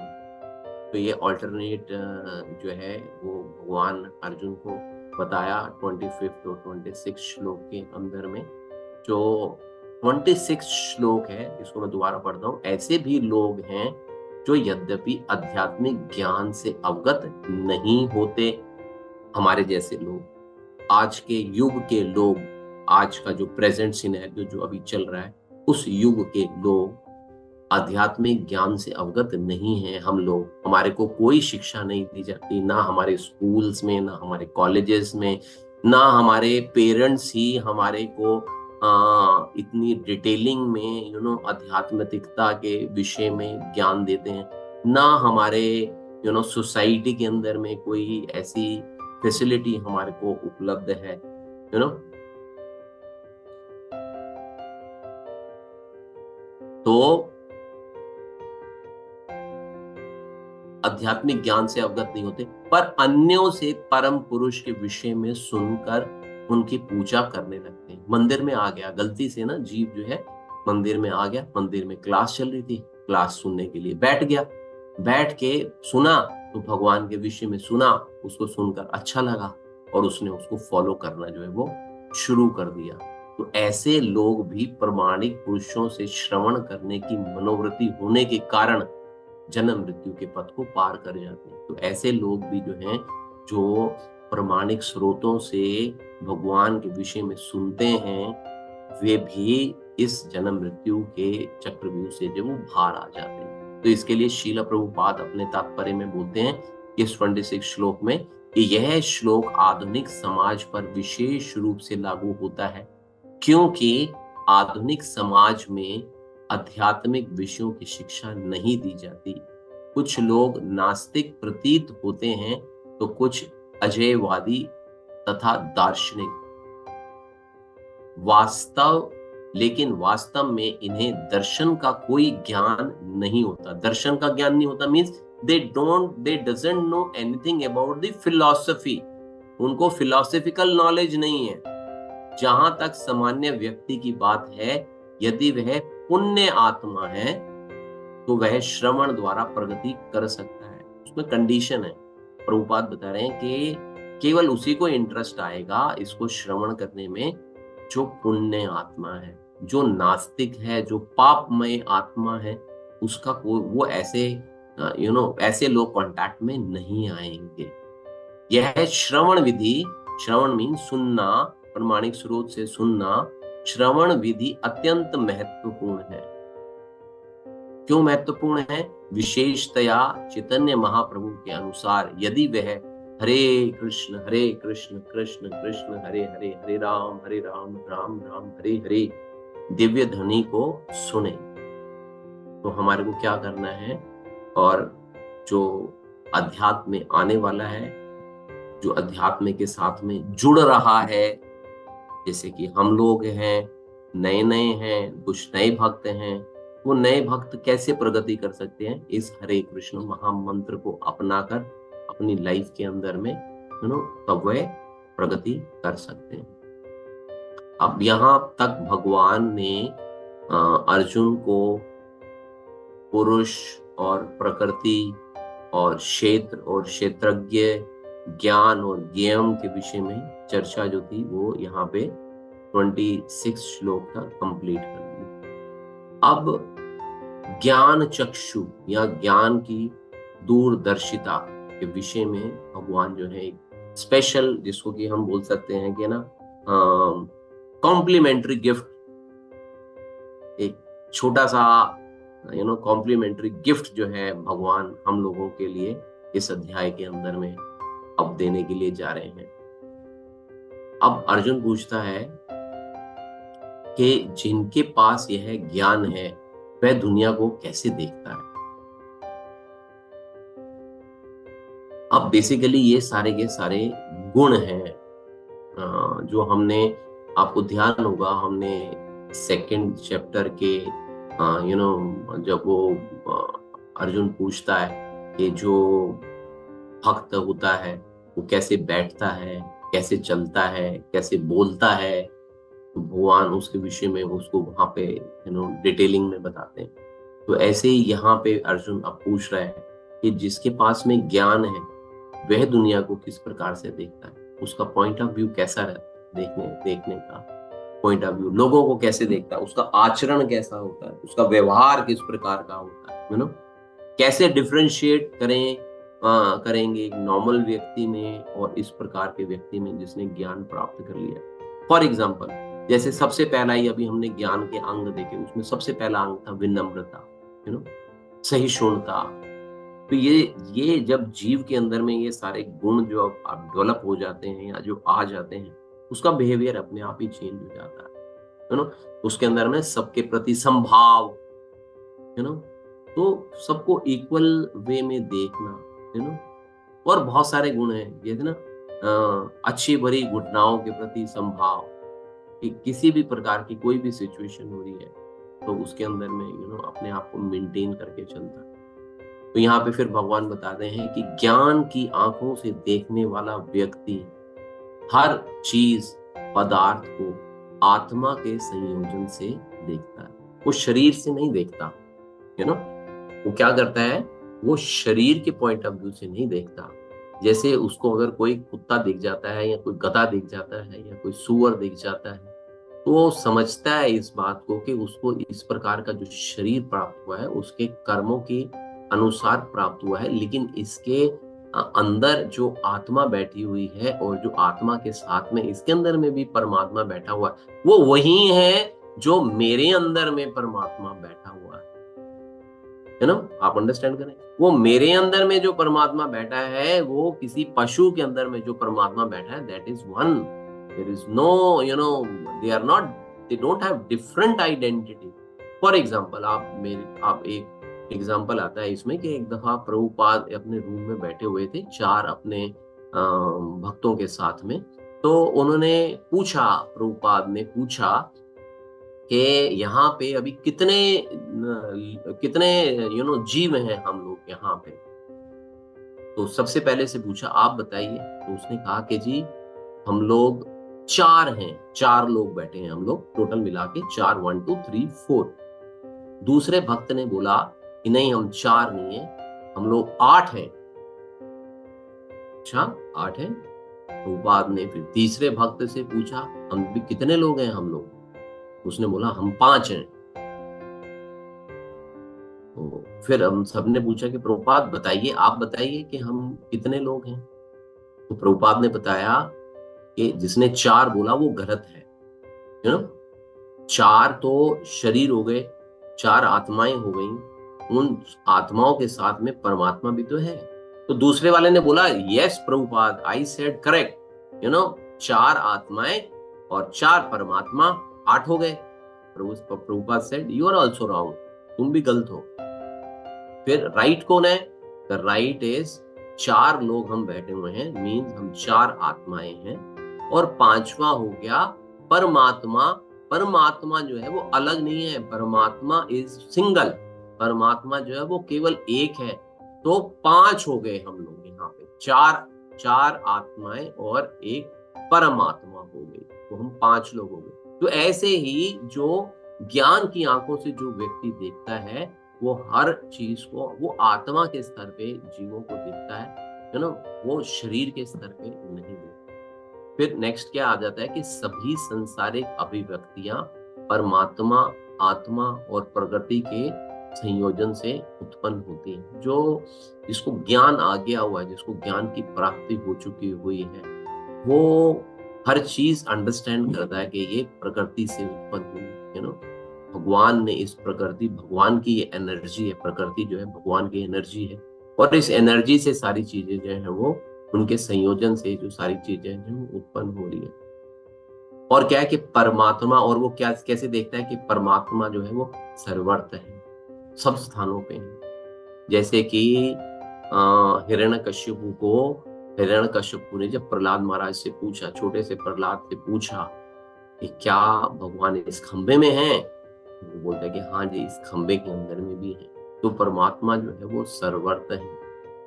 [SPEAKER 1] तो ये ऑल्टरनेट जो है वो भगवान अर्जुन को बताया 25th और 26 श्लोक के अंदर में। जो 26 श्लोक है इसको मैं दोबारा पढ़ता हूँ। ऐसे भी लोग हैं जो यद्यपि आध्यात्मिक ज्ञान से अवगत नहीं होते, हमारे जैसे लोग, आज के युग के लोग, आज का जो प्रेजेंट सिनेरियो जो अभी चल रहा है उस युग के लोग आध्यात्मिक ज्ञान से अवगत नहीं है। हम लोग, हमारे को कोई शिक्षा नहीं दी जाती, ना हमारे स्कूल्स में, ना हमारे कॉलेजेस में, ना हमारे पेरेंट्स ही हमारे को इतनी डिटेलिंग में आध्यात्मिकता के विषय में ज्ञान देते हैं, ना हमारे सोसाइटी के अंदर में कोई ऐसी फैसिलिटी हमारे को उपलब्ध है। तो आध्यात्मिक ज्ञान से अवगत नहीं होते, पर अन्यों से परम पुरुष के विषय में सुनकर उनकी पूजा करने लगते हैं। मंदिर में आ गया, गलती से ना जीव जो है मंदिर में आ गया, मंदिर में क्लास चल रही थी, क्लास सुनने के लिए बैठ गया, बैठ के सुना तो भगवान के विषय में सुना, उसको सुनकर अच्छा लगा और उसने उसको फॉलो करना जो है वो शुरू कर दिया। तो ऐसे लोग भी प्रामाणिक पुरुषों से श्रवण करने की मनोवृत्ति होने के कारण जन्म मृत्यु के पथ को पार कर जाते हैं। तो ऐसे लोग भी जो हैं जो प्रामाणिक स्रोतों से भगवान के विषय में सुनते हैं, वे भी इस जन्म मृत्यु के चक्रव्यूह से जो वो बाहर आ जाते हैं। तो इसके लिए श्रील प्रभुपाद अपने तात्पर्य में बोलते हैं इस 26 श्लोक में कि यह श्लोक आधुनिक समाज पर विशेष रूप से लागू होता है, क्योंकि आधुनिक समाज में आध्यात्मिक विषयों की शिक्षा नहीं दी जाती। कुछ लोग नास्तिक प्रतीत होते हैं तो कुछ अजयवादी तथा दार्शनिक, लेकिन वास्तव में इन्हें दर्शन का कोई ज्ञान नहीं होता। दर्शन का ज्ञान नहीं होता means they doesn't know anything about the philosophy। उनको फिलोसॉफिकल नॉलेज नहीं है। जहां तक सामान्य व्यक्ति की बात है, यदि वह पुण्य आत्मा है तो वह श्रवण द्वारा प्रगति कर सकता है। उसमें कंडीशन है, प्रभुपाद बता रहे हैं कि केवल उसी को इंटरेस्ट आएगा इसको श्रवण करने में जो पुण्य आत्मा है। जो नास्तिक है, जो पापमय आत्मा है, उसका वो ऐसे ऐसे लोग कांटेक्ट में नहीं आएंगे। यह श्रवण विधि, श्रवण मीन सुनना, प्रामाणिक स्रोत से सुनना, श्रवण विधि अत्यंत महत्वपूर्ण है। क्यों महत्वपूर्ण है? विशेषतया चैतन्य महाप्रभु के अनुसार यदि वह हरे कृष्ण कृष्ण कृष्ण हरे हरे, हरे राम राम राम हरे हरे दिव्य ध्वनि को सुने, तो हमारे को क्या करना है? और जो अध्यात्म में आने वाला है, जो अध्यात्म के साथ में जुड़ रहा है, जैसे कि हम लोग हैं, नए नए हैं, कुछ नए भक्त हैं, वो नए भक्त कैसे प्रगति कर सकते हैं? इस हरे कृष्ण महामंत्र को अपनाकर अपनी लाइफ के अंदर में तब वह प्रगति कर सकते हैं। अब यहां तक भगवान ने अर्जुन को पुरुष और प्रकृति और क्षेत्र और क्षेत्रज्ञ, ज्ञान और ज्ञेयम के विषय में चर्चा जो थी वो यहाँ पे 26 श्लोक तक कंप्लीट कर दी। अब ज्ञान चक्षु या ज्ञान की दूरदर्शिता के विषय में भगवान जो है एक स्पेशल, जिसको कि हम बोल सकते हैं कि ना कॉम्प्लीमेंट्री गिफ्ट, एक छोटा सा कॉम्प्लीमेंट्री गिफ्ट जो है भगवान हम लोगों के लिए इस अध्याय के अंदर में अब देने के लिए जा रहे हैं। अब अर्जुन पूछता है कि जिनके पास यह ज्ञान है वह दुनिया को कैसे देखता है। अब बेसिकली ये सारे के सारे गुण हैं जो हमने, आपको ध्यान होगा हमने सेकंड चैप्टर के जब वो अर्जुन पूछता है कि जो भक्त होता है वो कैसे बैठता है, कैसे चलता है, कैसे बोलता है, तो भगवान उसके विषय में उसको वहां पे डिटेलिंग में बताते हैं। तो ऐसे ही यहाँ पे अर्जुन अब पूछ रहा है कि जिसके पास में ज्ञान है वह दुनिया को किस प्रकार से देखता है, उसका पॉइंट ऑफ व्यू कैसा रहता है, देखने का पॉइंट ऑफ व्यू, लोगों को कैसे देखता है, उसका आचरण कैसा होता है, उसका व्यवहार किस प्रकार का होता है, कैसे डिफरेंशिएट करेंगे एक नॉर्मल व्यक्ति में और इस प्रकार के व्यक्ति में जिसने ज्ञान प्राप्त कर लिया। फॉर एग्जाम्पल, जैसे सबसे पहला ही अभी हमने ज्ञान के अंग देखे, उसमें सबसे पहला अंग था विनम्रता, सहिष्णुता। तो ये जब जीव के अंदर में ये सारे गुण जो अब डेवलप हो जाते हैं या जो आ जाते हैं, उसका बिहेवियर अपने आप ही चेंज हो जाता है उसके अंदर में सबके प्रति संभाव, तो सबको इक्वल वे में देखना, और बहुत सारे गुण हैं जैसे ना अच्छी बुरी घटनाओं के प्रति संभाव, कि किसी भी प्रकार की कोई भी सिचुएशन हो रही है तो उसके अंदर में अपने आप को मेंटेन करके चलता है। तो यहाँ पे फिर भगवान बताते हैं कि ज्ञान की आंखों से देखने वाला व्यक्ति हर चीज पदार्थ को आत्मा के संयोजन से देखता है, वो शरीर से नहीं देखता, वो क्या करता है, वो शरीर के पॉइंट ऑफ व्यू से नहीं देखता। जैसे उसको अगर कोई कुत्ता दिख जाता है या कोई गधा दिख जाता है या कोई सूअर दिख जाता है तो वो समझता है इस बात को कि उसको इस प्रकार का जो शरीर प्राप्त हुआ है उसके कर्मों के अनुसार प्राप्त हुआ है, लेकिन इसके अंदर जो आत्मा बैठी हुई है और जो आत्मा के साथ में इसके अंदर में भी परमात्मा बैठा हुआ है, वो वही है जो मेरे अंदर में परमात्मा बैठा हुआ है ना। आप अंडरस्टैंड करें, वो मेरे अंदर में जो परमात्मा बैठा है वो किसी पशु के अंदर में जो परमात्मा बैठा है, that is one. There is no they are not, they don't have different identity. For example, आप एक एग्जाम्पल आता है इसमें कि एक दफा प्रभुपाद अपने रूम में बैठे हुए थे चार अपने भक्तों के साथ में, तो उन्होंने पूछा, प्रभुपाद ने पूछा कि यहाँ पे अभी कितने कितने जीव हैं हम लोग यहाँ पे। तो सबसे पहले से पूछा आप बताइए, तो उसने कहा कि जी हम लोग चार हैं, चार लोग बैठे हैं हम लोग, टोटल मिला के चार, 1 2 3 4। दूसरे भक्त ने बोला कि नहीं हम चार नहीं है, हम लोग 8 हैं। अच्छा 8 हैं। तो बाद ने फिर तीसरे भक्त से पूछा हम भी कितने लोग हैं हम लोग, उसने बोला हम 5 हैं। तो फिर हम सबने पूछा कि प्रभुपाद बताइए, आप बताइए कि हम कितने लोग हैं। तो प्रभुपाद ने बताया कि जिसने 4 बोला वो गलत है, 4 तो शरीर हो गए, 4 आत्माएं हो गई, उन आत्माओं के साथ में परमात्मा भी तो है। तो दूसरे वाले ने बोला yes Prabhupada, I said correct, 4 आत्माएं और 4 परमात्मा, 8 हो गए। Prabhupada said you are also wrong, तुम भी गलत हो। फिर राइट कौन है, द राइट इज 4 लोग हम बैठे हुए हैं, मीन्स हम 4 आत्माएं हैं, और 5वां हो गया परमात्मा। परमात्मा जो है वो अलग नहीं है, परमात्मा इज सिंगल, परमात्मा जो है वो केवल एक है। तो 5 हो गए हम लोग यहाँ पे, 4 आत्माएं और एक परमात्मा हो गई, तो हम 5 लोग हो गए। तो ऐसे ही जो ज्ञान की आंखों से जो व्यक्ति देखता है वो हर चीज को वो आत्मा के स्तर पे जीवों को दिखता है, वो शरीर के स्तर पे नहीं दिखता। फिर नेक्स्ट क्या आ जाता है कि सभी संसारिक अभिव्यक्तियां परमात्मा, आत्मा और प्रकृति के संयोजन से उत्पन्न होती हैं। जो जिसको ज्ञान आ गया हुआ है, जिसको ज्ञान की प्राप्ति हो चुकी हुई है, वो हर चीज अंडरस्टैंड करता है कि ये प्रकृति से उत्पन्न हुई है। भगवान ने इस प्रकृति, भगवान की ये एनर्जी है, प्रकृति जो है भगवान की एनर्जी है, और इस एनर्जी से सारी चीजें जो है वो उनके संयोजन से जो सारी चीजें हैं वो उत्पन्न हो रही है। और क्या है कि परमात्मा, और वो क्या कैसे देखता है कि परमात्मा जो है वो सर्वत्र है, सब स्थानों पे है। जैसे कि हिरण्यकश्यपु को, हिरण्यकश्यपु ने जब प्रहलाद महाराज से पूछा, छोटे से प्रहलाद से पूछा कि क्या भगवान इस खंबे में है, वो बोलता है कि हाँ जी, इस खंबे के अंदर में भी है। तो परमात्मा जो है वो सर्वत्र है,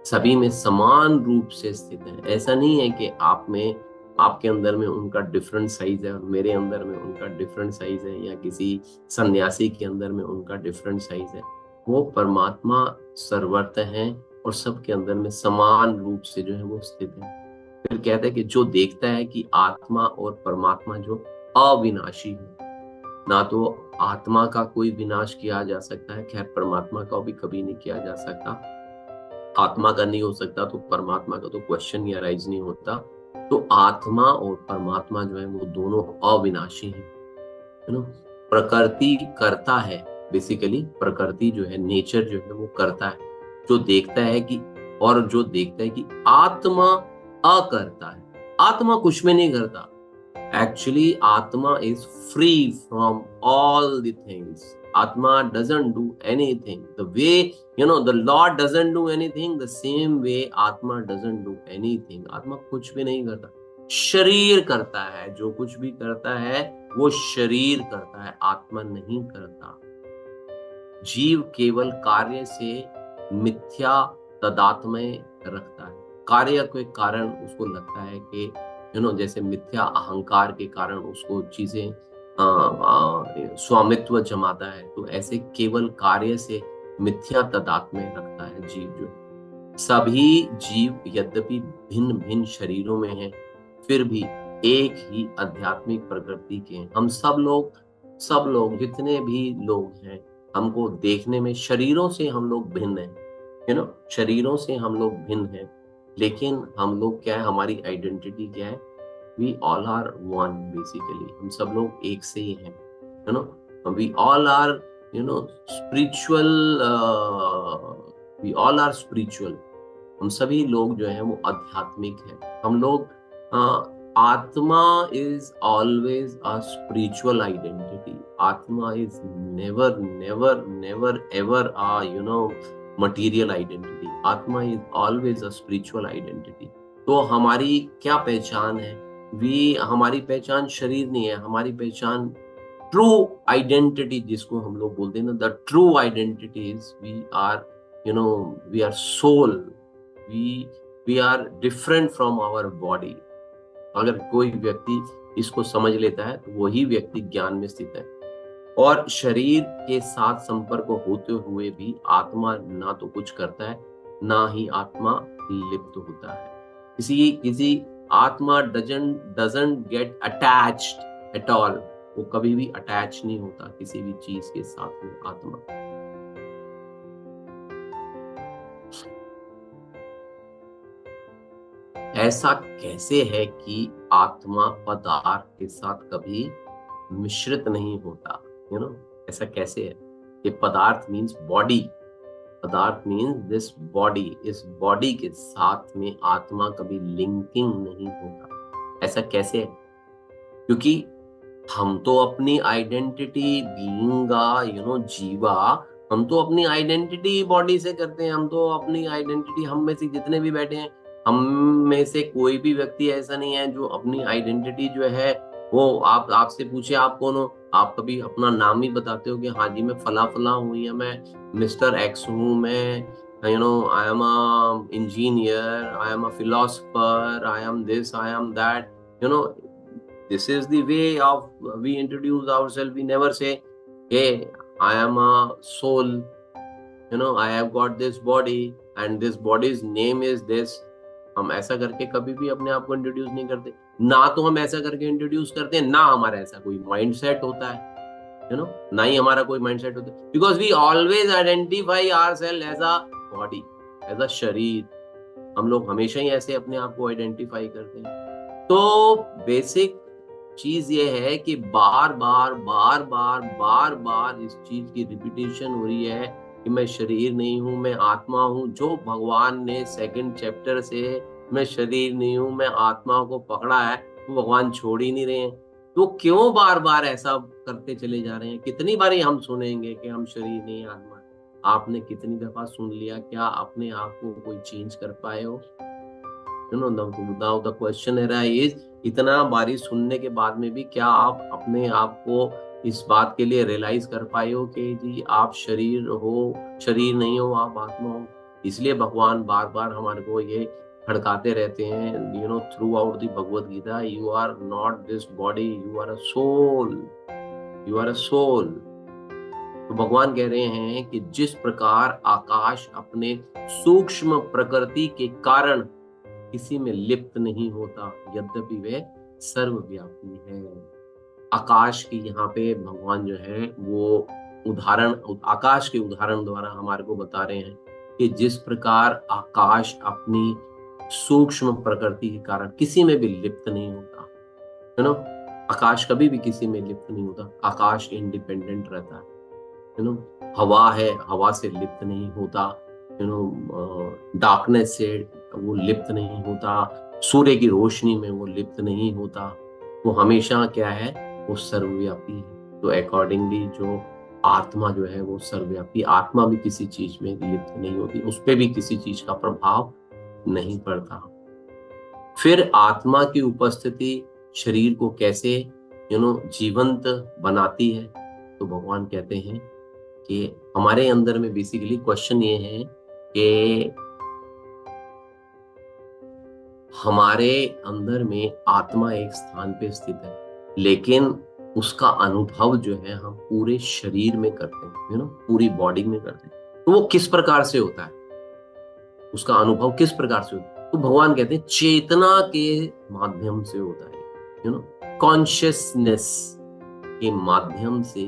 [SPEAKER 1] सभी में समान रूप से स्थित है। ऐसा नहीं है कि आप में, आपके अंदर में उनका डिफरेंट साइज है और मेरे अंदर में उनका डिफरेंट साइज है, या किसी सन्यासी के अंदर में उनका डिफरेंट साइज है। वो परमात्मा सर्वत्र है और सबके अंदर में समान रूप से जो है वो स्थित है। फिर कहते हैं कि जो देखता है कि आत्मा और परमात्मा जो अविनाशी है, ना तो आत्मा का कोई विनाश किया जा सकता है, खैर परमात्मा का भी कभी नहीं किया जा सकता, आत्मा का नहीं हो सकता तो परमात्मा का तो क्वेश्चन ही अराइज नहीं होता। तो आत्मा और परमात्मा जो है वो दोनों अविनाशी है ना। प्रकृति करता है, बेसिकली प्रकृति जो है, नेचर जो है वो करता है, जो देखता है कि, और जो देखता है कि आत्मा अकर्ता है, आत्मा कुछ में नहीं करता। Actually, Atma is free from all the things. Atma doesn't do anything. The way, the Lord doesn't do anything, the same way Atma doesn't do anything. Atma कुछ भी नहीं करता, शरीर करता है। जो कुछ भी करता है वो शरीर करता है, आत्मा नहीं करता। जीव केवल कार्य से मिथ्या तदात्मय रखता है, कार्य के कारण उसको लगता है कि जैसे मिथ्या अहंकार के कारण उसको चीजें स्वामित्व जमाता है, तो ऐसे केवल कार्य से मिथ्या तदात्म्य रखता है जीव जो है। सभी जीव यद्यपि भिन्न भिन्न शरीरों में हैं, फिर भी एक ही आध्यात्मिक प्रकृति के हैं। हम सब लोग जितने भी लोग हैं, हमको देखने में शरीरों से हम लोग भिन्न हैं, शरीरों से हम लोग भिन्न हैं, लेकिन हम लोग क्या है, हमारी आइडेंटिटी क्या है, we all are one basically. हम सब लोग एक से ही हैं, we all are spiritual, we all are spiritual. हम सभी लोग जो हैं वो आध्यात्मिक हैं। हम लोग atma is always a spiritual identity. Atma is never never never ever material identity. Atma is always a spiritual identity. तो हमारी क्या पहचान है? हमारी पहचान शरीर नहीं है, हमारी पहचान ट्रू आइडेंटिटी, जिसको हम लोग बोलते हैं ना, the true identity is we are soul, we are different from our body. अगर कोई व्यक्ति इसको समझ लेता है तो वही व्यक्ति ज्ञान में स्थित है। और शरीर के साथ संपर्क होते हुए भी आत्मा ना तो कुछ करता है, ना ही आत्मा लिप्त होता है। किसी आत्मा doesn't get attached at all। वो कभी भी अटैच नहीं होता किसी भी चीज के साथ में आत्मा। ऐसा कैसे है कि आत्मा पदार्थ के साथ कभी मिश्रित नहीं होता? ऐसा कैसे है? ये पदार्थ मीन्स बॉडी, पदार्थ मीन्स दिस बॉडी, इस बॉडी के साथ में आत्मा कभी लिंकिंग नहीं होता। ऐसा कैसे है? क्योंकि हम तो अपनी आइडेंटिटी बीइंग जीवा, हम तो अपनी आइडेंटिटी बॉडी से करते हैं। हम तो अपनी आइडेंटिटी, हम में से जितने भी बैठे हैं, हम में से कोई भी व्यक्ति ऐसा नहीं है जो अपनी आइडेंटिटी जो है वो आपसे पूछे आप कौन हो, आप कभी अपना नाम ही बताते हो कि हाँ जी मैं फला फला हूँ, या मैं मिस्टर एक्स हूँ, मैं I am a engineer, I am a philosopher, I am this, I am that. This is the way of we introduce ourselves. We never say, hey, I am a soul, I have got this body and this bodies name is this. हम ऐसा करके कभी भी अपने आप को इंट्रोड्यूस नहीं करते, ना तो हम ऐसा करके इंट्रोड्यूस करते हैं, ना हमारा ऐसा कोई माइंडसेट होता है, ना ही हमारा कोई माइंडसेट होता है, because we always identify ourselves as a body, as a शरीर। हम लोग हमेशा ही ऐसे अपने आप को आइडेंटिफाई करते हैं। तो बेसिक चीज ये है कि बार बार बार बार बार बार इस चीज की रिपीटेशन हो रही है कि मैं शरीर नहीं हूं, मैं आत्मा हूं। जो भगवान ने सेकंड चैप्टर से मैं शरीर नहीं हूं, मैं आत्मा को पकड़ा है, वो भगवान छोड़ ही नहीं रहे हैं। तो क्यों बार बार ऐसा करते चले जा रहे हैं? कितनी बारी हम सुनेंगे कि हम शरीर नहीं आत्मा है? आपने कितनी दफा सुन लिया? क्या अपने आप को कोई चेंज कर पाए हो? नाउ द क्वेश्चन इज, इतना बारी सुनने के बाद में भी क्या आप अपने आप को इस बात के लिए रियलाइज कर पाए हो कि जी आप शरीर हो, शरीर नहीं हो, आप आत्मा हो? इसलिए भगवान बार बार हमारे को ये खड़काते रहते हैं, throughout the Bhagavad Gita, you are not this body, you are a soul, you are a soul. तो भगवान कह रहे हैं कि जिस प्रकार आकाश अपने सूक्ष्म प्रकृति के कारण किसी में लिप्त नहीं होता, यद्यपि वे सर्वव्यापी है। आकाश की यहाँ पे भगवान जो है वो उदाहरण, आकाश के उदाहरण द्वारा हमारे को बता रहे हैं कि जिस प्रकार आकाश अपनी सूक्ष्म प्रकृति के कारण किसी में भी लिप्त नहीं होता, है ना। आकाश कभी भी किसी में लिप्त नहीं होता, आकाश इंडिपेंडेंट रहता है। हवा है, हवा से लिप्त नहीं होता, डार्कनेस से वो लिप्त नहीं होता, सूर्य की रोशनी में वो लिप्त नहीं होता। वो हमेशा क्या है, वो सर्वव्यापी है। तो अकॉर्डिंगली जो आत्मा जो है वो सर्वव्यापी, आत्मा भी किसी चीज में लिप्त नहीं होती, उस पर भी किसी चीज का प्रभाव नहीं पड़ता। फिर आत्मा की उपस्थिति शरीर को कैसे जीवंत बनाती है? तो भगवान कहते हैं कि हमारे अंदर में बेसिकली क्वेश्चन ये है कि हमारे अंदर में आत्मा एक स्थान पे स्थित है, लेकिन उसका अनुभव जो है हम पूरे शरीर में करते हैं, पूरी बॉडी में करते हैं। तो वो किस प्रकार से होता है, उसका अनुभव किस प्रकार से होता है? तो भगवान कहते हैं चेतना के माध्यम से होता है, कॉन्शियसनेस के माध्यम से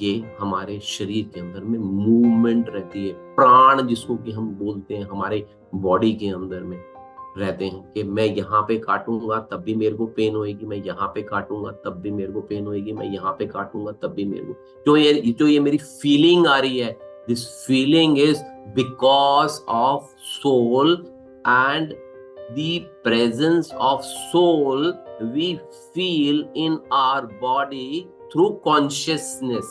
[SPEAKER 1] ये हमारे शरीर के अंदर में मूवमेंट रहती है। प्राण जिसको कि हम बोलते हैं, हमारे बॉडी के अंदर में रहते हैं कि मैं यहाँ पे काटूंगा तब भी मेरे को पेन होएगी, मैं यहाँ पे काटूंगा तब भी मेरे को पेन होएगी, मैं यहाँ पे काटूंगा तब भी मेरे को, जो ये मेरी फीलिंग आ रही है, this feeling is because of soul, and the presence of soul we feel in our body through consciousness।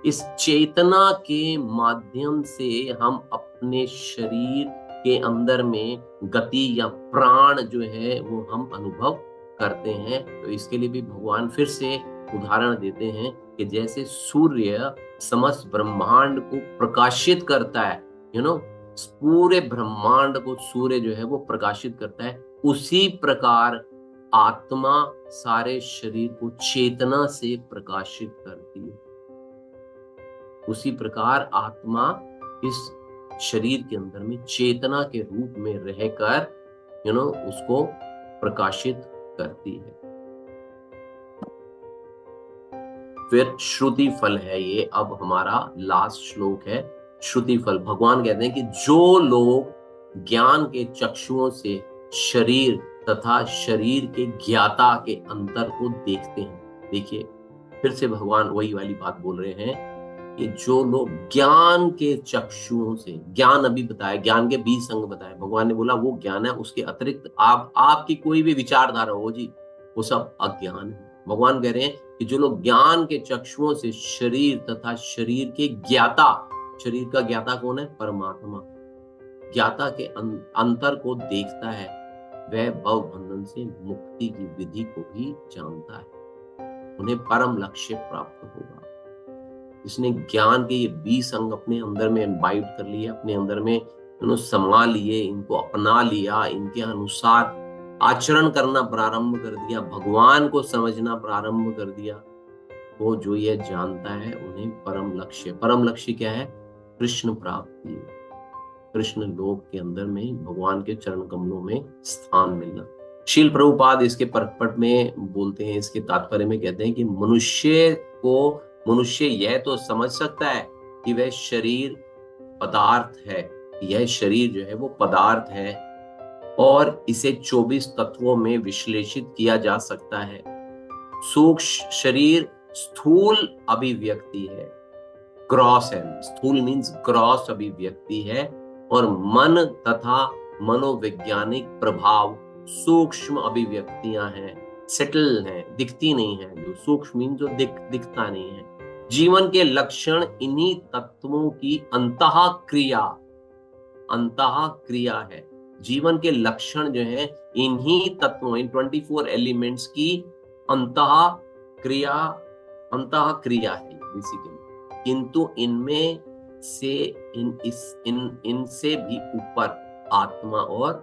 [SPEAKER 1] इस चेतना के माध्यम से हम अपने शरीर के अंदर में गति या प्राण जो है वो हम अनुभव करते हैं। तो इसके लिए भी भगवान फिर से उदाहरण देते हैं कि जैसे सूर्य समस्त ब्रह्मांड को प्रकाशित करता है, पूरे ब्रह्मांड को सूर्य जो है वो प्रकाशित करता है, उसी प्रकार आत्मा सारे शरीर को चेतना से प्रकाशित करती है। उसी प्रकार आत्मा इस शरीर के अंदर में चेतना के रूप में रहकर उसको प्रकाशित करती है। फिर श्रुति फल है ये, अब हमारा लास्ट श्लोक है श्रुति फल। भगवान कहते हैं कि जो लोग ज्ञान के चक्षुओं से शरीर तथा शरीर के ज्ञाता के अंतर को देखते हैं। देखिए फिर से भगवान वही वाली बात बोल रहे हैं कि जो लोग ज्ञान के चक्षुओं से, ज्ञान अभी बताया, ज्ञान के 20 अंग बताए, भगवान ने बोला वो ज्ञान है, उसके अतिरिक्त आपकी कोई भी विचारधारा हो जी, वो सब अज्ञान है। भगवान कह रहे हैं कि जो लोग ज्ञान के चक्षुओं से शरीर तथा शरीर के ज्ञाता, शरीर का ज्ञाता कौन है? परमात्मा, ज्ञाता के अंतर को देखता है, वह भव बंधन से मुक्ति की विधि को भी जानता है, उन्हें परम लक्ष्य प्राप्त होगा। इसने ज्ञान के ये 20 अंग अपने अंदर में इम्बाइब कर लिए, अपने अंदर में समा लिए, इनको अपना लिया, इनके अनुसार आचरण करना प्रारंभ कर दिया, भगवान को समझना प्रारंभ कर दिया। वो जो ये जानता है उन्हें परम लक्ष्य क्या है? कृष्ण प्राप्ति, कृष्ण लोक के अंदर में भगवान के चरण कमलों में स्थान मिलना। शील प्रभुपाद इसके परपट में बोलते हैं, इसके तात्पर्य में कहते हैं कि मनुष्य यह तो समझ सकता है कि वह शरीर पदार्थ है, यह शरीर जो है वो पदार्थ है और इसे 24 तत्वों में विश्लेषित किया जा सकता है। सूक्ष्म शरीर स्थूल अभिव्यक्ति है, ग्रॉस है, स्थूल मीन्स ग्रॉस अभिव्यक्ति है, और मन तथा मनोवैज्ञानिक प्रभाव सूक्ष्म अभिव्यक्तियां हैं, सेटल हैं, दिखती नहीं है। जो सूक्ष्म मीन जो दिखता नहीं है। जीवन के लक्षण इन्हीं तत्वों की अंतः क्रिया है। जीवन के लक्षण जो है इन्हीं तत्वों, इन 24 एलिमेंट्स की अंतः क्रिया है बेसिकली। किंतु इनमें से इनसे भी ऊपर आत्मा और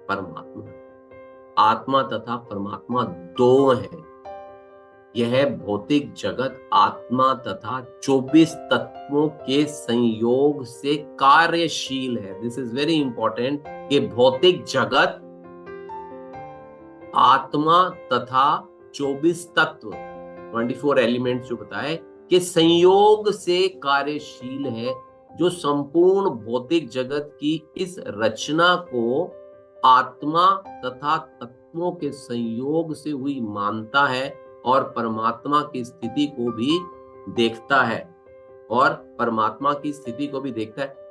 [SPEAKER 1] परमात्मा, आत्मा तथा परमात्मा दो हैं। यह भौतिक जगत आत्मा तथा 24 तत्वों के संयोग से कार्यशील है। दिस इज वेरी इंपॉर्टेंट कि भौतिक जगत आत्मा तथा 24 तत्व 24 एलिमेंट्स जो बताए के संयोग से कार्यशील है, जो संपूर्ण भौतिक जगत की इस रचना को आत्मा तथा तत्वों के संयोग से हुई मानता है और परमात्मा की स्थिति को भी देखता है,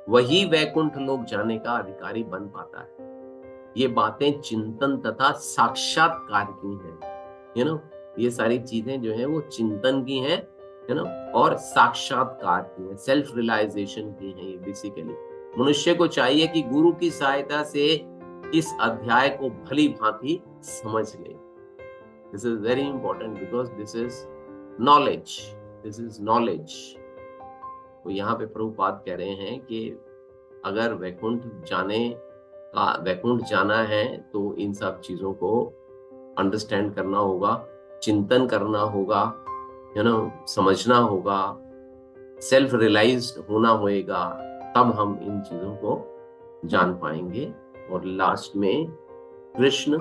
[SPEAKER 1] वही वैकुंठ लोक जाने का अधिकारी बन पाता है। ये बातें चिंतन तथा साक्षात्कार की हैं, ये सारी चीजें जो है वो चिंतन की हैं, और साक्षात्कार की है, सेल्फ रियलाइजेशन की है। ये बेसिकली मनुष्य को चाहिए कि गुरु की सहायता से इस अध्याय को भली भांति समझ ले। This is very important because this is knowledge. तो यहाँ पे प्रभुपाद कह रहे हैं कि अगर वैकुंठ जाना है तो इन सब चीजों को अंडरस्टैंड करना होगा, चिंतन करना होगा, समझना होगा, सेल्फ रियलाइज्ड होना होगा, तब हम इन चीजों को जान पाएंगे। और लास्ट में कृष्ण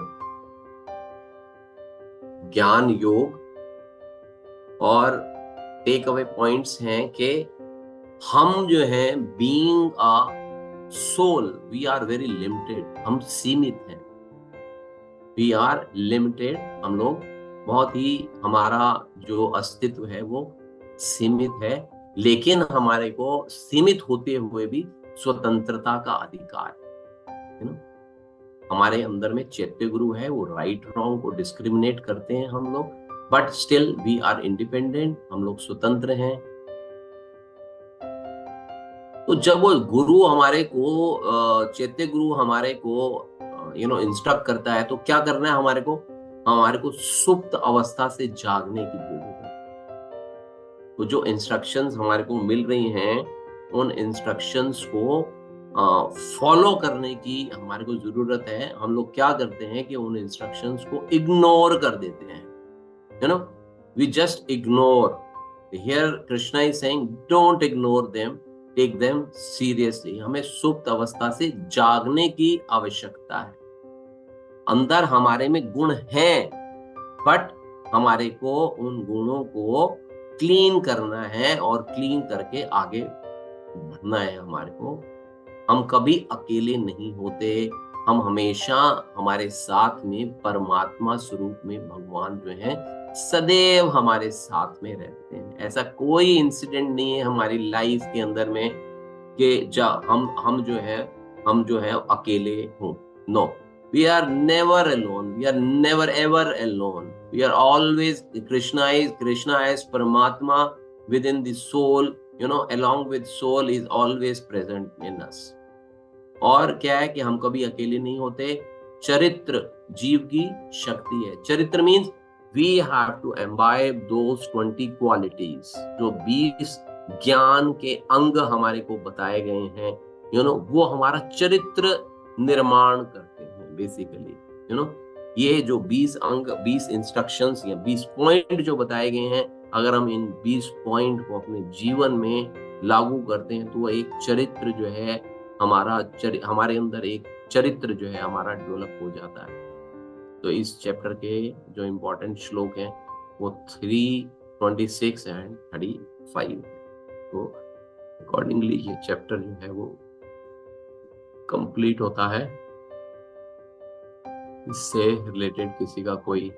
[SPEAKER 1] ज्ञान योग और टेक अवे पॉइंट्स हैं कि हम जो हैं being a soul, we are very limited, हम सीमित हैं, वी आर लिमिटेड, हम लोग बहुत ही, हमारा जो अस्तित्व है वो सीमित है, लेकिन हमारे को सीमित होते हुए भी स्वतंत्रता का अधिकार है। हमारे अंदर में चैत्य गुरु है, वो राइट रॉन्ग को डिस्क्रिमिनेट करते हैं हम लोग, but still we are independent, हम लोग स्वतंत्र हैं। तो जब वो गुरु हमारे को, चैत्य गुरु हमारे को इंस्ट्रक्ट करता है, तो क्या करना है हमारे को सुप्त अवस्था से जागने की जरूरत है। तो जो इंस्ट्रक्शंस हमारे को मिल रही हैं, उन इंस्ट्रक्शंस को फॉलो करने की हमारे को जरूरत है। हम लोग क्या करते हैं कि उन इंस्ट्रक्शंस को इग्नोर कर देते हैं, we just ignore. Here Krishna is saying don't ignore them, take them seriously. हमें सुप्त अवस्था से जागने की आवश्यकता है। अंदर हमारे में गुण हैं, बट हमारे को उन गुणों को क्लीन करना है और क्लीन करके आगे बढ़ना है। हमारे को, हम कभी अकेले नहीं होते, हम हमेशा हमारे साथ में परमात्मा स्वरूप में भगवान जो है सदैव हमारे साथ में रहते हैं। ऐसा कोई इंसिडेंट नहीं है हमारी लाइफ के अंदर में कि हम जो है अकेले हों। No, we are never alone, we are never ever alone, we are always, Krishna is paramatma within the soul, along with soul is always present in us। और क्या है कि हम कभी अकेले नहीं होते। चरित्र जीव की शक्ति है। चरित्र means we have to imbibe those 20 qualities, जो 20 ज्ञान के अंग हमारे को बताए गए हैं, वो हमारा चरित्र निर्माण करते हैं बेसिकली। ये जो 20 अंग, 20 इंस्ट्रक्शंस या 20 पॉइंट जो बताए गए हैं, अगर हम इन 20 पॉइंट को अपने जीवन में लागू करते हैं तो एक चरित्र जो है हमारे अंदर एक चरित्र जो है हमारा डेवलप हो जाता है। तो इस चैप्टर के जो इम्पोर्टेंट श्लोक हैं वो 326 एंड 35 है। तो अकॉर्डिंगली ये चैप्टर जो है वो कंप्लीट होता है। इससे रिलेटेड किसी का कोई